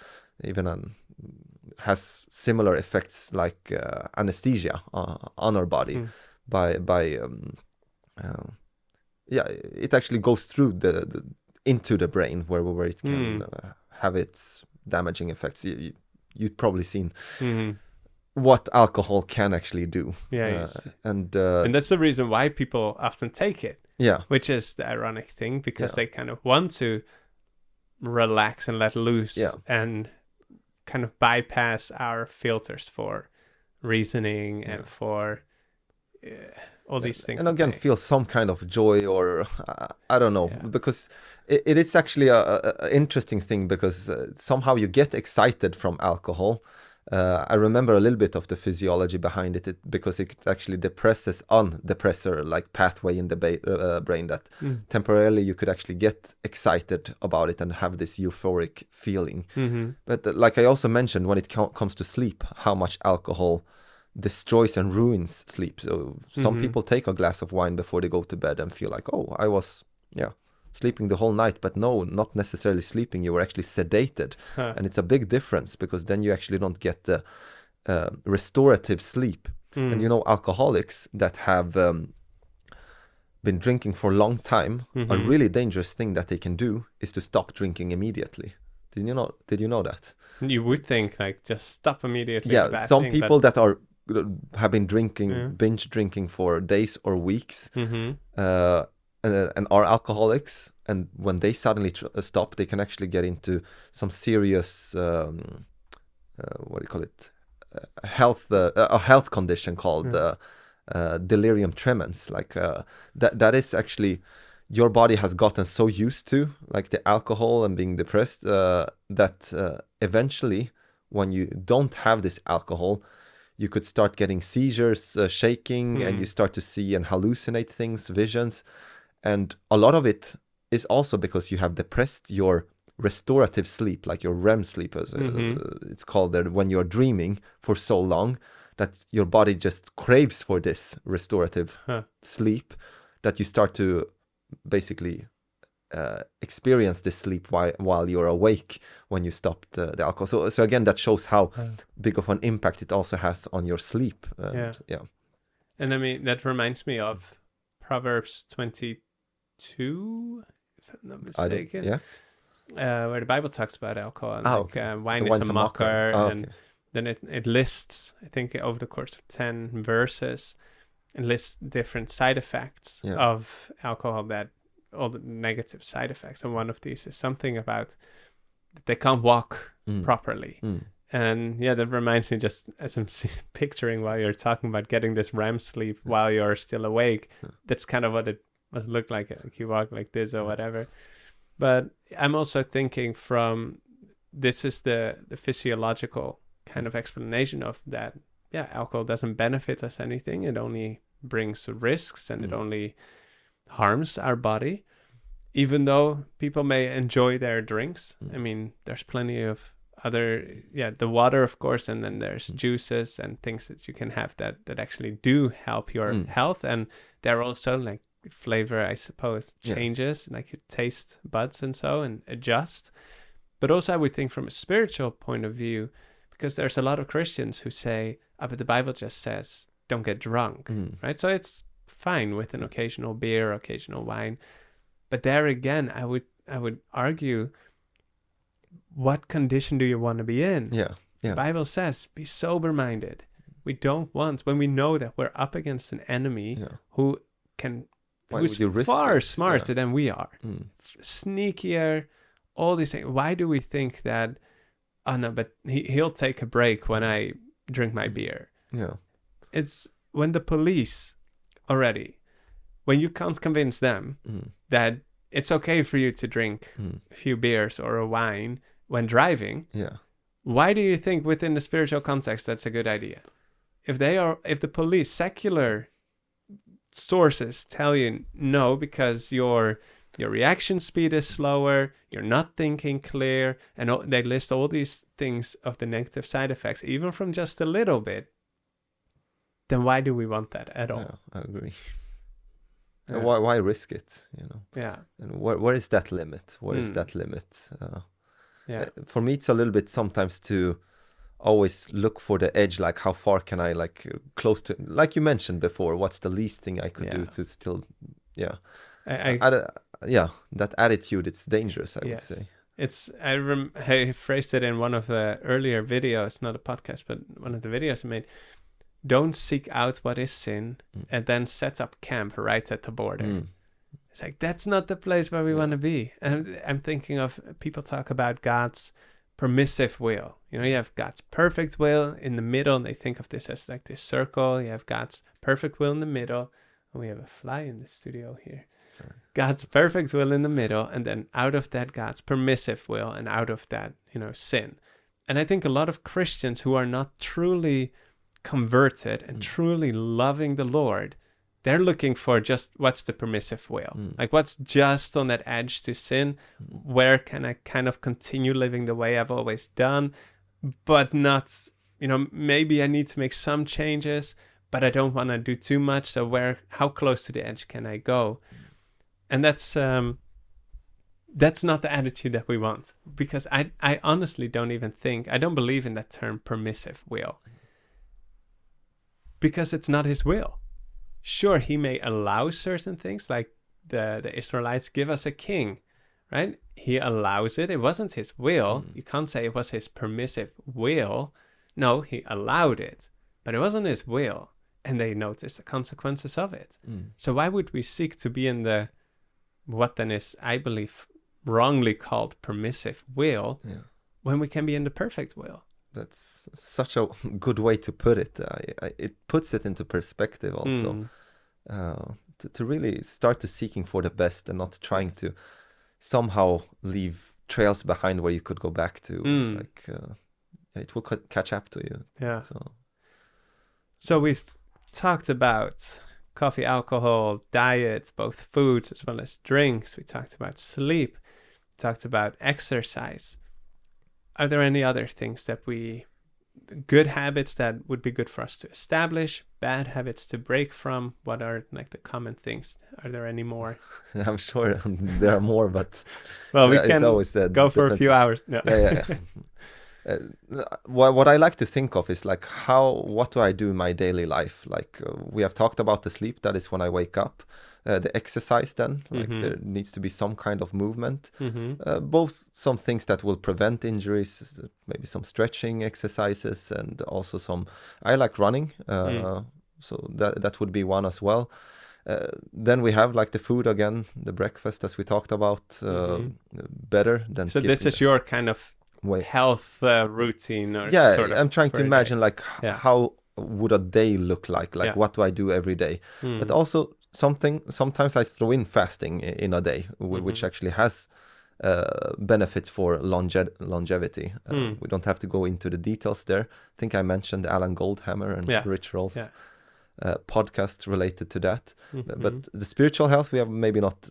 Even has similar effects like anesthesia on our body it actually goes through the into the brain where it can have its damaging effects. You've probably seen what alcohol can actually do. And that's the reason why people often take it. Yeah. Which is the ironic thing, because they kind of want to relax and let loose and kind of bypass our filters for reasoning and for all these things. And again, feel some kind of joy, or I don't know, because it is actually a interesting thing, because somehow you get excited from alcohol. I remember a little bit of the physiology behind it because it actually depresses on depressor like pathway in the brain that temporarily you could actually get excited about it and have this euphoric feeling. But like I also mentioned, when it comes to sleep, how much alcohol destroys and ruins sleep. So some people take a glass of wine before they go to bed and feel like, oh, I was sleeping the whole night. But no, not necessarily sleeping. You were actually sedated. And it's a big difference, because then you actually don't get the restorative sleep. And alcoholics that have been drinking for a long time, a really dangerous thing that they can do is to stop drinking immediately. Did you know that? You would think like just stop immediately. Yeah, some people that have been drinking, binge drinking for days or weeks, and are alcoholics, and when they suddenly stop, they can actually get into some serious what do you call it, a health condition called delirium tremens. Like that is actually, your body has gotten so used to like the alcohol and being depressed that eventually, when you don't have this alcohol, you could start getting seizures, shaking, and you start to see and hallucinate things, visions. And a lot of it is also because you have depressed your restorative sleep, like your REM sleep, as it's called there, when you're dreaming for so long that your body just craves for this restorative sleep, that you start to basically experience this sleep while you're awake when you stop the alcohol. So again, that shows how big of an impact it also has on your sleep. And I mean, that reminds me of Proverbs 22, if I'm not mistaken, where the Bible talks about alcohol. And wine is a mocker. And then it lists, I think over the course of 10 verses, it lists different side effects of alcohol, that all the negative side effects. And one of these is something about that they can't walk properly. And that reminds me, just as I'm picturing while you're talking about getting this REM sleep while you're still awake, that's kind of what it must look like you walk like this or whatever. But I'm also thinking from, this is the physiological kind of explanation of that. Alcohol doesn't benefit us anything. It only brings risks, and it only harms our body. Even though people may enjoy their drinks, I mean, there's plenty of other, the water, of course, and then there's juices and things that you can have that actually do help your health. And they're also like flavor, I suppose, changes, like your taste buds and so, and adjust. But also I would think from a spiritual point of view, because there's a lot of Christians who say, but the Bible just says don't get drunk, right? So it's fine with an occasional beer, occasional wine. But there again, I would argue, what condition do you want to be in? The Bible says, be sober-minded. We don't want, when we know that we're up against an enemy who's far smarter than we are, sneakier, all these things. Why do we think that, oh no, but he'll take a break when I drink my beer. Yeah. It's when the police already, when you can't convince them that it's okay for you to drink a few beers or a wine when driving. Yeah. Why do you think within the spiritual context that's a good idea? If the police, secular sources tell you no because your reaction speed is slower, you're not thinking clear, and they list all these things of the negative side effects, even from just a little bit, then why do we want that at all? Yeah, I agree. Yeah. Why risk it, Yeah. And where is that limit? Where is that limit? Yeah. For me, it's a little bit sometimes to always look for the edge, like how far can I, like, close to, like you mentioned before, what's the least thing I could do to still, that attitude, it's dangerous, I would say. It's, I phrased it in one of the earlier videos, not a podcast, but one of the videos I made. Don't seek out what is sin and then set up camp right at the border. It's like, that's not the place where we want to be. And I'm thinking of, people talk about God's permissive will. You have God's perfect will in the middle, and they think of this as like this circle. You have God's perfect will in the middle. And we have a fly in the studio here. Sure. God's perfect will in the middle, and then out of that, God's permissive will, and out of that, sin. And I think a lot of Christians who are not truly converted and truly loving the Lord, they're looking for just what's the permissive will, like what's just on that edge to sin. Where can I kind of continue living the way I've always done, but not, maybe I need to make some changes, but I don't want to do too much. So how close to the edge can I go? And that's not the attitude that we want, because I honestly I don't believe in that term permissive will. Because it's not his will. Sure, he may allow certain things, like the Israelites give us a king, right? He allows it. It wasn't his will. You can't say it was his permissive will. No, he allowed it, but it wasn't his will. And they noticed the consequences of it. So why would we seek to be in what then is, I believe, wrongly called permissive will when we can be in the perfect will? That's such a good way to put it. It puts it into perspective also, to really start to seeking for the best and not trying to somehow leave trails behind where you could go back to. It will catch up to you. Yeah. So we've talked about coffee, alcohol, diet, both foods as well as drinks. We talked about sleep, talked about exercise. Are there any other things good habits that would be good for us to establish, bad habits to break from? What are like the common things? Are there any more? I'm sure there are more, but well, we can always go for a few hours. No. What I like to think of is like, what do I do in my daily life? Like we have talked about the sleep, that is when I wake up. The exercise then, like there needs to be some kind of movement, both some things that will prevent injuries, maybe some stretching exercises, and also I like running, so that would be one as well. Then we have like the food again, the breakfast as we talked about, better than so this is your kind of health routine, or sort of, I'm trying to imagine like how would a day look like what do I do every day, but also sometimes I throw in fasting in a day, which actually has benefits for longevity. We don't have to go into the details there. I think I mentioned Alan Goldhammer and Rich Roll's podcast related to that. But the spiritual health, we have maybe not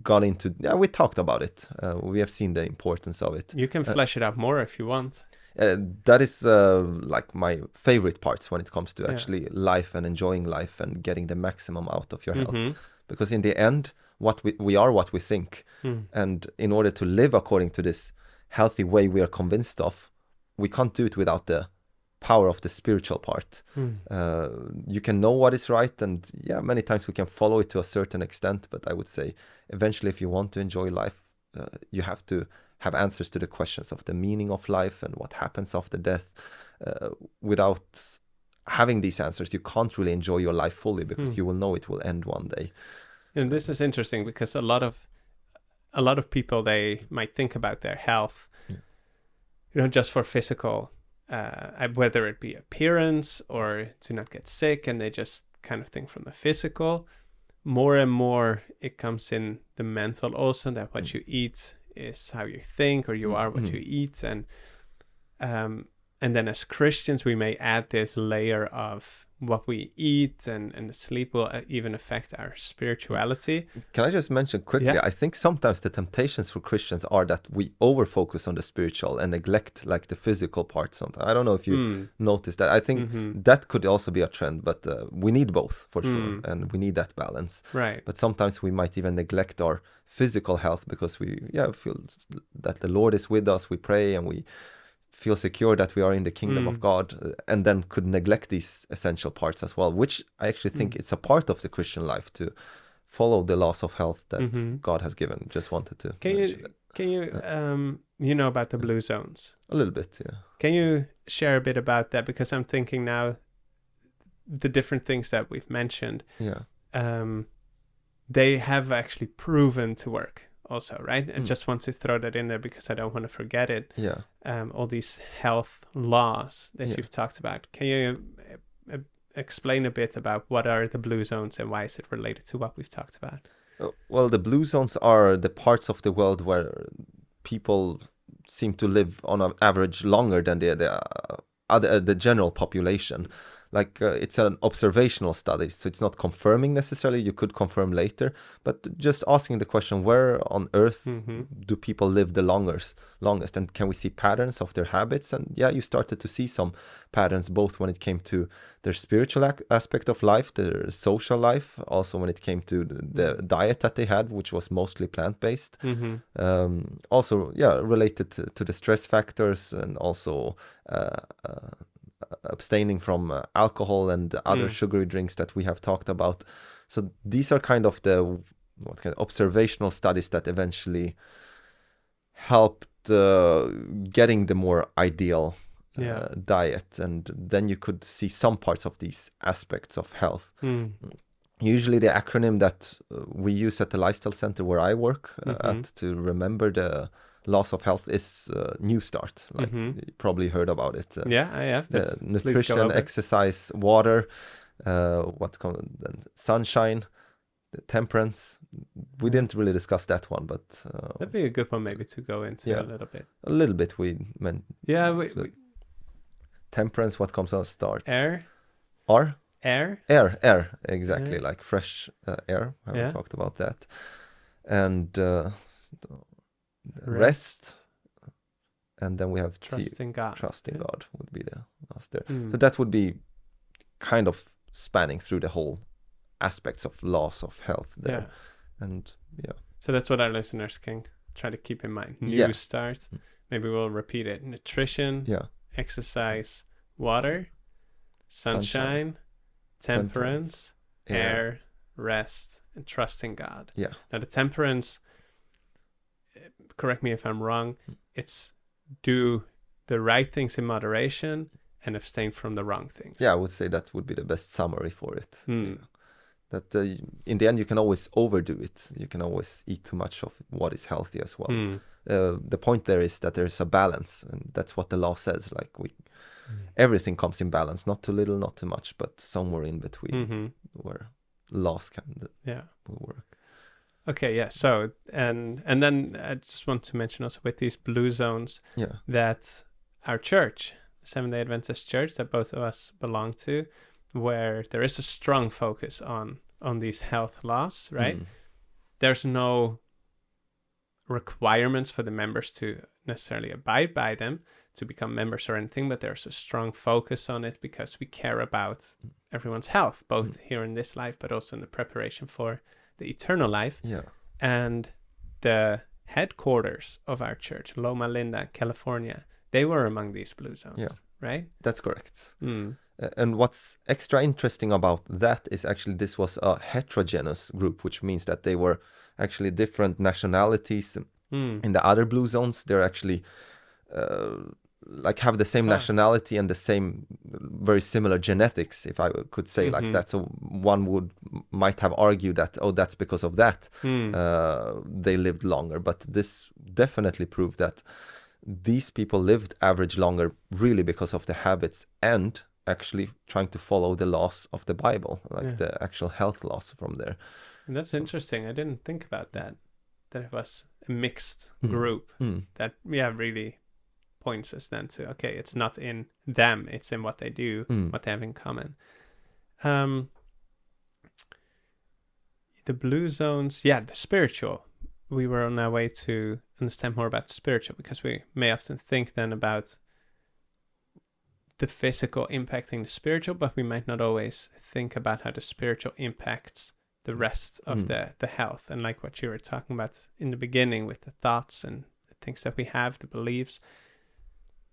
gone into. We talked about it. We have seen the importance of it. You can flesh it out more if you want. That is like my favorite parts when it comes to actually life and enjoying life and getting the maximum out of your health. Because in the end, what we are what we think. And in order to live according to this healthy way we are convinced of, we can't do it without the power of the spiritual part. You can know what is right, and many times we can follow it to a certain extent, but I would say eventually if you want to enjoy life, you have to have answers to the questions of the meaning of life and what happens after death. Without having these answers, you can't really enjoy your life fully, because you will know it will end one day. And this is interesting, because a lot of people, they might think about their health just for physical, whether it be appearance or to not get sick, and they just kind of think from the physical. More and more it comes in the mental also, that what you eat is how you think, or you are what you eat. And then as Christians, we may add this layer of what we eat, and the sleep will even affect our spirituality. Can I just mention quickly? Yeah. I think sometimes the temptations for Christians are that we over-focus on the spiritual and neglect like the physical part sometimes. I don't know if you noticed that. I think that could also be a trend, but we need both for sure, and we need that balance. Right. But sometimes we might even neglect our physical health because we feel that the Lord is with us, we pray, and we feel secure that we are in the kingdom of God, and then could neglect these essential parts as well, which I actually think it's a part of the Christian life to follow the laws of health that God has given. Just wanted to Can you you know about the blue zones? A little bit, yeah. Can you share a bit about that? Because I'm thinking now the different things that we've mentioned, they have actually proven to work also, right? And just want to throw that in there because I don't want to forget it. Yeah. All these health laws that you've talked about. Can you explain a bit about what are the blue zones and why is it related to what we've talked about? Well, the blue zones are the parts of the world where people seem to live on an average longer than the general population. Like it's an observational study, so it's not confirming necessarily. You could confirm later, but just asking the question, where on earth do people live the longest, and can we see patterns of their habits? And you started to see some patterns, both when it came to their spiritual aspect of life, their social life, also when it came to the diet that they had, which was mostly plant-based. Also, related to the stress factors, and also abstaining from alcohol and other sugary drinks that we have talked about. So these are kind of the observational studies that eventually helped getting the more ideal diet, and then you could see some parts of these aspects of health. Usually the acronym that we use at the Lifestyle Center where I work at to remember the laws of health is New Start. Like you probably heard about it. I have. Nutrition, exercise, water, sunshine, temperance. We didn't really discuss that one, but that'd be a good one maybe to go into a little bit. A little bit we meant. Temperance, what comes on start? Air. Air, exactly, like fresh air. We talked about that. And rest, and then we have trusting God. Trusting God would be the last there. So that would be kind of spanning through the whole aspects of laws of health there. And so that's what our listeners can try to keep in mind. New Start, maybe we'll repeat it: nutrition, exercise, water, sunshine, temperance, air, rest, and trusting God. Now the temperance, correct me if I'm wrong, it's do the right things in moderation and abstain from the wrong things. I would say that would be the best summary for it. That in the end you can always overdo it. You can always eat too much of what is healthy as well. The point there is that there's a balance, and that's what the law says. Like everything comes in balance, not too little, not too much, but somewhere in between where laws will work. Okay, so and then I just want to mention also with these blue zones that our church, Seventh-day Adventist Church, that both of us belong to, where there is a strong focus on these health laws, right? There's no requirements for the members to necessarily abide by them to become members or anything, but there's a strong focus on it because we care about everyone's health, both here in this life, but also in the preparation for the eternal life. And the headquarters of our church, Loma Linda, California, they were among these blue zones, right? That's correct. And what's extra interesting about that is actually this was a heterogeneous group, which means that they were actually different nationalities. In the other blue zones, they're actually like have the same nationality and the same very similar genetics, if I could say like that. So one might have argued that, that's because of that they lived longer. But this definitely proved that these people lived average longer really because of the habits and actually trying to follow the laws of the Bible, like the actual health laws from there. And that's interesting. I didn't think about that it was a mixed group. That really points us then to, okay, it's not in them, it's in what they do, what they have in common. The blue zones, the spiritual. We were on our way to understand more about the spiritual, because we may often think then about the physical impacting the spiritual, but we might not always think about how the spiritual impacts the rest of the health. And like what you were talking about in the beginning with the thoughts and the things that we have, the beliefs.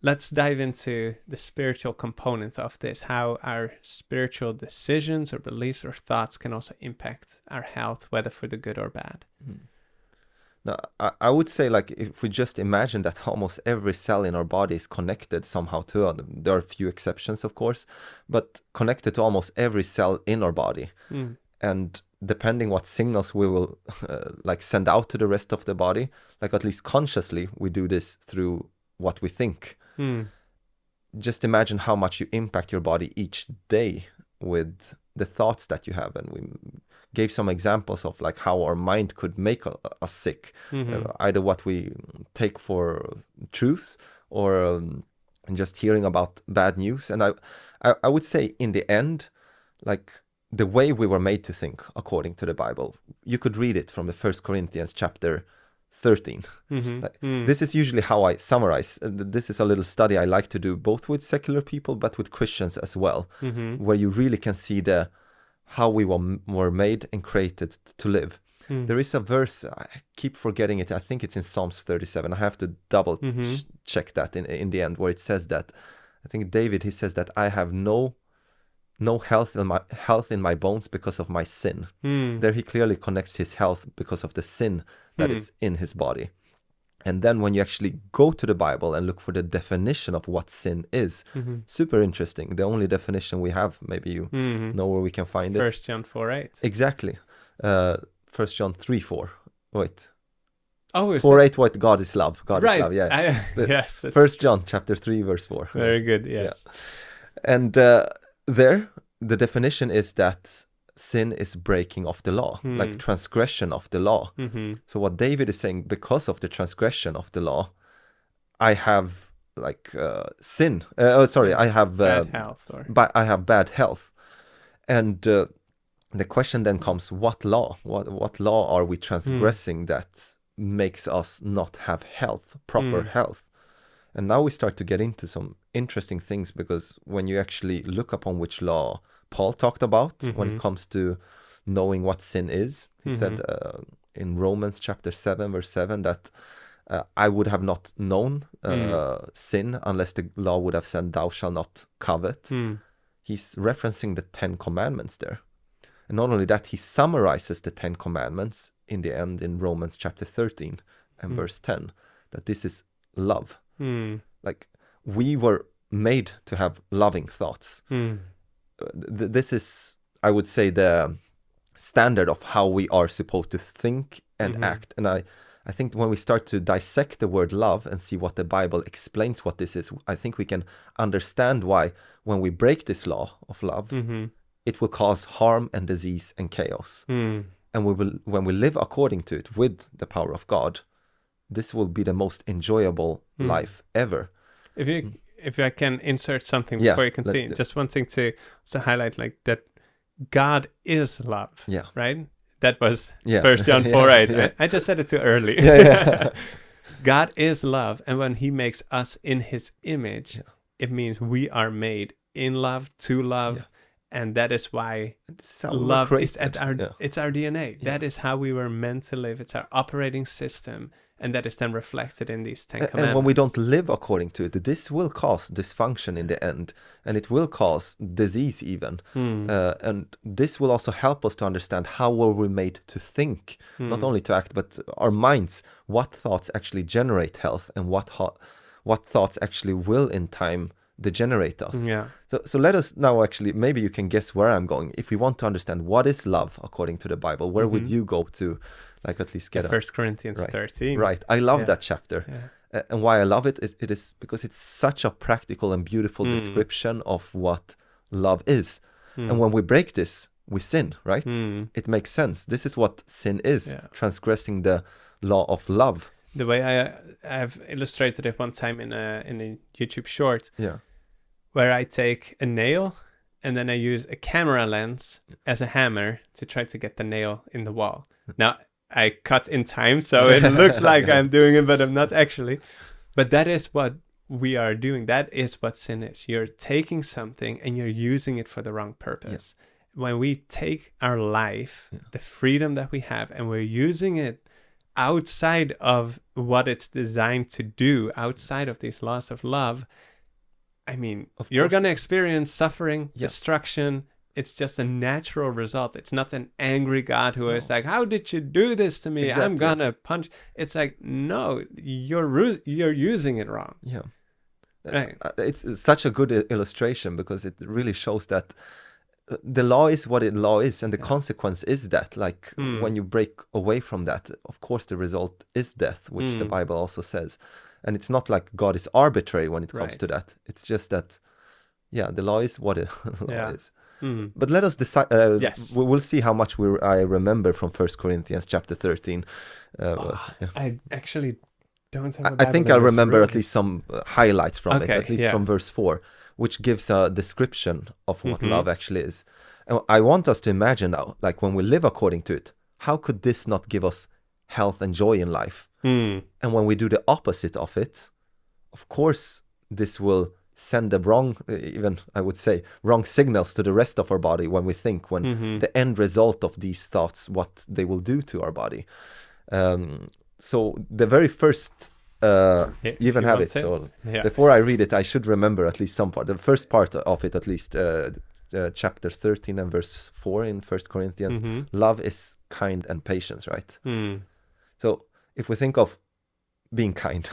Let's dive into the spiritual component of this, how our spiritual decisions or beliefs or thoughts can also impact our health, whether for the good or bad. Now, I would say, like, if we just imagine that almost every cell in our body is connected somehow to other, there are a few exceptions, of course, but connected to almost every cell in our body. And depending what signals we will like send out to the rest of the body, like at least consciously, we do this through what we think. Just imagine how much you impact your body each day with the thoughts that you have. And we gave some examples of like how our mind could make us sick, either what we take for truth or just hearing about bad news. And I would say in the end, like the way we were made to think according to the Bible, you could read it from the 1 Corinthians chapter 13. This is usually how I summarize. This is a little study I like to do both with secular people but with Christians as well, where you really can see how we were made and created to live. There is a verse, I keep forgetting it, I think it's in Psalms 37. I have to double check that in the end, where it says that, I think David, he says that I have no health in my bones because of my sin. There he clearly connects his health because of the sin that is in his body. And then when you actually go to the Bible and look for the definition of what sin is, super interesting. The only definition we have, maybe you know where we can find it. 1 John 4:8. Exactly. 1 John 3:4. Wait. Oh, 4:8. What? God is love. God right. is love. Yeah. Yes. 1 John chapter 3 verse 4. Very good. Yes. Yeah. And there, the definition is that sin is breaking of the law, like transgression of the law. So what David is saying, because of the transgression of the law, I have like sin. I have bad health. I have bad health. And the question then comes: what law? What law are we transgressing that makes us not have health, proper health? And now we start to get into some interesting things, because when you actually look upon which law Paul talked about when it comes to knowing what sin is, he said in Romans chapter 7 verse 7 that I would have not known sin unless the law would have said thou shalt not covet. He's referencing the 10 commandments there. And not only that, he summarizes the 10 commandments in the end in Romans chapter 13 and verse 10, that this is love. Like, we were made to have loving thoughts. This is, I would say, the standard of how we are supposed to think and act. And I think when we start to dissect the word love and see what the Bible explains what this is, I think we can understand why when we break this law of love, it will cause harm and disease and chaos. And when we live according to it with the power of God, this will be the most enjoyable life ever. If I can insert something before you continue, just one thing to highlight, like that God is love, right? That was 1 John 4:8. I just said it too early. God is love, and when he makes us in his image, it means we are made in love, to love, and that is why love is at it's our DNA. That is how we were meant to live. It's our operating system. And that is then reflected in these 10 commandments. And when we don't live according to it, this will cause dysfunction in the end. And it will cause disease even. And this will also help us to understand how were we made to think, not only to act, but our minds, what thoughts actually generate health and what thoughts actually will in time degenerate us. So let us now actually, maybe you can guess where I'm going. If we want to understand what is love according to the Bible, where would you go to, like, at least get 1 Corinthians 13. Right. I love that chapter. And why I love it, it is because it's such a practical and beautiful description of what love is. And when we break this, we sin, right? It makes sense. This is what sin is, transgressing the law of love. The way I've illustrated it one time in a YouTube short, where I take a nail and then I use a camera lens as a hammer to try to get the nail in the wall. Now, I cut in time, so it looks like I'm doing it, but I'm not actually. But that is what we are doing. That is what sin is. You're taking something and you're using it for the wrong purpose. When we take our life, the freedom that we have, and we're using it outside of what it's designed to do, outside of these laws of love, I mean, you're going to experience suffering, destruction. It's just a natural result. It's not an angry God who is like, how did you do this to me? Exactly. I'm going to punch. It's like, no, you're using it wrong. Yeah. Right. It's such a good illustration because it really shows that the law is what the law is, and the consequence is that, like, when you break away from that, of course, the result is death, which the Bible also says. And it's not like God is arbitrary when it comes to that. It's just that, the law is what the law is. But let us decide. We will see how much I remember from 1 Corinthians chapter 13. I actually don't have a I think I remember at least some highlights from it, at least from verse 4, which gives a description of what love actually is. And I want us to imagine now, like when we live according to it, how could this not give us health and joy in life? And when we do the opposite of it, of course, this will send the wrong, even I would say, wrong signals to the rest of our body when we think, when the end result of these thoughts, what they will do to our body. So the very first, you even have it. So before I read it, I should remember at least some part. The first part of it, at least, chapter 13 and verse 4 in 1 Corinthians, love is kind and patience, right? So if we think of being kind,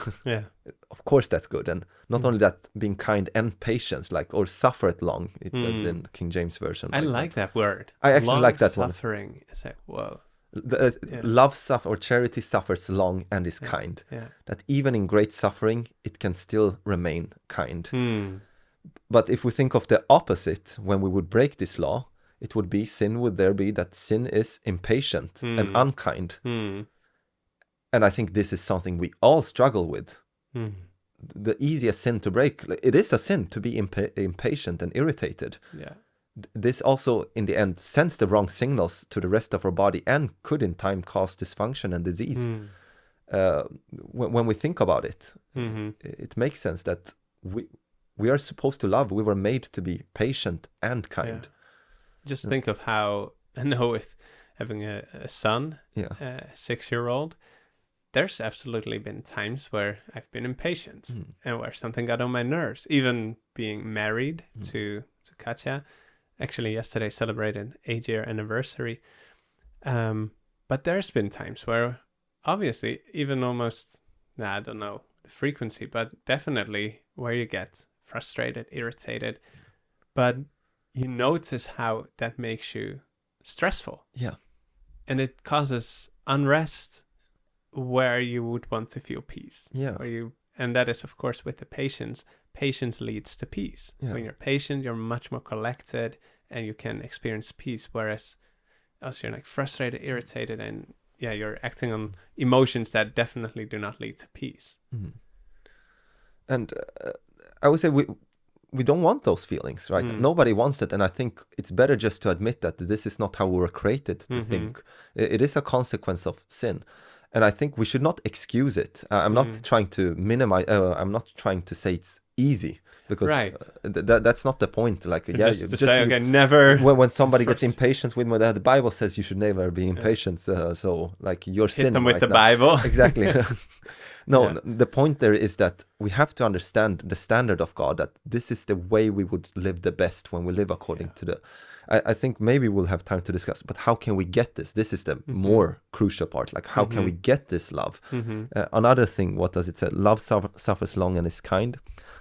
of course that's good. And not only that, being kind and patience, like, or suffereth long, it says in King James Version. I like that word. I actually like that one. Suffering. It's like, whoa. Love or charity suffers long and is kind. That even in great suffering, it can still remain kind. But if we think of the opposite, when we would break this law, it would be sin would there be that sin is impatient and unkind. And I think this is something we all struggle with. The easiest sin to break, it is a sin to be impatient and irritated. This also, in the end, sends the wrong signals to the rest of our body and could in time cause dysfunction and disease. When we think about it, it makes sense that we are supposed to love. We were made to be patient and kind. Just think of how, I know with having a son, a 6-year-old, there's absolutely been times where I've been impatient and where something got on my nerves. Even being married to Katja, actually yesterday celebrated 8-year anniversary. But there's been times where obviously even almost, I don't know the frequency, but definitely where you get frustrated, irritated, but you notice how that makes you stressful. And it causes unrest where you would want to feel peace. And that is, of course, with the patience. Patience leads to peace. When you're patient, you're much more collected and you can experience peace. Whereas else you're like frustrated, irritated, and you're acting on emotions that definitely do not lead to peace. And I would say we don't want those feelings, right? Nobody wants it. And I think it's better just to admit that this is not how we were created to think. It is a consequence of sin. And I think we should not excuse it. I'm not trying to minimize, I'm not trying to say it's easy, because that's not the point. Like, never. When somebody gets impatient with me, the Bible says you should never be impatient. So like your sin. Hit them with the Bible. Exactly. No, the point there is that we have to understand the standard of God, that this is the way we would live the best when we live according to the... I think maybe we'll have time to discuss, but how can we get this? This is the more crucial part. Like, how can we get this love? Another thing, what does it say? Love suffers long and is kind.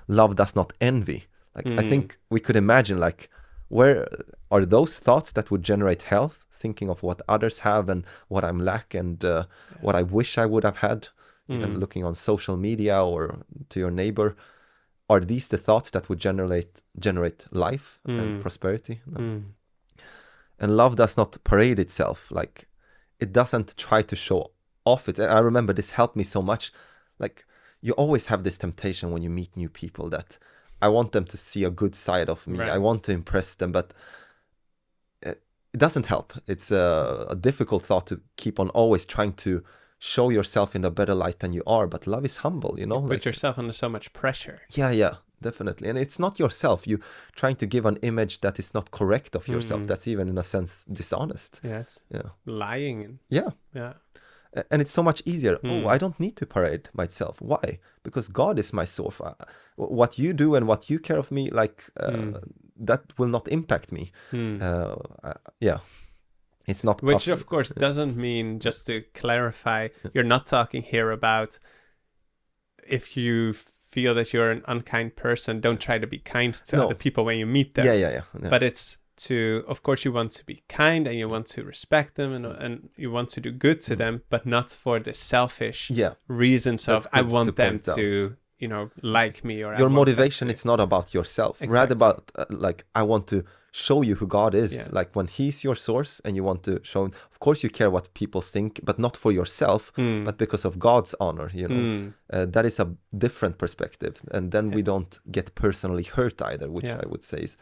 Love does not envy. Like, I think we could imagine, like, where are those thoughts that would generate health, thinking of what others have and what I'm lack and what I wish I would have had? even looking on social media or to your neighbor. Are these the thoughts that would generate life and prosperity? No. And love does not parade itself. Like, it doesn't try to show off it. And I remember this helped me so much. Like, you always have this temptation when you meet new people that I want them to see a good side of me. Right. I want to impress them, but it doesn't help. It's a difficult thought to keep on always trying to show yourself in a better light than you are. But love is humble, you know. You put yourself under so much pressure. Yeah, definitely. And it's not yourself. You trying to give an image that is not correct of yourself. That's even in a sense dishonest. Yes. Yeah. Lying. Yeah. And it's so much easier. Oh, I don't need to parade myself. Why? Because God is my source. What you do and what you care of me, like that will not impact me. Yeah. It's not. Which of course doesn't mean, just to clarify, you're not talking here about if you feel that you're an unkind person, don't try to be kind to other people when you meet them. Yeah. But it's to, of course, you want to be kind and you want to respect them and you want to do good to them, but not for the selfish reasons of I want them to, you know, like me, or your motivation. It's not about yourself, rather about like I want to show you who God is. Like when He's your source and you want to show him, of course you care what people think, but not for yourself, but because of God's honor, you know. That is a different perspective, and then we don't get personally hurt either, which I would say is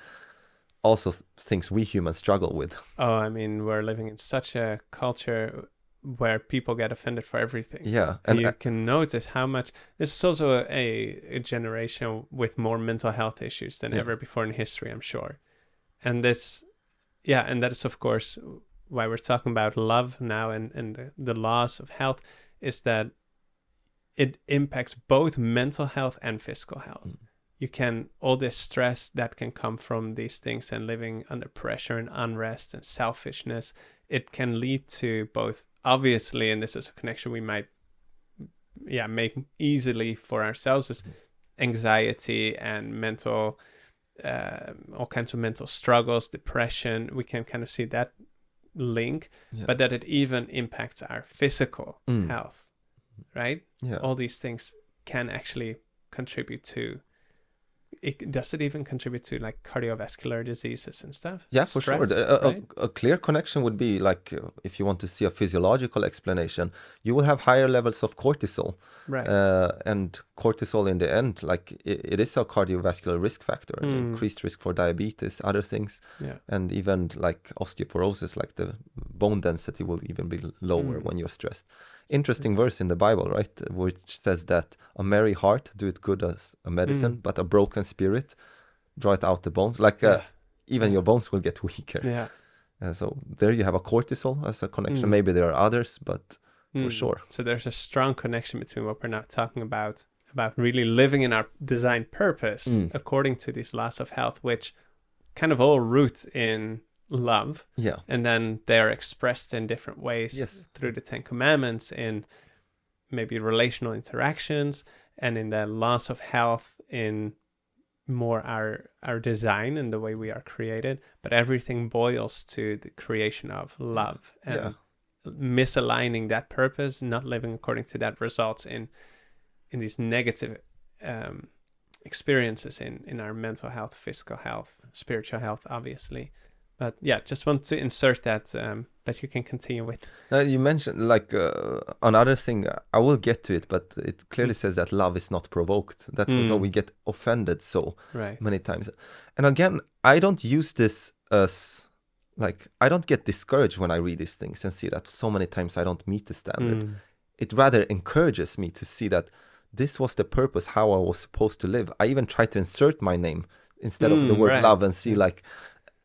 also things we humans struggle with. Oh, I mean, we're living in such a culture where people get offended for everything. Yeah. And you can notice how much, this is also a generation with more mental health issues than ever before in history, I'm sure. And this, and that is of course why we're talking about love now and the loss of health, is that it impacts both mental health and physical health. You can, all this stress that can come from these things and living under pressure and unrest and selfishness, it can lead to both, obviously, and this is a connection we might make easily for ourselves, is anxiety and mental, all kinds of mental struggles, depression. We can kind of see that link, but that it even impacts our physical health, right? All these things can actually contribute to does it even contribute to like cardiovascular diseases and stuff? Yeah, for sure. A clear connection would be like, if you want to see a physiological explanation, you will have higher levels of cortisol. Right. And cortisol in the end, like it is a cardiovascular risk factor, increased risk for diabetes, other things. Yeah. And even like osteoporosis, like the bone density will even be lower when you're stressed. Interesting verse in the Bible, right? Which says that a merry heart doeth good as a medicine, but a broken spirit draweth out the bones. Like even your bones will get weaker. Yeah. So there you have a cortisol as a connection. Maybe there are others, but for sure. So there's a strong connection between what we're now talking about really living in our design purpose according to this loss of health, which kind of all root in love, and then they're expressed in different ways through the Ten Commandments, in maybe relational interactions, and in the loss of health in more our design and the way we are created. But everything boils to the creation of love, and misaligning that purpose, not living according to that, results in these negative experiences in our mental health, physical health, spiritual health, obviously. But just want to insert that you can continue with. You mentioned like another thing, I will get to it, but it clearly says that love is not provoked. That's why we get offended so many times. And again, I don't use this as, like, I don't get discouraged when I read these things and see that so many times I don't meet the standard. It rather encourages me to see that this was the purpose, how I was supposed to live. I even try to insert my name instead of the word love and see like,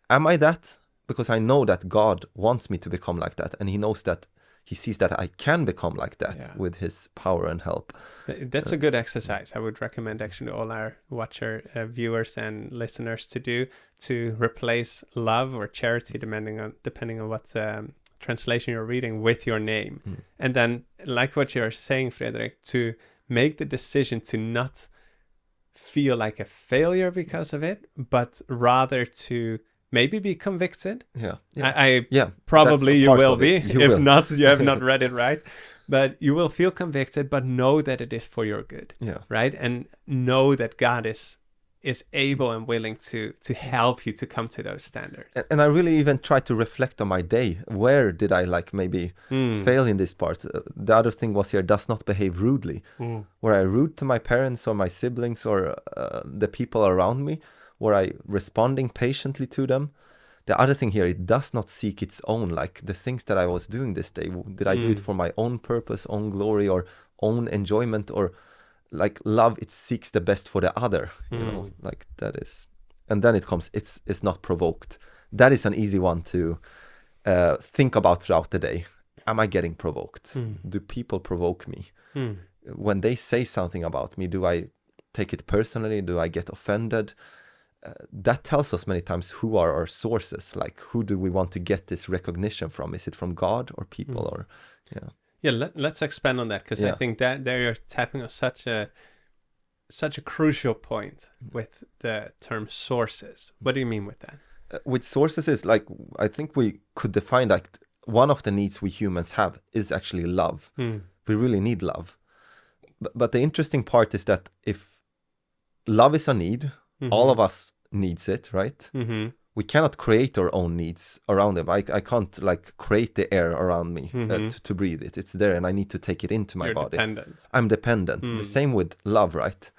am I that? Because I know that God wants me to become like that, and He knows that He sees that I can become like that with His power and help. That's a good exercise. I would recommend actually all our viewers and listeners to do, to replace love or charity, depending on what translation you're reading, with your name. And then, like what you're saying, Fredrik, to make the decision to not feel like a failure because of it, but rather to maybe be convicted. Probably you will be. If not, you have not read it right. but you will feel convicted, but know that it is for your good. Yeah. Right? And know that God is able and willing to help you to come to those standards. And I really even try to reflect on my day. Where did I like maybe fail in this part? The other thing was here, does not behave rudely. Were I rude to my parents or my siblings or the people around me? Were I responding patiently to them? The other thing here, it does not seek its own, like the things that I was doing this day. Did I do it for my own purpose, own glory, or own enjoyment, or like love, it seeks the best for the other, you know, like that is. And then it comes, it's not provoked. That is an easy one to think about throughout the day. Am I getting provoked? Do people provoke me? When they say something about me, do I take it personally? Do I get offended? That tells us many times who are our sources. Like, who do we want to get this recognition from? Is it from God or people? Or let's expand on that, because I think that there you're tapping on such a crucial point with the term sources. What do you mean with that? With sources is like, I think we could define like one of the needs we humans have is actually love. We really need love. But the interesting part is that if love is a need, all of us needs it, right? We cannot create our own needs around them. I can't like create the air around me to breathe it. It's there and I need to take it into my body. Dependent. I'm dependent. The same with love, right?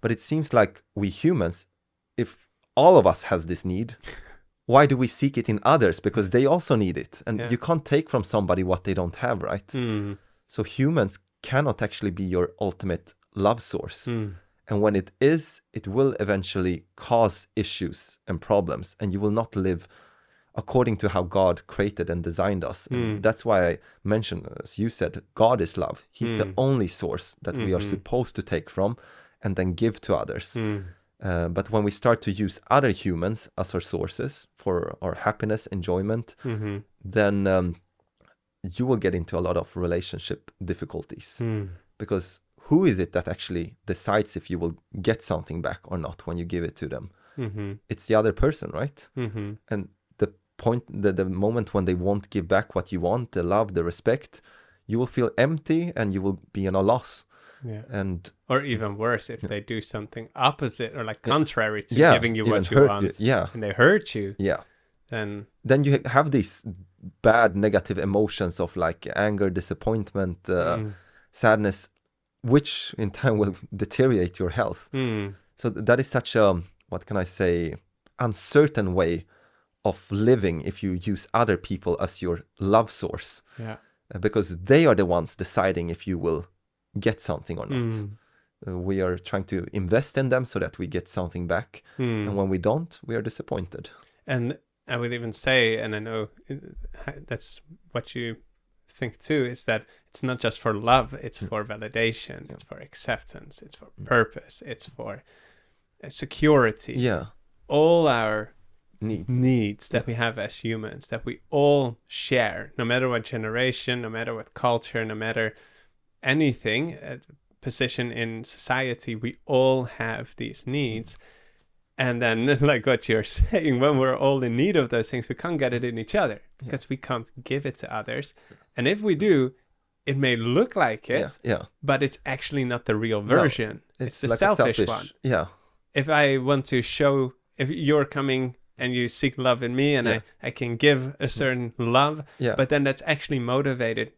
But it seems like we humans, if all of us has this need, why do we seek it in others? Because they also need it. And you can't take from somebody what they don't have, right? So humans cannot actually be your ultimate love source. And when it is, it will eventually cause issues and problems, and you will not live according to how God created and designed us. And that's why I mentioned, as you said, God is love. He's the only source that we are supposed to take from and then give to others. But when we start to use other humans as our sources for our happiness, enjoyment, then you will get into a lot of relationship difficulties. Because who is it that actually decides if you will get something back or not when you give it to them? It's the other person, right? And the point, the moment when they won't give back what you want, the love, the respect, you will feel empty and you will be in a loss. And or even worse, if they do something opposite or like contrary to giving you what you want, and they hurt you, then you have these bad negative emotions of like anger, disappointment, sadness, which in time will deteriorate your health. So that is such a, what can I say, uncertain way of living if you use other people as your love source. Because they are the ones deciding if you will get something or not. We are trying to invest in them so that we get something back. And when we don't, we are disappointed. And I would even say, and I know that's what you think too, is that it's not just for love, it's for validation, it's for acceptance, it's for purpose, it's for security. All our needs that we have as humans, that we all share, no matter what generation, no matter what culture, no matter anything, position in society, we all have these needs. And then, like what you're saying, when we're all in need of those things, we can't get it in each other because we can't give it to others. And if we do, it may look like it, but it's actually not the real version. No, it's the like selfish one. If I want to show, if you're coming and you seek love in me and I can give a certain love, but then that's actually motivated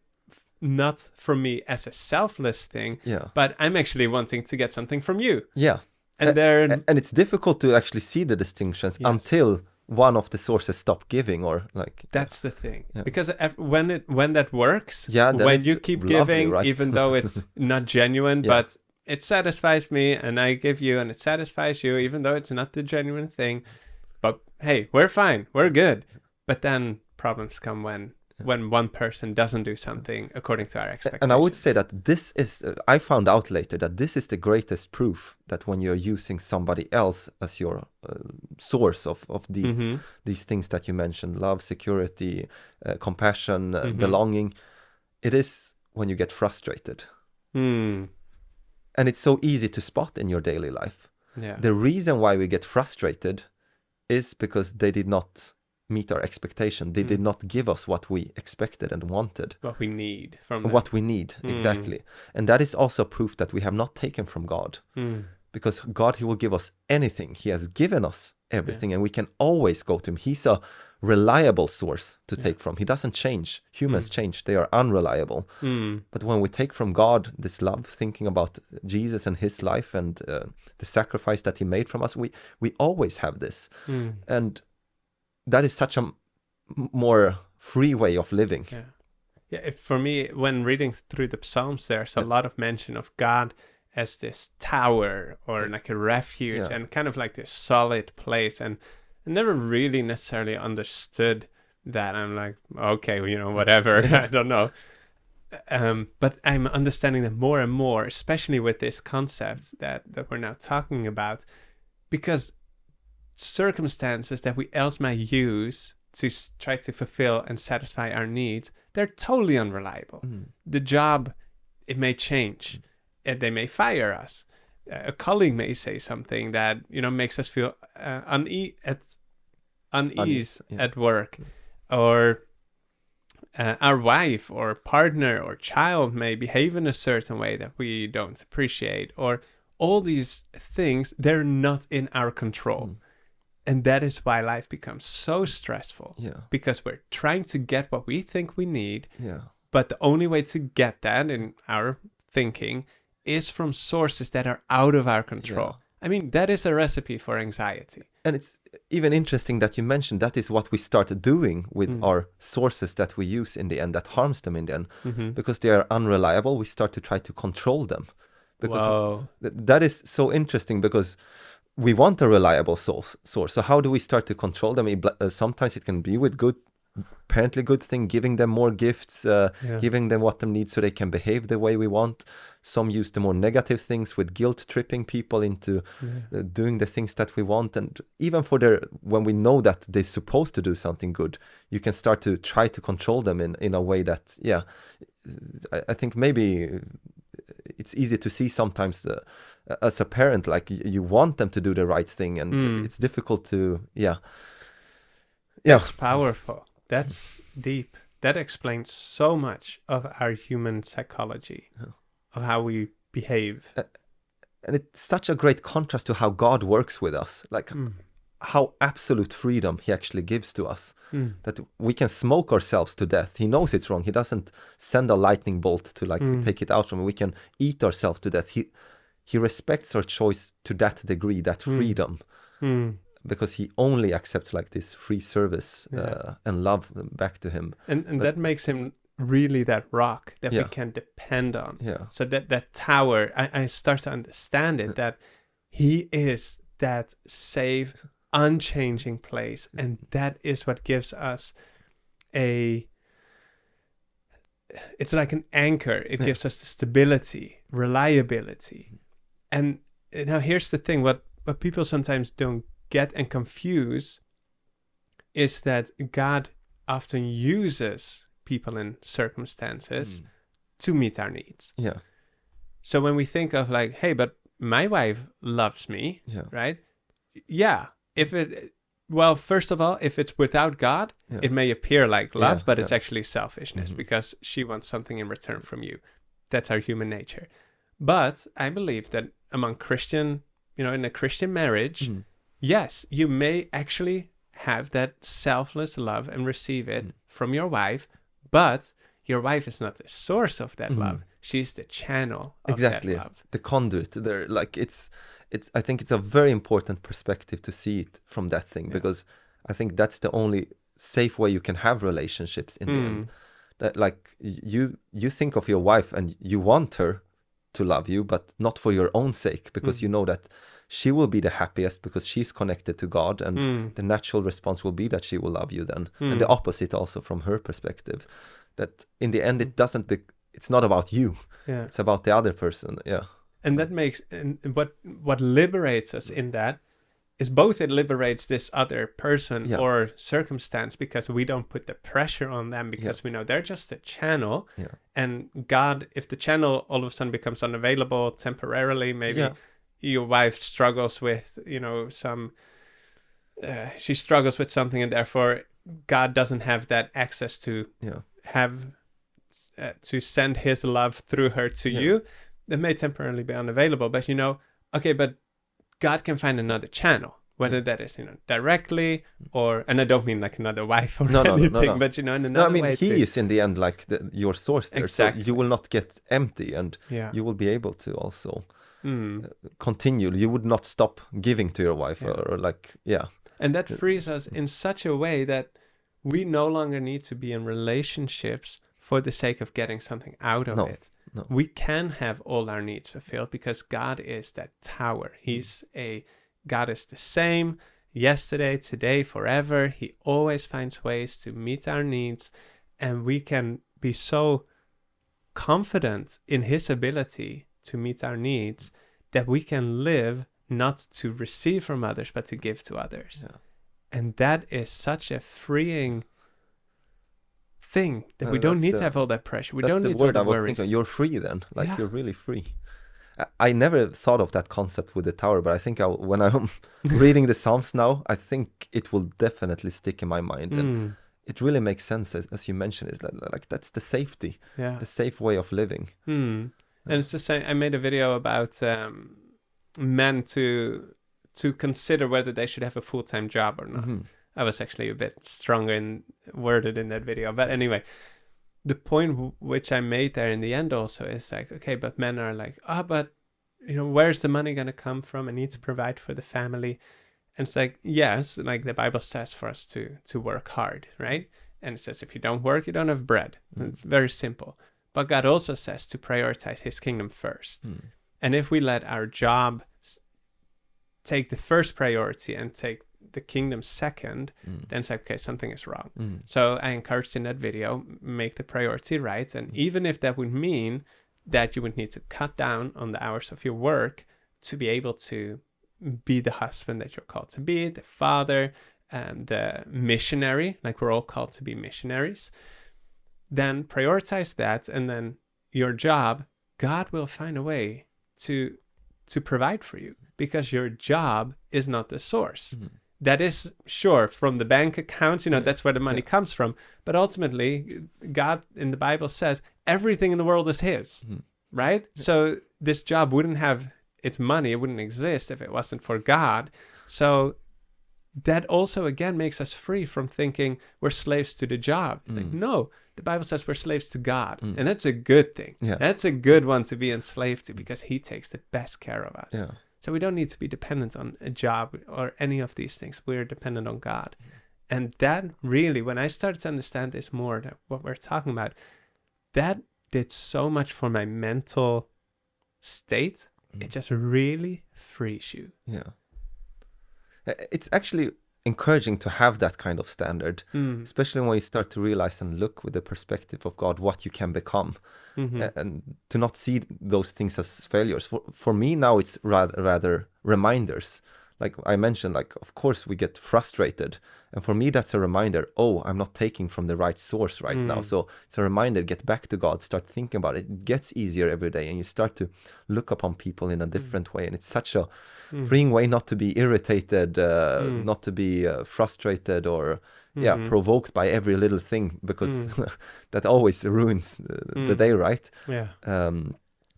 not from me as a selfless thing, but I'm actually wanting to get something from you. And it's difficult to actually see the distinctions until one of the sources stop giving, or like that's the thing. Because when that works, when you keep giving, right? Even though it's not genuine, but it satisfies me, and I give you, and it satisfies you, even though it's not the genuine thing. But hey, we're fine, we're good. But then problems come when one person doesn't do something according to our expectations. And I would say that this is, I found out later that this is the greatest proof that when you're using somebody else as your source of these things that you mentioned, love, security, compassion, belonging, it is when you get frustrated. And it's so easy to spot in your daily life. The reason why we get frustrated is because they did not meet our expectation. They did not give us what we expected and wanted. What we need from them. What we need, exactly. And that is also proof that we have not taken from God. Because God, he will give us anything. He has given us everything, and we can always go to him. He's a reliable source to take from. He doesn't change. Humans change. They are unreliable. But when we take from God this love, thinking about Jesus and his life and the sacrifice that he made from us, we always have this. And that is such a more free way of living. For me, when reading through the Psalms, there's a lot of mention of God as this tower or like a refuge and kind of like this solid place. And I never really necessarily understood that. I'm like, okay, whatever. I don't know. But I'm understanding that more and more, especially with this concept that we're now talking about, because circumstances that we else might use to try to fulfill and satisfy our needs, they're totally unreliable. The job, it may change. They may fire us. A colleague may say something that makes us feel unease at work, or our wife or partner or child may behave in a certain way that we don't appreciate, or all these things, they're not in our control. And that is why life becomes so stressful, because we're trying to get what we think we need, but the only way to get that in our thinking is from sources that are out of our control. I mean, that is a recipe for anxiety. And it's even interesting that you mentioned that is what we started doing with our sources that we use in the end, that harms them in the end. Because they are unreliable, we start to try to control them. Because that is so interesting, because we want a reliable source. So how do we start to control them? Sometimes it can be with apparently good thing, giving them more gifts, giving them what they need so they can behave the way we want. Some use the more negative things with guilt tripping people into doing the things that we want. And even when we know that they're supposed to do something good, you can start to try to control them in a way that, I think maybe it's easy to see sometimes as a parent, like you want them to do the right thing, and it's difficult to, It's powerful. That's deep. That explains so much of our human psychology, of how we behave. And it's such a great contrast to how God works with us, like how absolute freedom he actually gives to us, that we can smoke ourselves to death. He knows it's wrong. He doesn't send a lightning bolt to take it out from us. We can eat ourselves to death. He respects our choice to that degree, that freedom. Because he only accepts like this free service and love back to him. And that makes him really that rock that we can depend on. So that tower, I start to understand it, that he is that safe, unchanging place. And that is what gives us it's like an anchor. It gives us the stability, reliability. And now here's the thing, what people sometimes don't get and confuse is that God often uses people in circumstances to meet our needs. So when we think of like, hey, but my wife loves me, right? First of all, if it's without God, it may appear like love, but it's actually selfishness because she wants something in return from you. That's our human nature. But I believe that among Christian, in a Christian marriage, yes, you may actually have that selfless love and receive it from your wife, but your wife is not the source of that love. She's the channel of that love. The conduit. I think it's a very important perspective to see it from that thing, because I think that's the only safe way you can have relationships in the end. That like you think of your wife and you want her to love you, but not for your own sake, because you know that she will be the happiest because she's connected to God, and the natural response will be that she will love you then. And the opposite also from her perspective, that in the end it's not about you, it's about the other person. And that makes, and what liberates us in that is both it liberates this other person or circumstance, because we don't put the pressure on them, because we know they're just a channel. And God, if the channel all of a sudden becomes unavailable temporarily, maybe your wife struggles with, she struggles with something, and therefore God doesn't have that access to have to send his love through her to you, it may temporarily be unavailable. But okay, but God can find another channel, whether that is directly or, and I don't mean like another wife or anything, but in another way. He is in the end like your source there, exactly. So you will not get empty, and you will be able to also continue. You would not stop giving to your wife, or like and that frees us in such a way that we no longer need to be in relationships for the sake of getting something out of it. No. We can have all our needs fulfilled because God is that tower. God is the same yesterday, today, forever. He always finds ways to meet our needs, and we can be so confident in his ability to meet our needs that we can live not to receive from others, but to give to others. And that is such a freeing thing that we don't need to have all that pressure. We don't need to have the worries. Thinking, you're free then. Like you're really free. I never thought of that concept with the tower, but I think when I'm reading the Psalms now, I think it will definitely stick in my mind. And it really makes sense, as you mentioned. It's like that's the safety, the safe way of living. And it's the same. I made a video about men to consider whether they should have a full-time job or not. I was actually a bit stronger worded in that video. But anyway, the point which I made there in the end also is like, okay, but men are like, but where's the money going to come from? I need to provide for the family. And it's like, yes, like the Bible says for us to work hard, right? And it says if you don't work, you don't have bread. It's very simple. But God also says to prioritize his kingdom first. And if we let our job take the first priority and take the kingdom second, then it's like, okay, something is wrong. So I encouraged in that video, make the priority right. And even if that would mean that you would need to cut down on the hours of your work to be able to be the husband that you're called to be, the father, and the missionary, like we're all called to be missionaries, then prioritize that. And then your job, God will find a way to provide for you, because your job is not the source. That is, sure, from the bank account, that's where the money comes from. But ultimately, God in the Bible says everything in the world is his, right? So this job wouldn't have its money. It wouldn't exist if it wasn't for God. So that also, again, makes us free from thinking we're slaves to the job. It's like, no, the Bible says we're slaves to God. And that's a good thing. That's a good one to be enslaved to, because he takes the best care of us. So we don't need to be dependent on a job or any of these things. We're dependent on God. And that really, when I started to understand this more, what we're talking about, that did so much for my mental state. It just really frees you. It's actually encouraging to have that kind of standard, especially when you start to realize and look with the perspective of God what you can become, and to not see those things as failures. For me now, it's rather reminders. Like I mentioned, like of course we get frustrated, and for me that's a reminder. Oh, I'm not taking from the right source right now. So it's a reminder. Get back to God. Start thinking about it. It gets easier every day, and you start to look upon people in a different way. And it's such a freeing way not to be irritated, not to be frustrated or provoked by every little thing, because that always ruins the day, right?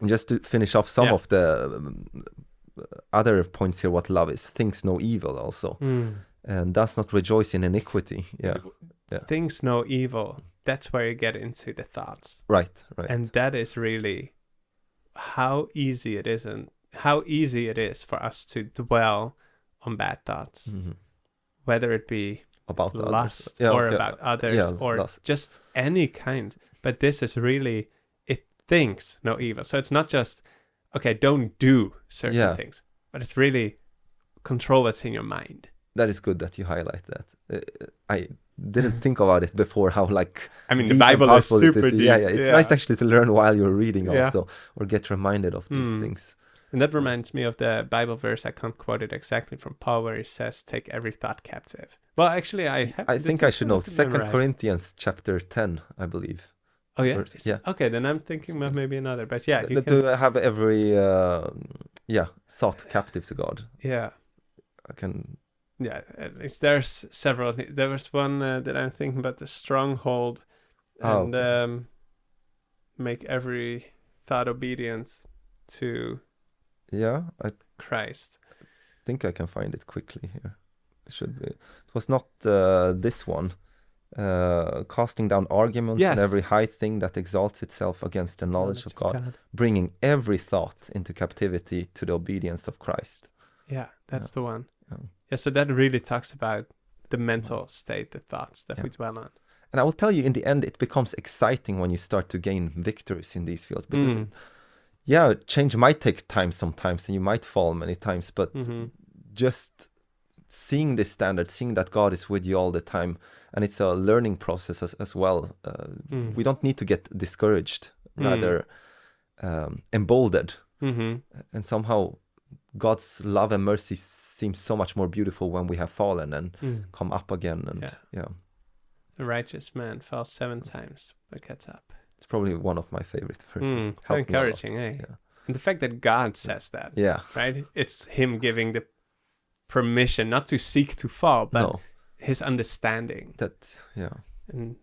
Just to finish off some of the other points here, what love is: thinks no evil also, and does not rejoice in iniquity. Thinks no evil. That's where you get into the thoughts, right? And that is really how easy it is, and how easy it is for us to dwell on bad thoughts, whether it be about lust about others, or lust. Just any kind. But this is really, it thinks no evil. So it's not just, okay, don't do certain things, but it's really control what's in your mind. That is good that you highlight that. I didn't think about it before, how the Bible is super deep. It's nice actually to learn while you're reading also, or get reminded of these things. And that reminds me of the Bible verse, I can't quote it exactly, from Paul, where he says, take every thought captive. Well, actually, I think I should know. 2 Corinthians chapter 10, I believe. Oh, yeah? Okay, then I'm thinking about maybe another. But yeah, you can... To have every thought captive to God. Yeah. I can... Yeah, at least there's several. There was one that I'm thinking about, the stronghold, and make every thought obedient to I Christ. think I can find it quickly here. It should be. It was not this one. Casting down arguments and every high thing that exalts itself against the knowledge of God, bringing every thought into captivity to the obedience of Christ. Yeah, that's the one. Yeah, so that really talks about the mental state, the thoughts that we dwell on. And I will tell you, in the end, it becomes exciting when you start to gain victories in these fields. Because, change might take time sometimes, and you might fall many times. But just seeing this standard, seeing that God is with you all the time, and it's a learning process as well. We don't need to get discouraged, rather emboldened. And somehow God's love and mercy seems so much more beautiful when we have fallen and come up again. And the righteous man falls 7 times but gets up. It's probably one of my favorite verses. So encouraging, eh? Yeah. And the fact that God says that, right? It's him giving the permission not to seek to fall, but his understanding. That, And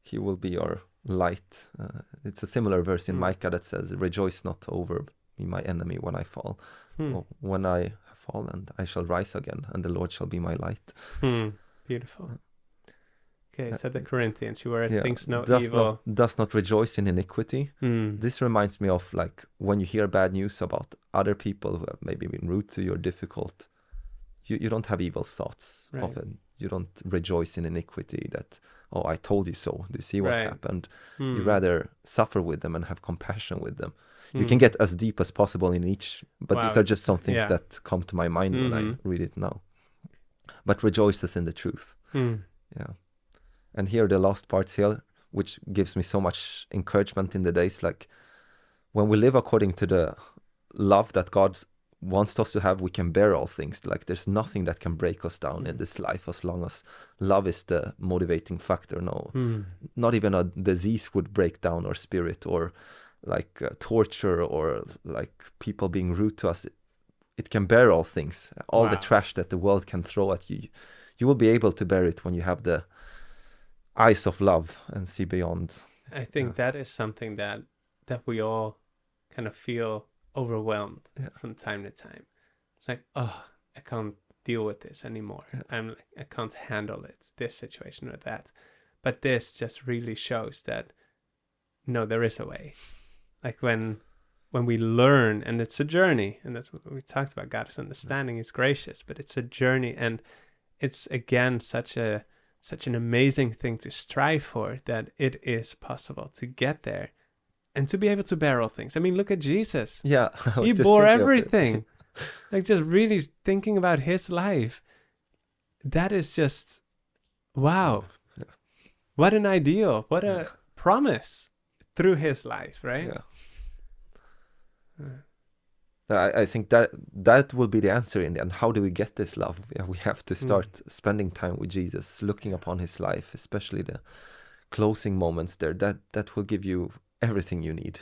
he will be our light. It's a similar verse in Micah that says, "Rejoice not over me, my enemy, when I fall. When I have fallen, I shall rise again, and the Lord shall be my light." Beautiful. Okay, so the Corinthians, you were thinks no does evil. Does not rejoice in iniquity. This reminds me of, like, when you hear bad news about other people who have maybe been rude to you or difficult, you don't have evil thoughts of it. You don't rejoice in iniquity that, "Oh, I told you so. Do you see what happened?" You rather suffer with them and have compassion with them. You can get as deep as possible in each, but these are just some things that come to my mind when I read it now. But rejoices in the truth. And here the last parts here, which gives me so much encouragement in the days, like, when we live according to the love that God wants us to have, we can bear all things. Like, there's nothing that can break us down in this life as long as love is the motivating factor. Not even a disease would break down our spirit, or like torture, or like people being rude to us. It can bear all things, all the trash that the world can throw at you. You will be able to bear it when you have the eyes of love and see beyond. I think that is something that we all kind of feel overwhelmed from time to time. It's like, oh, I can't deal with this anymore. I can't handle it, this situation or that. But this just really shows that no, there is a way. Like when we learn, and it's a journey, and that's what we talked about. God's understanding is gracious, but it's a journey, and it's again such an amazing thing to strive for, that it is possible to get there and to be able to bear all things. I mean, look at Jesus. Yeah. He bore everything. Like, just really thinking about his life. That is just, wow. Yeah. What an ideal. What a promise through his life, right? I think that will be the answer in the end. How do we get this love? We have to start spending time with Jesus, looking upon his life, especially the closing moments there. That will give you everything you need.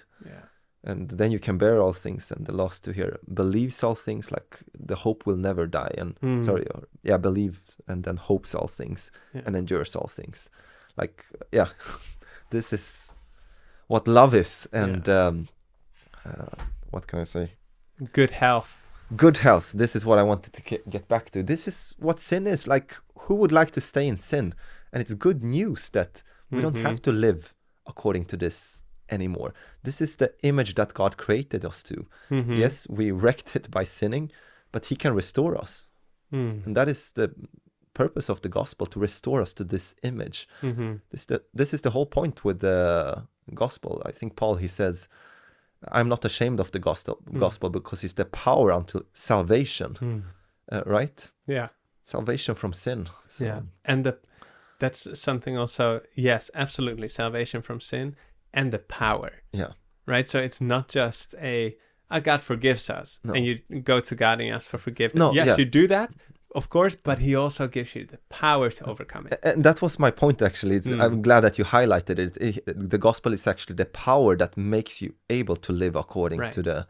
And then you can bear all things. And the last 2 here, believes all things, like the hope will never die. And believe and then hopes all things and endures all things. Like, this is what love is. And what can I say? Good health. Good health. This is what I wanted to get back to. This is what sin is. Like, who would like to stay in sin? And it's good news that we don't have to live according to this anymore. This is the image that God created us to. Yes, we wrecked it by sinning, but he can restore us. And that is the purpose of the gospel, to restore us to this image. This is the whole point with the gospel. I think Paul, he says, I'm not ashamed of the gospel because it's the power unto salvation, right? Yeah. Salvation from sin. So. Yeah. And that's something also, yes, absolutely. Salvation from sin and the power. Yeah. Right? So it's not just God forgives us and you go to God and ask for forgiveness. No, yes, you do that, of course, but he also gives you the power to overcome it. And that was my point, actually. I'm glad that you highlighted it. The gospel is actually the power that makes you able to live according to the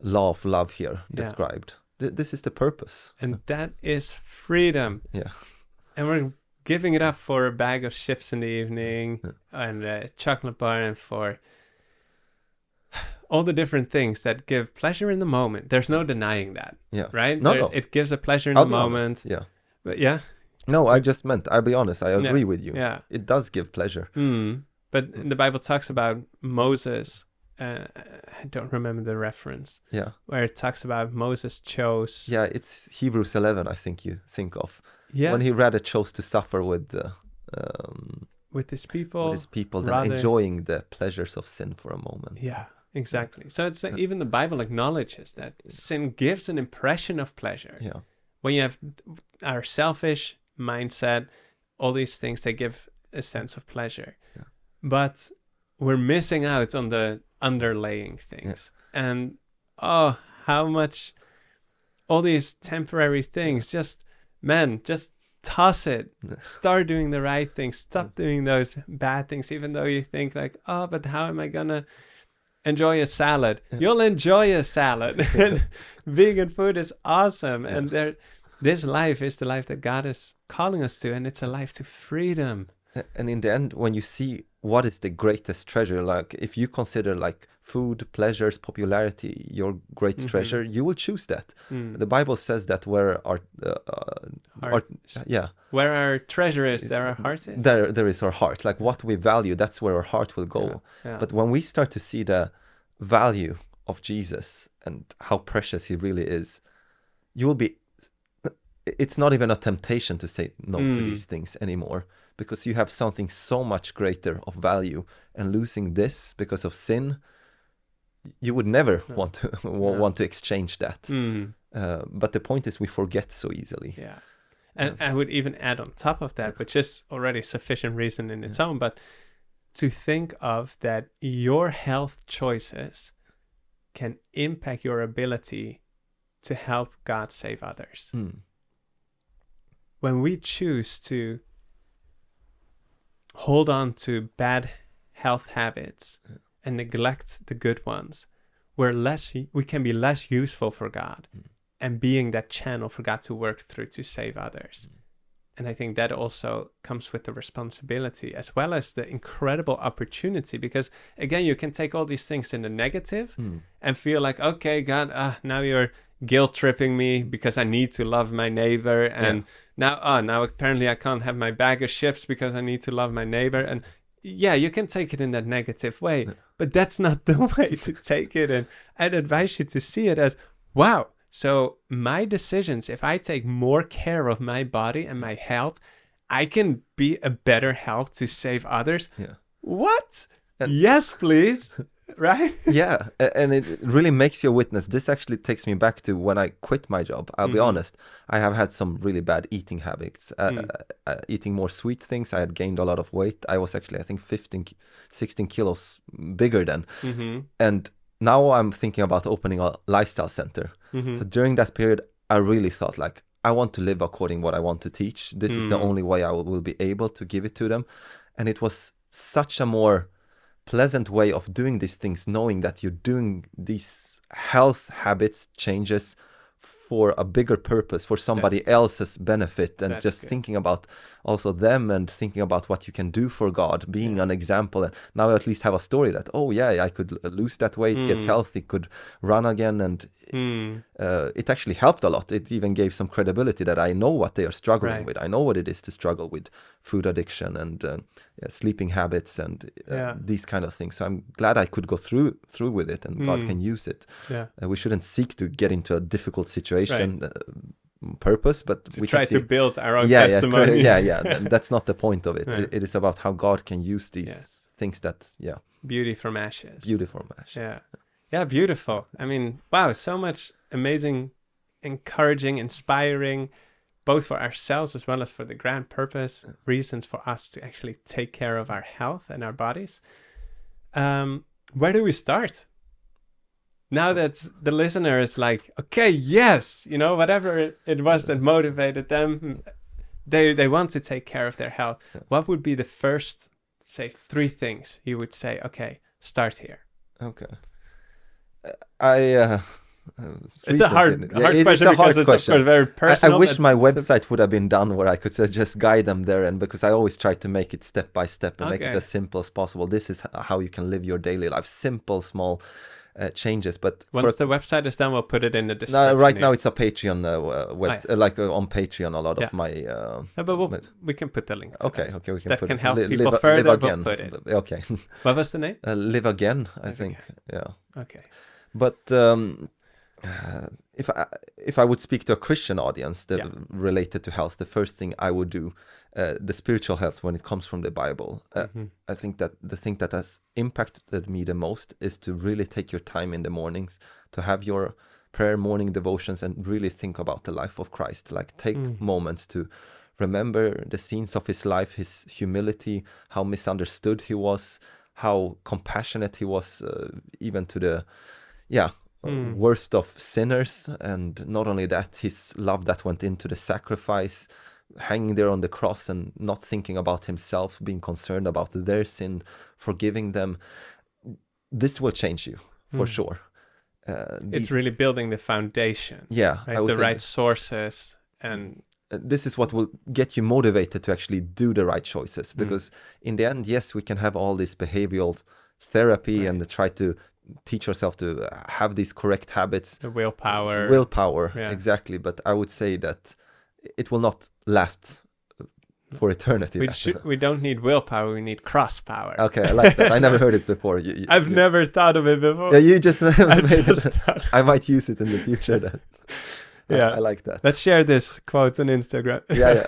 law of love here described. This is the purpose. And that is freedom. Yeah. And we're giving it up for a bag of chips in the evening and a chocolate bar and for all the different things that give pleasure in the moment. There's no denying that. Yeah. Right? No. It gives a pleasure in I'll the be moment. honest. Yeah. But yeah. No, I just meant, I'll be honest, I agree with you. Yeah. It does give pleasure. But the Bible talks about Moses. I don't remember the reference. Yeah. Where it talks about Moses chose. Yeah, it's Hebrews 11, I think you think of. Yeah. When he rather chose to suffer with his people. Than enjoying the pleasures of sin for a moment. Yeah, exactly. So it's even the Bible acknowledges that sin gives an impression of pleasure. Yeah. When you have our selfish mindset, all these things, they give a sense of pleasure. Yeah. But we're missing out on the underlying things. Yeah. And how much all these temporary things, just toss it. Start doing the right things. Stop doing those bad things, even though you think like, but how am I gonna enjoy a salad? You'll enjoy a salad. Vegan food is awesome. And this life is the life that God is calling us to, and it's a life to freedom. And in the end, when you see what is the greatest treasure, like if you consider like food, pleasures, popularity, your great treasure, you will choose that. The Bible says that where our where our treasure is, there our heart is. There is our heart. Like what we value, that's where our heart will go. Yeah. But when we start to see the value of Jesus and how precious he really is, you will be. It's not even a temptation to say no to these things anymore, because you have something so much greater of value, and losing this because of sin, you would never want to exchange that. But the point is, we forget so easily. Yeah, and I would even add on top of that, which is already sufficient reason in its own, but to think of that your health choices can impact your ability to help God save others. When we choose to hold on to bad health habits and neglect the good ones, we can be less useful for God and being that channel for God to work through to save others. And I think that also comes with the responsibility as well as the incredible opportunity, because again, you can take all these things in the negative and feel like, okay, God, now you're guilt tripping me because I need to love my neighbor, and now apparently I can't have my bag of chips because I need to love my neighbor. And yeah, you can take it in that negative way, but that's not the way to take it. And I'd advise you to see it as, wow, so my decisions, if I take more care of my body and my health, I can be a better help to save others. What? Yes, please. Right? Yeah, and it really makes you a witness. This actually takes me back to when I quit my job. I'll be honest, I have had some really bad eating habits, eating more sweet things. I had gained a lot of weight. I was actually, I think, 16 kilos bigger then. And now I'm thinking about opening a lifestyle center. So during that period, I really thought like, I want to live according to what I want to teach. This is the only way I will be able to give it to them. And it was such a more pleasant way of doing these things, knowing that you're doing these health habits changes for a bigger purpose, for somebody else's benefit, and just thinking about also them and thinking about what you can do for God, being an example. And now I at least have a story that, I could lose that weight, get healthy, could run again. And it actually helped a lot. It even gave some credibility that I know what they are struggling with. I know what it is to struggle with food addiction and sleeping habits and these kind of things. So I'm glad I could go through with it, and God can use it. We shouldn't seek to get into a difficult situation purpose, but we try to build our own testimony. That's not the point of it. It is about how God can use these things that beauty from ashes. Beautiful. I mean, wow, so much amazing, encouraging, inspiring, both for ourselves as well as for the grand purpose, reasons for us to actually take care of our health and our bodies. Where do we start? Now that the listener is like, okay, yes, whatever it was that motivated them, they want to take care of their health. What would be the first, say, 3 things you would say, okay, start here? Okay. It's a hard question it's a hard because question. It's of course very personal. I wish my website would have been done where I could just guide them there, and because I always try to make it step by step and make it as simple as possible. This is how you can live your daily life. Simple, small changes. But once the website is done, we'll put it in the description. No, right now it's a Patreon website, on Patreon. A lot of my. But we can put the link. Okay, we can that put can it. help people further. Live again. We'll put it. Okay. What was the name? Live Again, I think. Again. Yeah. Okay. But if I would speak to a Christian audience related to health, the first thing I would do, the spiritual health when it comes from the Bible, I think that the thing that has impacted me the most is to really take your time in the mornings, to have your prayer morning devotions and really think about the life of Christ. Like take moments to remember the scenes of his life, his humility, how misunderstood he was, how compassionate he was, even to the worst of sinners. And not only that, his love that went into the sacrifice, hanging there on the cross and not thinking about himself, being concerned about their sin, forgiving them. This will change you for sure. It's really building the foundation. Yeah, right? The right sources, and this is what will get you motivated to actually do the right choices, because in the end, yes, we can have all this behavioral therapy and try to teach yourself to have these correct habits. The willpower, exactly. But I would say that it will not last for eternity. We don't need willpower, we need cross power. Okay, I like that. I never heard it before. I've never thought of it before. Yeah, you just made it. I might use it in the future then. Yeah, I like that. Let's share this quote on Instagram. Yeah.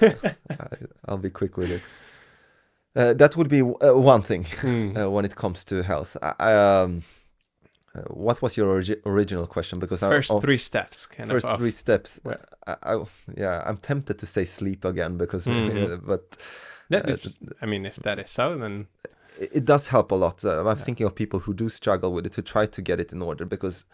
I'll be quick with it. That would be one thing when it comes to health. What was your original question? Because first 3 steps. First 3 steps. I'm tempted to say sleep again because, but I mean, if that is so, then it does help a lot. I'm thinking of people who do struggle with it to try to get it in order, because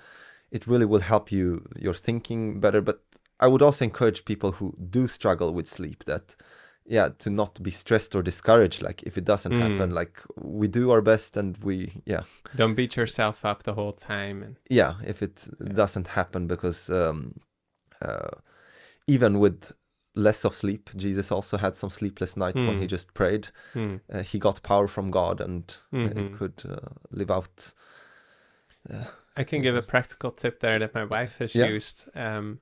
it really will help your thinking better. But I would also encourage people who do struggle with sleep to not be stressed or discouraged. Like if it doesn't happen, like we do our best and don't beat yourself up the whole time. And if it doesn't happen, because even with less of sleep, Jesus also had some sleepless nights when he just prayed. He got power from God and he could live out. I can give a practical tip there that my wife has used. And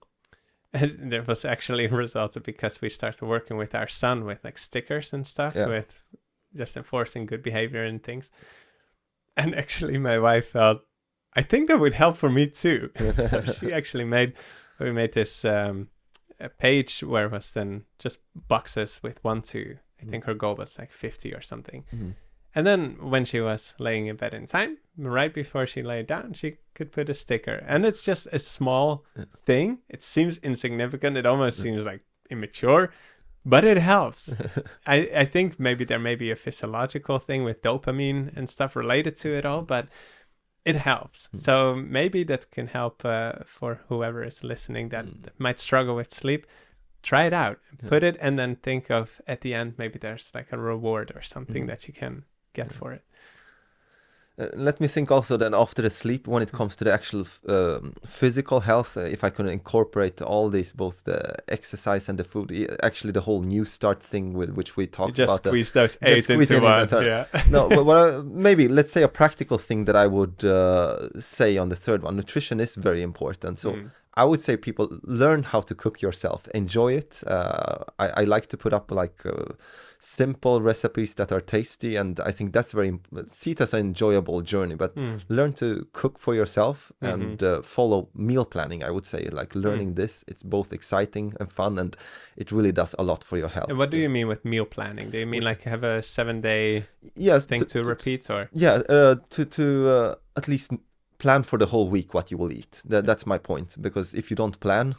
it was actually resulted because we started working with our son with like stickers and stuff, with just enforcing good behavior and things. And actually my wife felt, I think that would help for me too. So she actually we made this a page where it was then just boxes with 1 to, I think her goal was like 50 or something. And then when she was laying in bed in time, right before she lay down, she could put a sticker. And it's just a small thing. It seems insignificant. It almost seems like immature, but it helps. I think maybe there may be a physiological thing with dopamine and stuff related to it all, but it helps. So maybe that can help for whoever is listening that might struggle with sleep. Try it out. Put it and then think of at the end, maybe there's like a reward or something that you can get for it. Let me think also then after the sleep, when it comes to the actual physical health, if I could incorporate all these, both the exercise and the food, actually the whole new start thing with which we talked about. Squeeze those 8 into one. No, but maybe let's say a practical thing that I would say on the third one. Nutrition is very important. So I would say people learn how to cook yourself, enjoy it. I like to put up like simple recipes that are tasty, and I think that's see it as an enjoyable journey. But learn to cook for yourself and follow meal planning. I would say like learning this, it's both exciting and fun, and it really does a lot for your health. And what do you mean with meal planning? Do you mean like have a 7-day thing to repeat, or to at least plan for the whole week what you will eat. That's my point, because if you don't plan,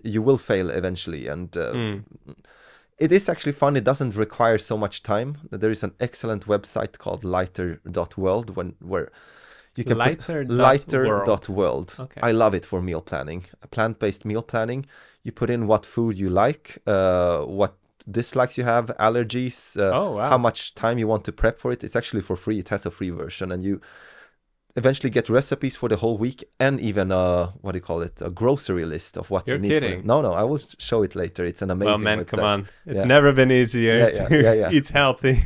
you will fail eventually. And it is actually fun. It doesn't require so much time. There is an excellent website called lighter.world where you can lighter.world. Okay. I love it for meal planning, plant-based meal planning. You put in what food you like, what dislikes you have, allergies, how much time you want to prep for it. It's actually for free. It has a free version, and eventually get recipes for the whole week, and even what do you call it, a grocery list of what You're you need. kidding. No, I will show it later. It's an amazing Well, man, website. come on. It's never been easier to eat healthy.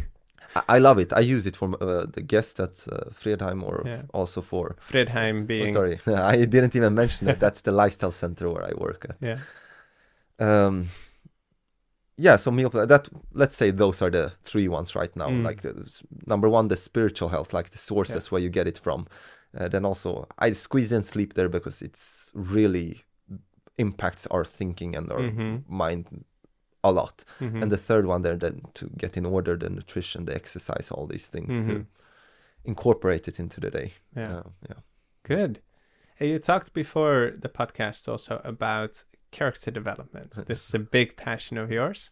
I love it. I use it for the guests at Fredheim, or also for... Fredheim being... Oh, sorry, I didn't even mention it. That's the lifestyle center where I work at. So meal plan, that, let's say those are the three ones right now. Like number one, the spiritual health, like the sources where you get it from. Then also I squeeze in sleep there because it's really impacts our thinking and our mind a lot. And the third one there, then to get in order the nutrition, the exercise, all these things to incorporate it into the day. Good. Hey, you talked before the podcast also about character development. This is a big passion of yours.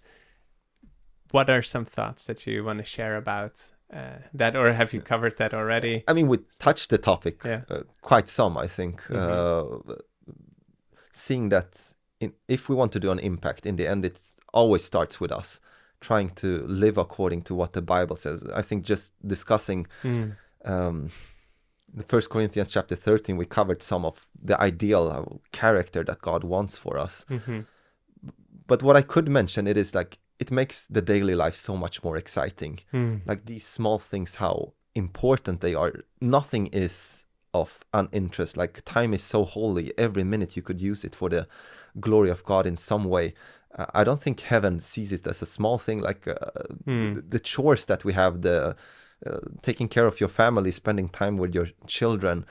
What are some thoughts that you want to share about that, or have you covered that already? I mean, we touched the topic quite some, I think. Seeing that if we want to do an impact, in the end, it always starts with us trying to live according to what the Bible says. I think just discussing the 1 Corinthians chapter 13, we covered some of the ideal character that God wants for us. But what I could mention, it is like, it makes the daily life so much more exciting. Like these small things, how important they are. Nothing is of uninterest. Like time is so holy. Every minute you could use it for the glory of God in some way. I don't think heaven sees it as a small thing. Like the chores that we have, the taking care of your family, spending time with your children,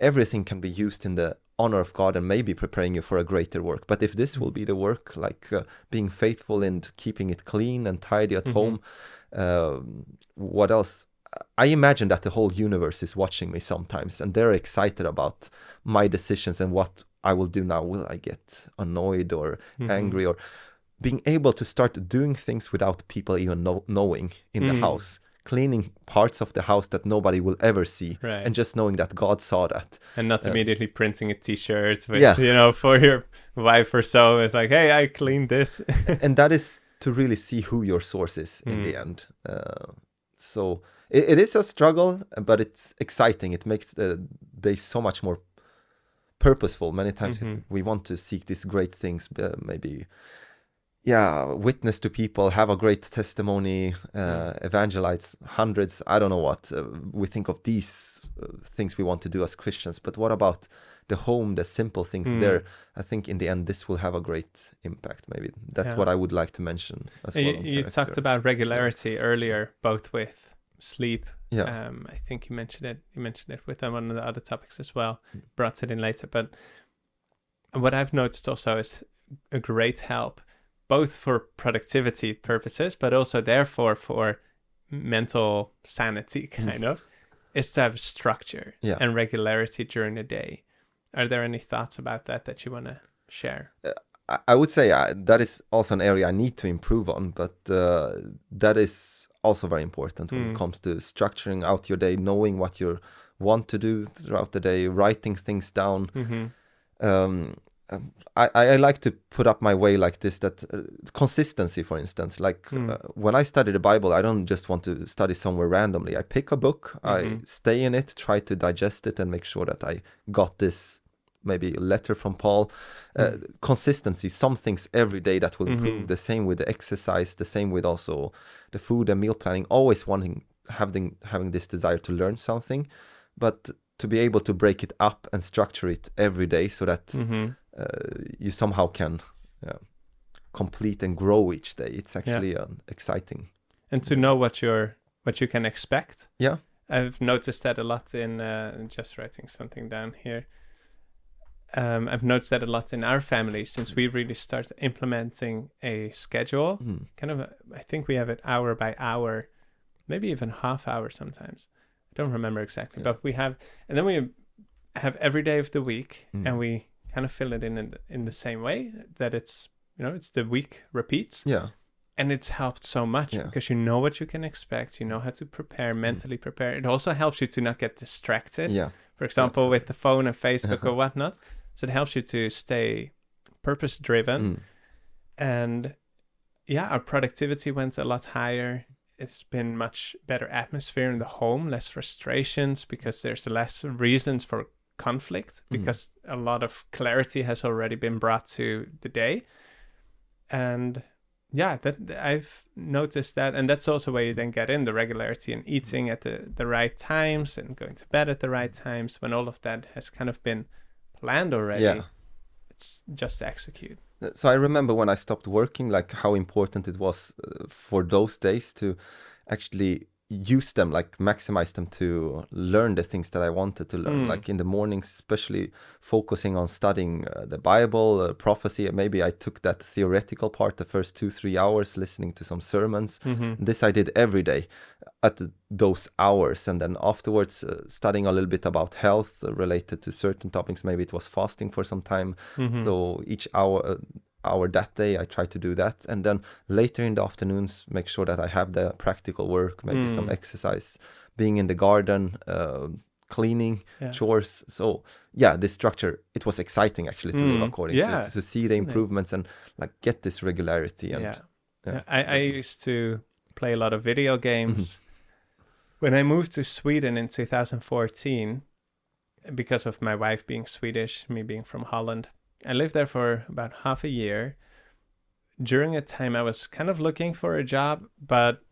everything can be used in the honor of God and maybe preparing you for a greater work. But if this will be the work, like being faithful in keeping it clean and tidy at home, what else? I imagine that the whole universe is watching me sometimes, and they're excited about my decisions and what I will do now. Will I get annoyed or angry, or being able to start doing things without people even knowing in the house? Cleaning parts of the house that nobody will ever see, and just knowing that God saw that, and not immediately printing a T-shirt with, you know, for your wife or so. It's like, hey, I cleaned this. And that is to really see who your source is in the end. So it is a struggle, but it's exciting. It makes the day so much more purposeful. Many times we want to seek these great things, maybe witness to people, have a great testimony, evangelize hundreds, I don't know what. We think of these things we want to do as Christians, but what about the home, the simple things there? I think in the end, this will have a great impact. Maybe that's what I would like to mention as well. You talked about regularity earlier, both with sleep. I think you mentioned it with one of the other topics as well. Brought it in later, but what I've noticed also is a great help, both for productivity purposes, but also therefore for mental sanity, kind of, is to have structure and regularity during the day. Are there any thoughts about that you want to share? I would say that is also an area I need to improve on, but that is also very important when it comes to structuring out your day, knowing what you want to do throughout the day, writing things down. I like to put up my way like this, that consistency, for instance, like when I study the Bible, I don't just want to study somewhere randomly. I pick a book, I stay in it, try to digest it and make sure that I got this, maybe a letter from Paul. Consistency, some things every day that will improve. The same with the exercise, the same with also the food and meal planning, always having this desire to learn something, but to be able to break it up and structure it every day so that you somehow can complete and grow each day. It's actually exciting. And to know what you can expect. Yeah. I've noticed that a lot in, just writing something down here. I've noticed that a lot in our family since we really started implementing a schedule. Kind of, I think we have it hour by hour, maybe even half hour sometimes. I don't remember exactly, but we have, and then we have every day of the week, and we kind of fill it in the same way that it's, you know, it's the week repeats. And it's helped so much because you know what you can expect, you know how to prepare, mentally prepare. It also helps you to not get distracted. For example, with the phone and Facebook or whatnot. So it helps you to stay purpose driven. And our productivity went a lot higher. it's been much better atmosphere in the home, less frustrations because there's less reasons for conflict because a lot of clarity has already been brought to the day. And yeah, that I've noticed that. And that's also where you then get in the regularity and eating at the right times and going to bed at the right times. When all of that has kind of been planned already, it's just to execute. So I remember when I stopped working, like how important it was for those days to actually use them, like maximize them to learn the things that I wanted to learn. Like in the mornings, especially focusing on studying the Bible, prophecy. Maybe I took that theoretical part, the first 2-3 hours, listening to some sermons. This I did every day at those hours. And then afterwards, studying a little bit about health related to certain topics. Maybe it was fasting for some time. So each hour that day I try to do that, and then later in the afternoons make sure that I have the practical work, maybe some exercise, being in the garden, cleaning, chores. So this structure, it was exciting actually to live according to see the improvements and like get this regularity. And I used to play a lot of video games. When I moved to Sweden in 2014, because of my wife being Swedish, me being from Holland, I lived there for about half a year. During a time I was kind of looking for a job, but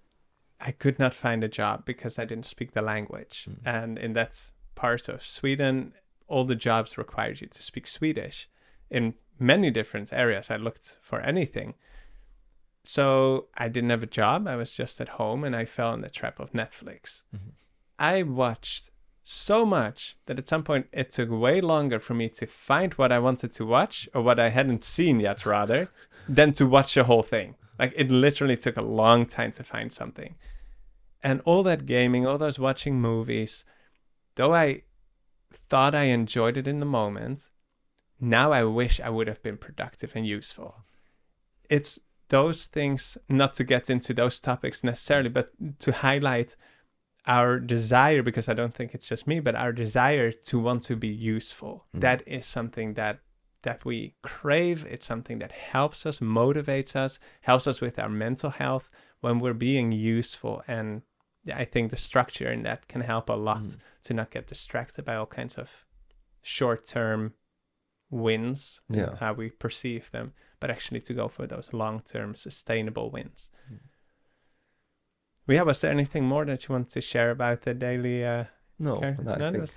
I could not find a job because I didn't speak the language. And in that part of Sweden, all the jobs required you to speak Swedish. In many different areas, I looked for anything. So I didn't have a job. I was just at home and I fell in the trap of Netflix. I watched so much that at some point it took way longer for me to find what I wanted to watch, or what I hadn't seen yet rather, than to watch the whole thing. Like it literally took a long time to find something. And all that gaming, all those watching movies, though I thought I enjoyed it in the moment, now I wish I would have been productive and useful. It's those things, not to get into those topics necessarily, but to highlight our desire, because I don't think it's just me, but our desire to want to be useful. That is something that we crave. It's something that helps us, motivates us, helps us with our mental health when we're being useful. And I think the structure in that can help a lot to not get distracted by all kinds of short-term wins, how we perceive them, but actually to go for those long-term sustainable wins. Was there anything more that you want to share about the daily? No, I think.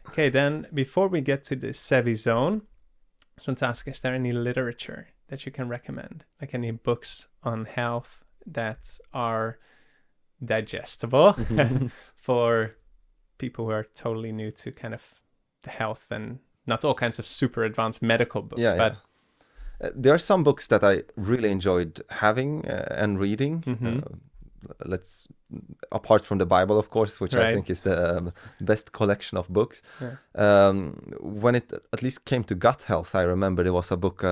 Okay, then before we get to the Sevvie Zone, I just want to ask: is there any literature that you can recommend, like any books on health that are digestible for people who are totally new to kind of the health, and not all kinds of super advanced medical books, but there are some books that I really enjoyed having and reading. Apart from the Bible, of course, which I think is the best collection of books. When it at least came to gut health, I remember there was a book,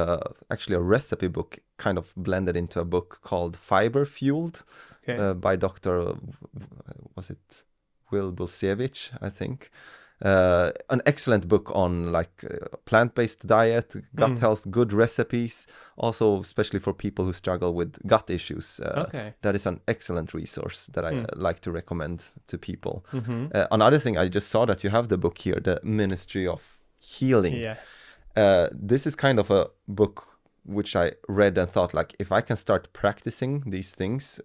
actually a recipe book, kind of blended into a book called Fiber Fueled by Dr. Was it Will Bulsiewicz, I think. An excellent book on like plant-based diet, gut health, good recipes, also especially for people who struggle with gut issues. That is an excellent resource that I like to recommend to people. Another thing, I just saw that you have the book here, The Ministry of Healing. Yes. This is kind of a book which I read and thought, like, if I can start practicing these things,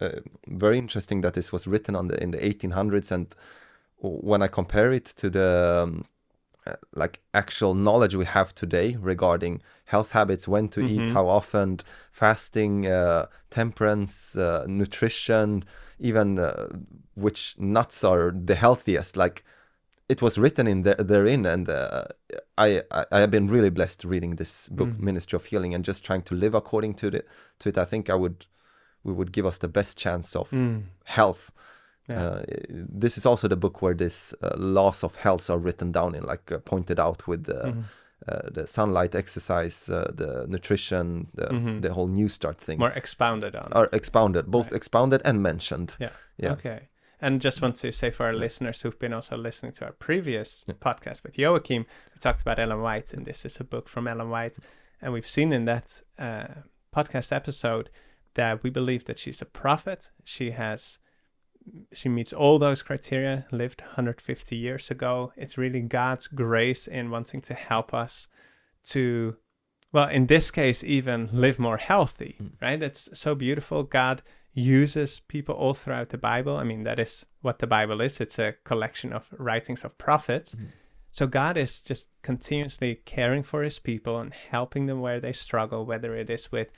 very interesting that this was written in the 1800s, and when I compare it to the like actual knowledge we have today regarding health habits, when to eat, how often, fasting, temperance, nutrition, even which nuts are the healthiest, like it was written in therein, and I have been really blessed reading this book, Ministry of Healing, and just trying to live according to it. I think we would give us the best chance of health. This is also the book where this laws of health are written down in, like pointed out with the sunlight, exercise, the nutrition, the whole New Start thing. More expounded on. Are expounded, both expounded and mentioned. Yeah. Okay. And just want to say for our listeners who've been also listening to our previous podcast with Joachim, we talked about Ellen White, and this is a book from Ellen White. And we've seen in that podcast episode that we believe that she's a prophet. She has she meets all those criteria, lived 150 years ago. It's really God's grace in wanting to help us to, well, in this case, even live more healthy, right? It's so beautiful. God uses people all throughout the Bible. I mean, that is what the Bible is. It's a collection of writings of prophets. So God is just continuously caring for his people and helping them where they struggle, whether it is with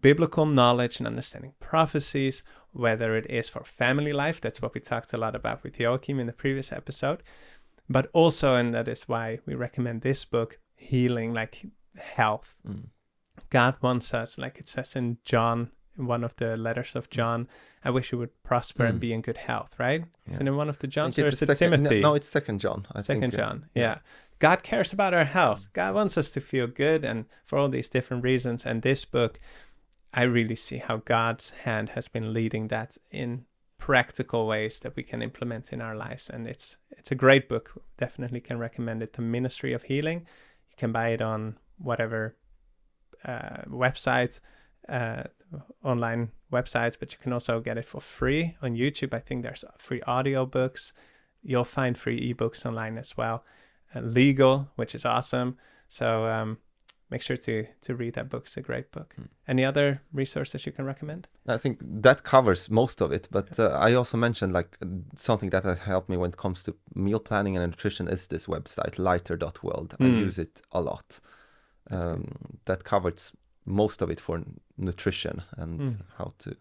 biblical knowledge and understanding prophecies, whether it is for family life. That's what we talked a lot about with Joachim in the previous episode. But also, and that is why we recommend this book, healing, like health. God wants us, like it says in John, in one of the letters of John, I wish you would prosper and be in good health, right? Yeah. Is it in one of the Johns, or is it second, Timothy? No, it's Second John. Second John, yeah. God cares about our health. God wants us to feel good, and for all these different reasons. And this book, I really see how God's hand has been leading that in practical ways that we can implement in our lives. And it's a great book. Definitely can recommend it. The Ministry of Healing. You can buy it on whatever websites, online websites, but you can also get it for free on YouTube. I think there's free audiobooks. You'll find free ebooks online as well. Legal, which is awesome. So make sure to read that book. It's a great book. Any other resources you can recommend? I think that covers most of it, but I also mentioned like something that has helped me when it comes to meal planning and nutrition is this website, lighter.world. I use it a lot. That covers most of it for nutrition and how to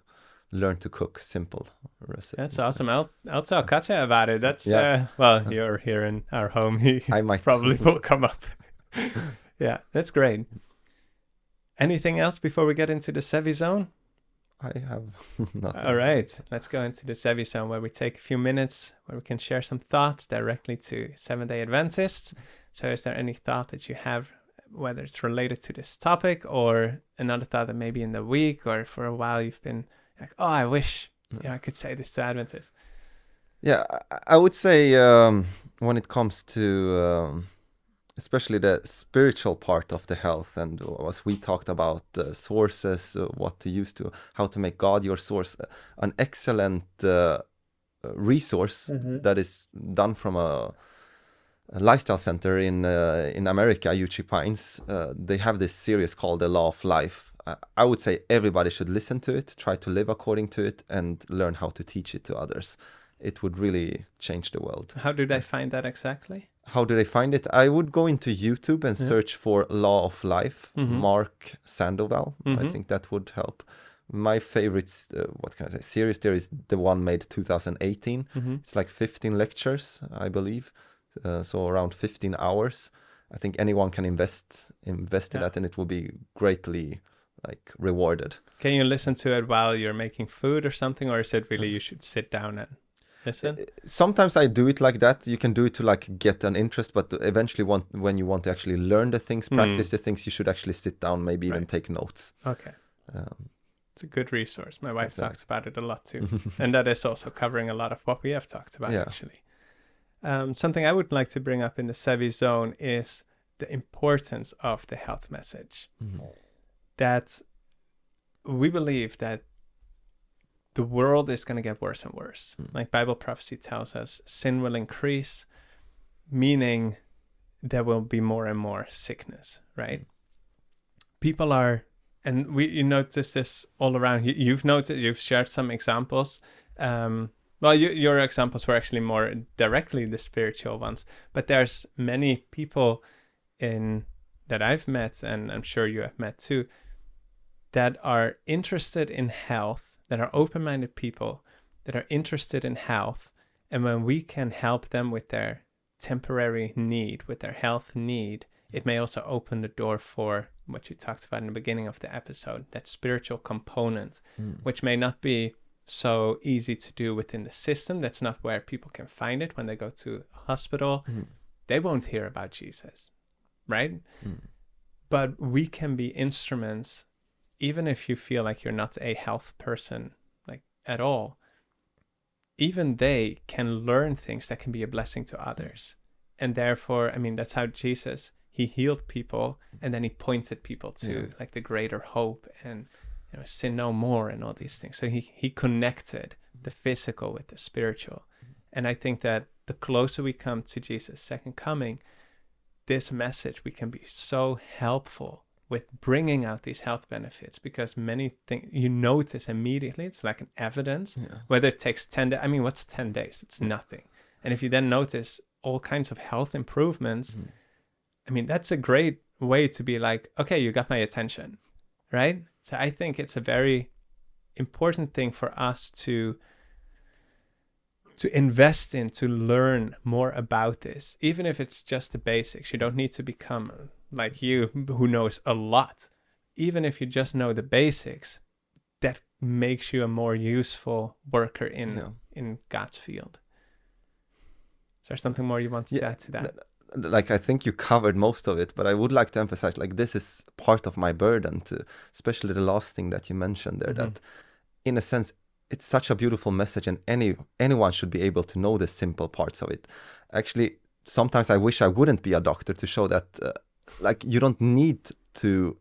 learn to cook simple recipes. That's awesome. I'll tell Katja about it. That's well, you're here in our home. I might probably will come up. Yeah, that's great. Anything else before we get into the Sevvie Zone? I have nothing. All right, let's go into the Sevvie Zone, where we take a few minutes where we can share some thoughts directly to Seventh-day Adventists. So is there any thought that you have, whether it's related to this topic or another thought that maybe in the week or for a while you've been like, oh, I wish I could say this to Adventists? Yeah, I would say when it comes to especially the spiritual part of the health, and as we talked about sources, what to use to, how to make God your source, an excellent resource that is done from a lifestyle center in America, UC Pines. They have this series called The Law of Life. I would say everybody should listen to it, try to live according to it, and learn how to teach it to others. It would really change the world. How do they find that exactly? How do they find it? I would go into YouTube and search for Law of Life, Mark Sandoval. I think that would help. My favorite, series there is the one made 2018. It's like 15 lectures, I believe. So around 15 hours. I think anyone can invest in that, and it will be greatly rewarded. Can you listen to it while you're making food or something, or is it really you should sit down and listen? Sometimes I do it like that. You can do it to get an interest, but eventually when you want to actually learn the things, practice the things, you should actually sit down, maybe even take notes. Okay. It's a good resource. My wife talks about it a lot too. And that is also covering a lot of what we have talked about actually. Something I would like to bring up in the Sevvie Zone is the importance of the health message. That we believe that the world is going to get worse and worse. Like Bible prophecy tells us, sin will increase, meaning there will be more and more sickness, right? People are, and you notice this all around. You've noticed, you've shared some examples. Well, your examples were actually more directly the spiritual ones, but there's many people that I've met, and I'm sure you have met too, that are interested in health, that are open-minded people, that are interested in health, and when we can help them with their temporary need, with their health need, it may also open the door for what you talked about in the beginning of the episode, that spiritual component, which may not be so easy to do within the system. That's not where people can find it when they go to a hospital. They won't hear about Jesus, right? But we can be instruments, even if you feel like you're not a health person at all. Even they can learn things that can be a blessing to others. And therefore, I mean, that's how Jesus, he healed people, and then he pointed people to the greater hope and sin no more and all these things. So he connected the physical with the spiritual. And I think that the closer we come to Jesus' second coming, this message, we can be so helpful with bringing out these health benefits, because many things you notice immediately. It's like an evidence, whether it takes 10 days. I mean, what's 10 days? It's nothing. And if you then notice all kinds of health improvements, I mean, that's a great way to be like, okay, you got my attention, right? So I think it's a very important thing for us to invest in, to learn more about this, even if it's just the basics. You don't need to become like you, who knows a lot. Even if you just know the basics, that makes you a more useful worker in God's field. Is there something more you want to add to that? Like, I think you covered most of it, but I would like to emphasize, like, this is part of my burden, to, especially the last thing that you mentioned there, that in a sense, it's such a beautiful message, and anyone should be able to know the simple parts of it. Actually, sometimes I wish I wouldn't be a doctor to show that, like, you don't need to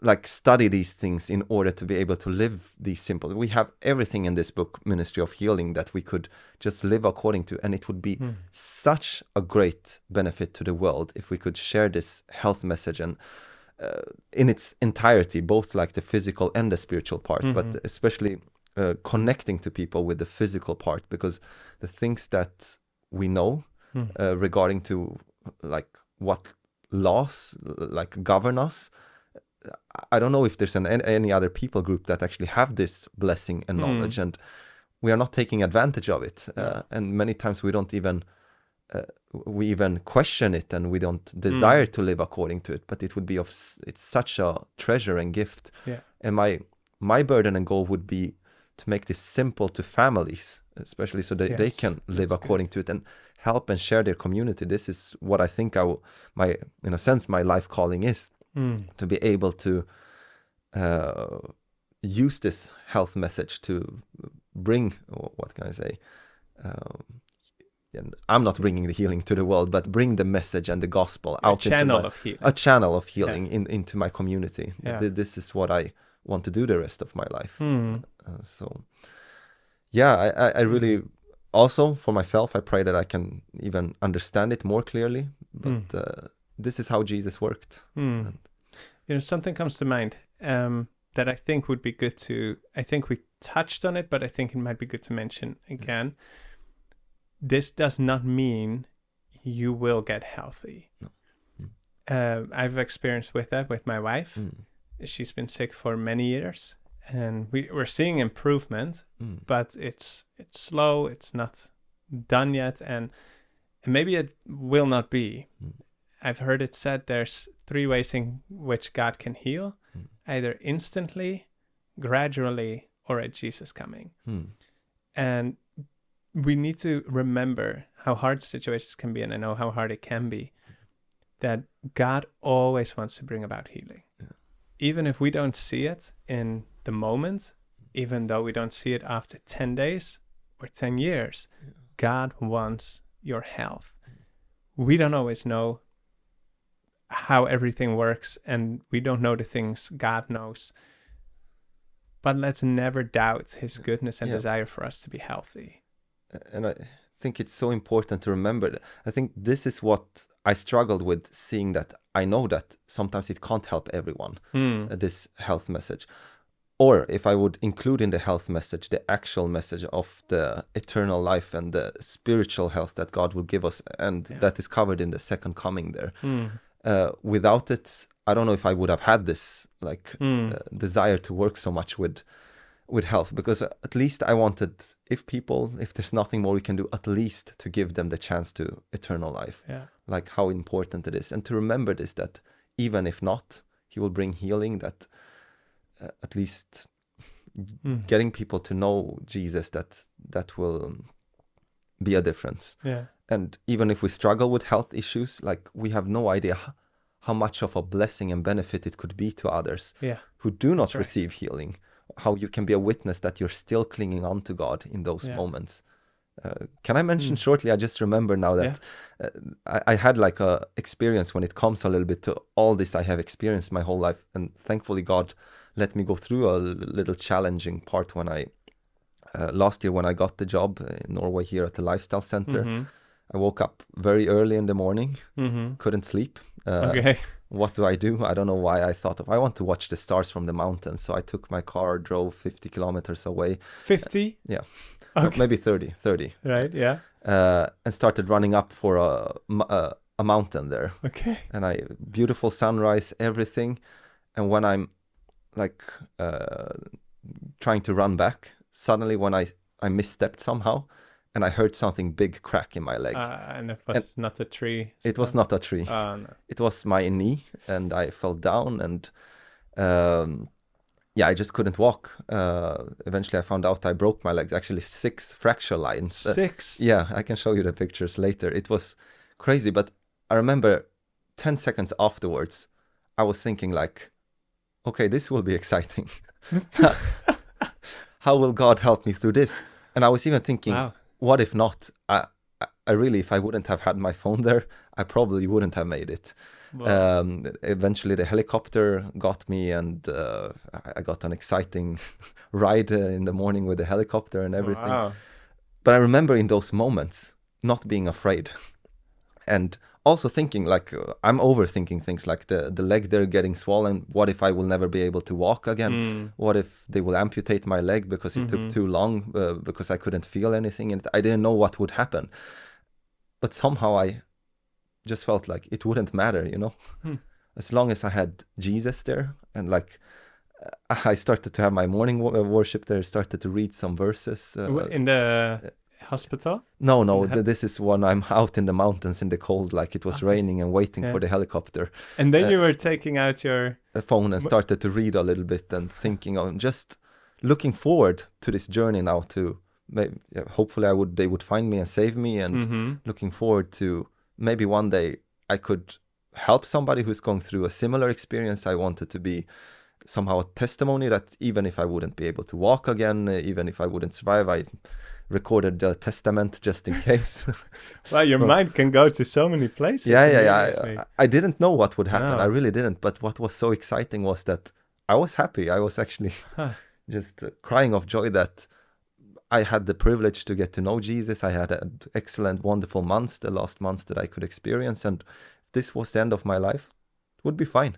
like study these things in order to be able to live these simple. We have everything in this book, Ministry of Healing, that we could just live according to, and it would be such a great benefit to the world if we could share this health message and in its entirety, both like the physical and the spiritual part, but especially connecting to people with the physical part, because the things that we know regarding to like what laws like govern us, I don't know if there's any other people group that actually have this blessing and knowledge, and we are not taking advantage of it. And many times we don't even we even question it, and we don't desire to live according to it. But it would be it's such a treasure and gift. And my burden and goal would be to make this simple to families, especially so that they can live according to it and help and share their community. This is what I think my in a sense my life calling is. To be able to use this health message to bring, what can I say? I'm not bringing the healing to the world, but bring the message and the gospel out into a channel of healing into my community. This is what I want to do the rest of my life. I really also for myself, I pray that I can even understand it more clearly. But this is how Jesus worked. Something comes to mind that I think would be good to, I think we touched on it, but I think it might be good to mention again. This does not mean you will get healthy. No. I've experienced with that with my wife. She's been sick for many years, and we're seeing improvement, but it's slow. It's not done yet, and maybe it will not be. I've heard it said there's 3 ways in which God can heal, either instantly, gradually, or at Jesus coming. And we need to remember how hard situations can be, and I know how hard it can be, that God always wants to bring about healing. Even if we don't see it in the moment, even though we don't see it after 10 days or 10 years, God wants your health. We don't always know how everything works, and we don't know the things God knows, but let's never doubt his goodness and desire for us to be healthy. And I think it's so important to remember that. I think this is what I struggled with, seeing that I know that sometimes it can't help everyone, this health message. Or if I would include in the health message the actual message of the eternal life and the spiritual health that God will give us, and that is covered in the second coming there. Without it, I don't know if I would have had this desire to work so much with health, because at least I wanted, if there's nothing more we can do, at least to give them the chance to eternal life. Like how important it is, and to remember this, that even if not, he will bring healing, that at least getting people to know Jesus, that will be a difference. And even if we struggle with health issues, like, we have no idea how much of a blessing and benefit it could be to others who do not receive healing. How you can be a witness that you're still clinging on to God in those moments. Can I mention shortly, I just remember now that I had like a experience when it comes a little bit to all this I have experienced my whole life, and thankfully God let me go through a little challenging part when I last year when I got the job in Norway here at the lifestyle center, I woke up very early in the morning, couldn't sleep. Okay. What do? I don't know why I thought I want to watch the stars from the mountains. So I took my car, drove 50 kilometers away. 50? Yeah. Okay. No, maybe 30. Right, yeah. And started running up for a mountain there. Okay. And beautiful sunrise, everything. And when I'm like trying to run back, suddenly when I misstepped somehow, and I heard something big crack in my leg. And it was not a tree. It was not a tree. Oh, no. It was my knee, and I fell down, and I just couldn't walk. Eventually, I found out I broke my legs. Actually, 6 fracture lines. 6? Yeah, I can show you the pictures later. It was crazy, but I remember 10 seconds afterwards, I was thinking like, okay, this will be exciting. How will God help me through this? And I was even thinking, wow. What if not? I really, if I wouldn't have had my phone there, I probably wouldn't have made it. Wow. Eventually, the helicopter got me, and I got an exciting ride in the morning with the helicopter and everything. Wow. But I remember in those moments not being afraid, and also thinking like I'm overthinking things like the leg there getting swollen. What if I will never be able to walk again? What if they will amputate my leg because it took too long, because I couldn't feel anything, and I didn't know what would happen. But somehow I just felt like it wouldn't matter, as long as I had Jesus there. And like I started to have my morning worship there, started to read some verses. In the hospital? No, this is when I'm out in the mountains in the cold, like it was raining, and waiting for the helicopter. And then you were taking out your phone and started to read a little bit, and thinking on just looking forward to this journey now, to maybe, hopefully they would find me and save me, and looking forward to maybe one day I could help somebody who's going through a similar experience. I wanted to be somehow a testimony that even if I wouldn't be able to walk again, even if I wouldn't survive, I recorded the testament just in case. Well, your mind can go to so many places. I didn't know what would happen. No. I really didn't. But what was so exciting was that I was happy. I was actually just crying of joy that I had the privilege to get to know Jesus. I had an excellent, wonderful months, the last months that I could experience. And if this was the end of my life, it would be fine.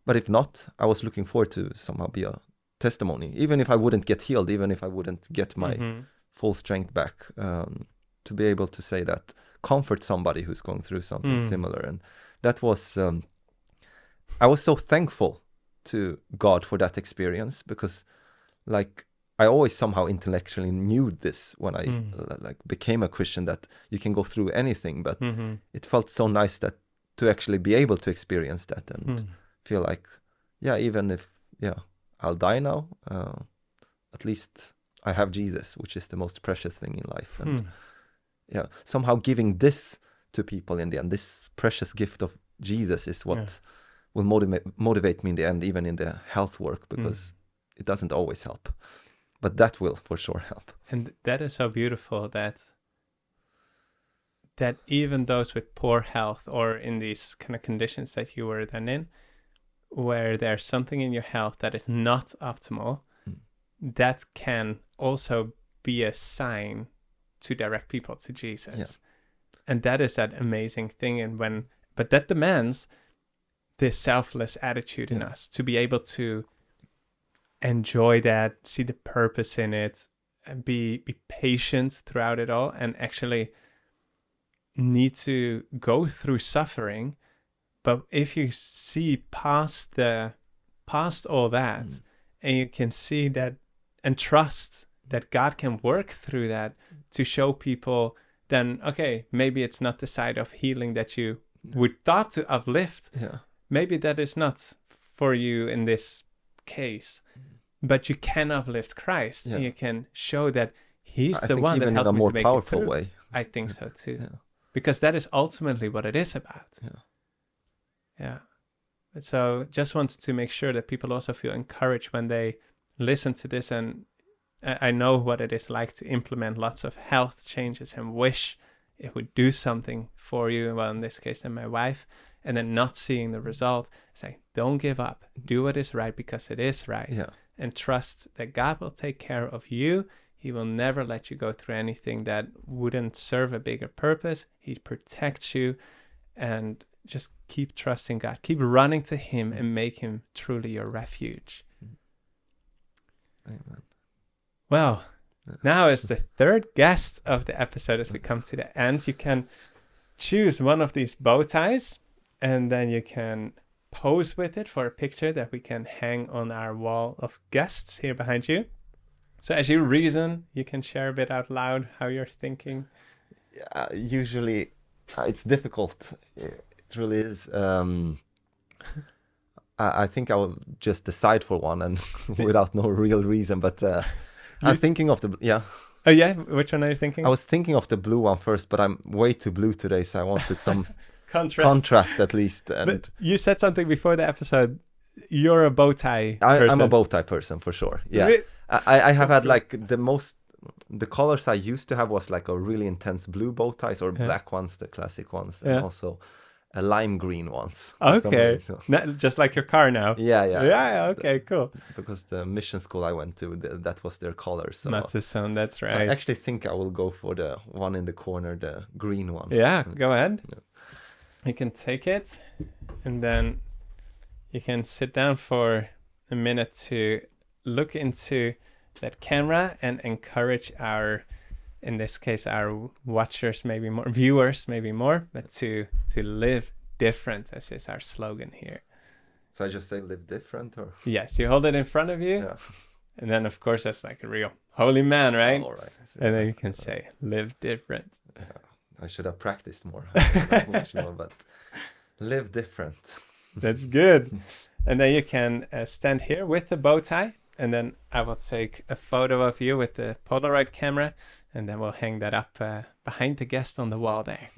But if not, I was looking forward to somehow be a testimony. Even if I wouldn't get healed, even if I wouldn't get my full strength back, to be able to say that, comfort somebody who's going through something similar. And that was, I was so thankful to God for that experience, because like I always somehow intellectually knew this when I like became a Christian, that you can go through anything, but it felt so nice that to actually be able to experience that and feel like, even if I'll die now, at least I have Jesus, which is the most precious thing in life. And somehow giving this to people in the end, this precious gift of Jesus, is what will motivate me in the end, even in the health work, because it doesn't always help, but that will for sure help. And that is so beautiful, that even those with poor health, or in these kind of conditions that you were then in, where there's something in your health that is not optimal, that can also be a sign to direct people to Jesus. And that is that amazing thing. But that demands this selfless attitude in us, to be able to enjoy that, see the purpose in it, and be patient throughout it all, and actually need to go through suffering. But if you see past all that, and you can see that and trust that God can work through that to show people, then okay, maybe it's not the side of healing that you would thought to uplift. Maybe that is not for you in this case, but you can uplift Christ, and you can show that He's the one that helps me to make it through. Way. I think so too, because that is ultimately what it is about. So just wanted to make sure that people also feel encouraged when they listen to this. And I know what it is like to implement lots of health changes and wish it would do something for you. Well, in this case, then my wife, and then not seeing the result. Say, don't give up. Do what is right because it is right. And trust that God will take care of you. He will never let you go through anything that wouldn't serve a bigger purpose. He protects you, and just keep trusting God. Keep running to him and make him truly your refuge. Amen. Well, now is the third guest of the episode as we come to the end. You can choose one of these bow ties, and then you can pose with it for a picture that we can hang on our wall of guests here behind you. So as you reason, you can share a bit out loud how you're thinking. Usually it's difficult. It really is. I think I will just decide for one and without no real reason, but I'm thinking of the, yeah. Oh yeah? Which one are you thinking? I was thinking of the blue one first, but I'm way too blue today, so I wanted some contrast at least. And but you said something before the episode. You're a bow tie person. I'm a bow tie person for sure. Yeah. I have had like the colors I used to have was like a really intense blue bow ties, or black ones, the classic ones, and also a lime green ones. Okay. So. Just like your car now. Yeah. Okay, cool. Because the mission school I went to, that was their color. So Sevvie Zone, that's right. So I actually think I will go for the one in the corner, the green one. Yeah, go ahead. Yeah. You can take it, and then you can sit down for a minute to look into that camera and encourage our, in this case, our watchers, maybe more, viewers, maybe more, but to live different, as is our slogan here. So I just say live different, or? Yes, you hold it in front of you. Yeah. And then, of course, that's like a real holy man, right? All right. And then you can say live different. Yeah. I should have practiced more. But live different. That's good. And then you can stand here with the bow tie, and then I will take a photo of you with the Polaroid camera, and then we'll hang that up behind the guest on the wall there.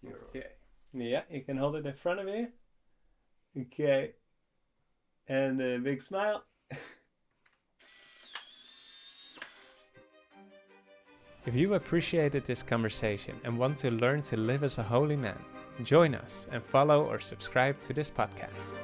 Okay. Yeah, you can hold it in front of you. Okay. And a big smile. If you appreciated this conversation and want to learn to live as a holy man, join us and follow or subscribe to this podcast.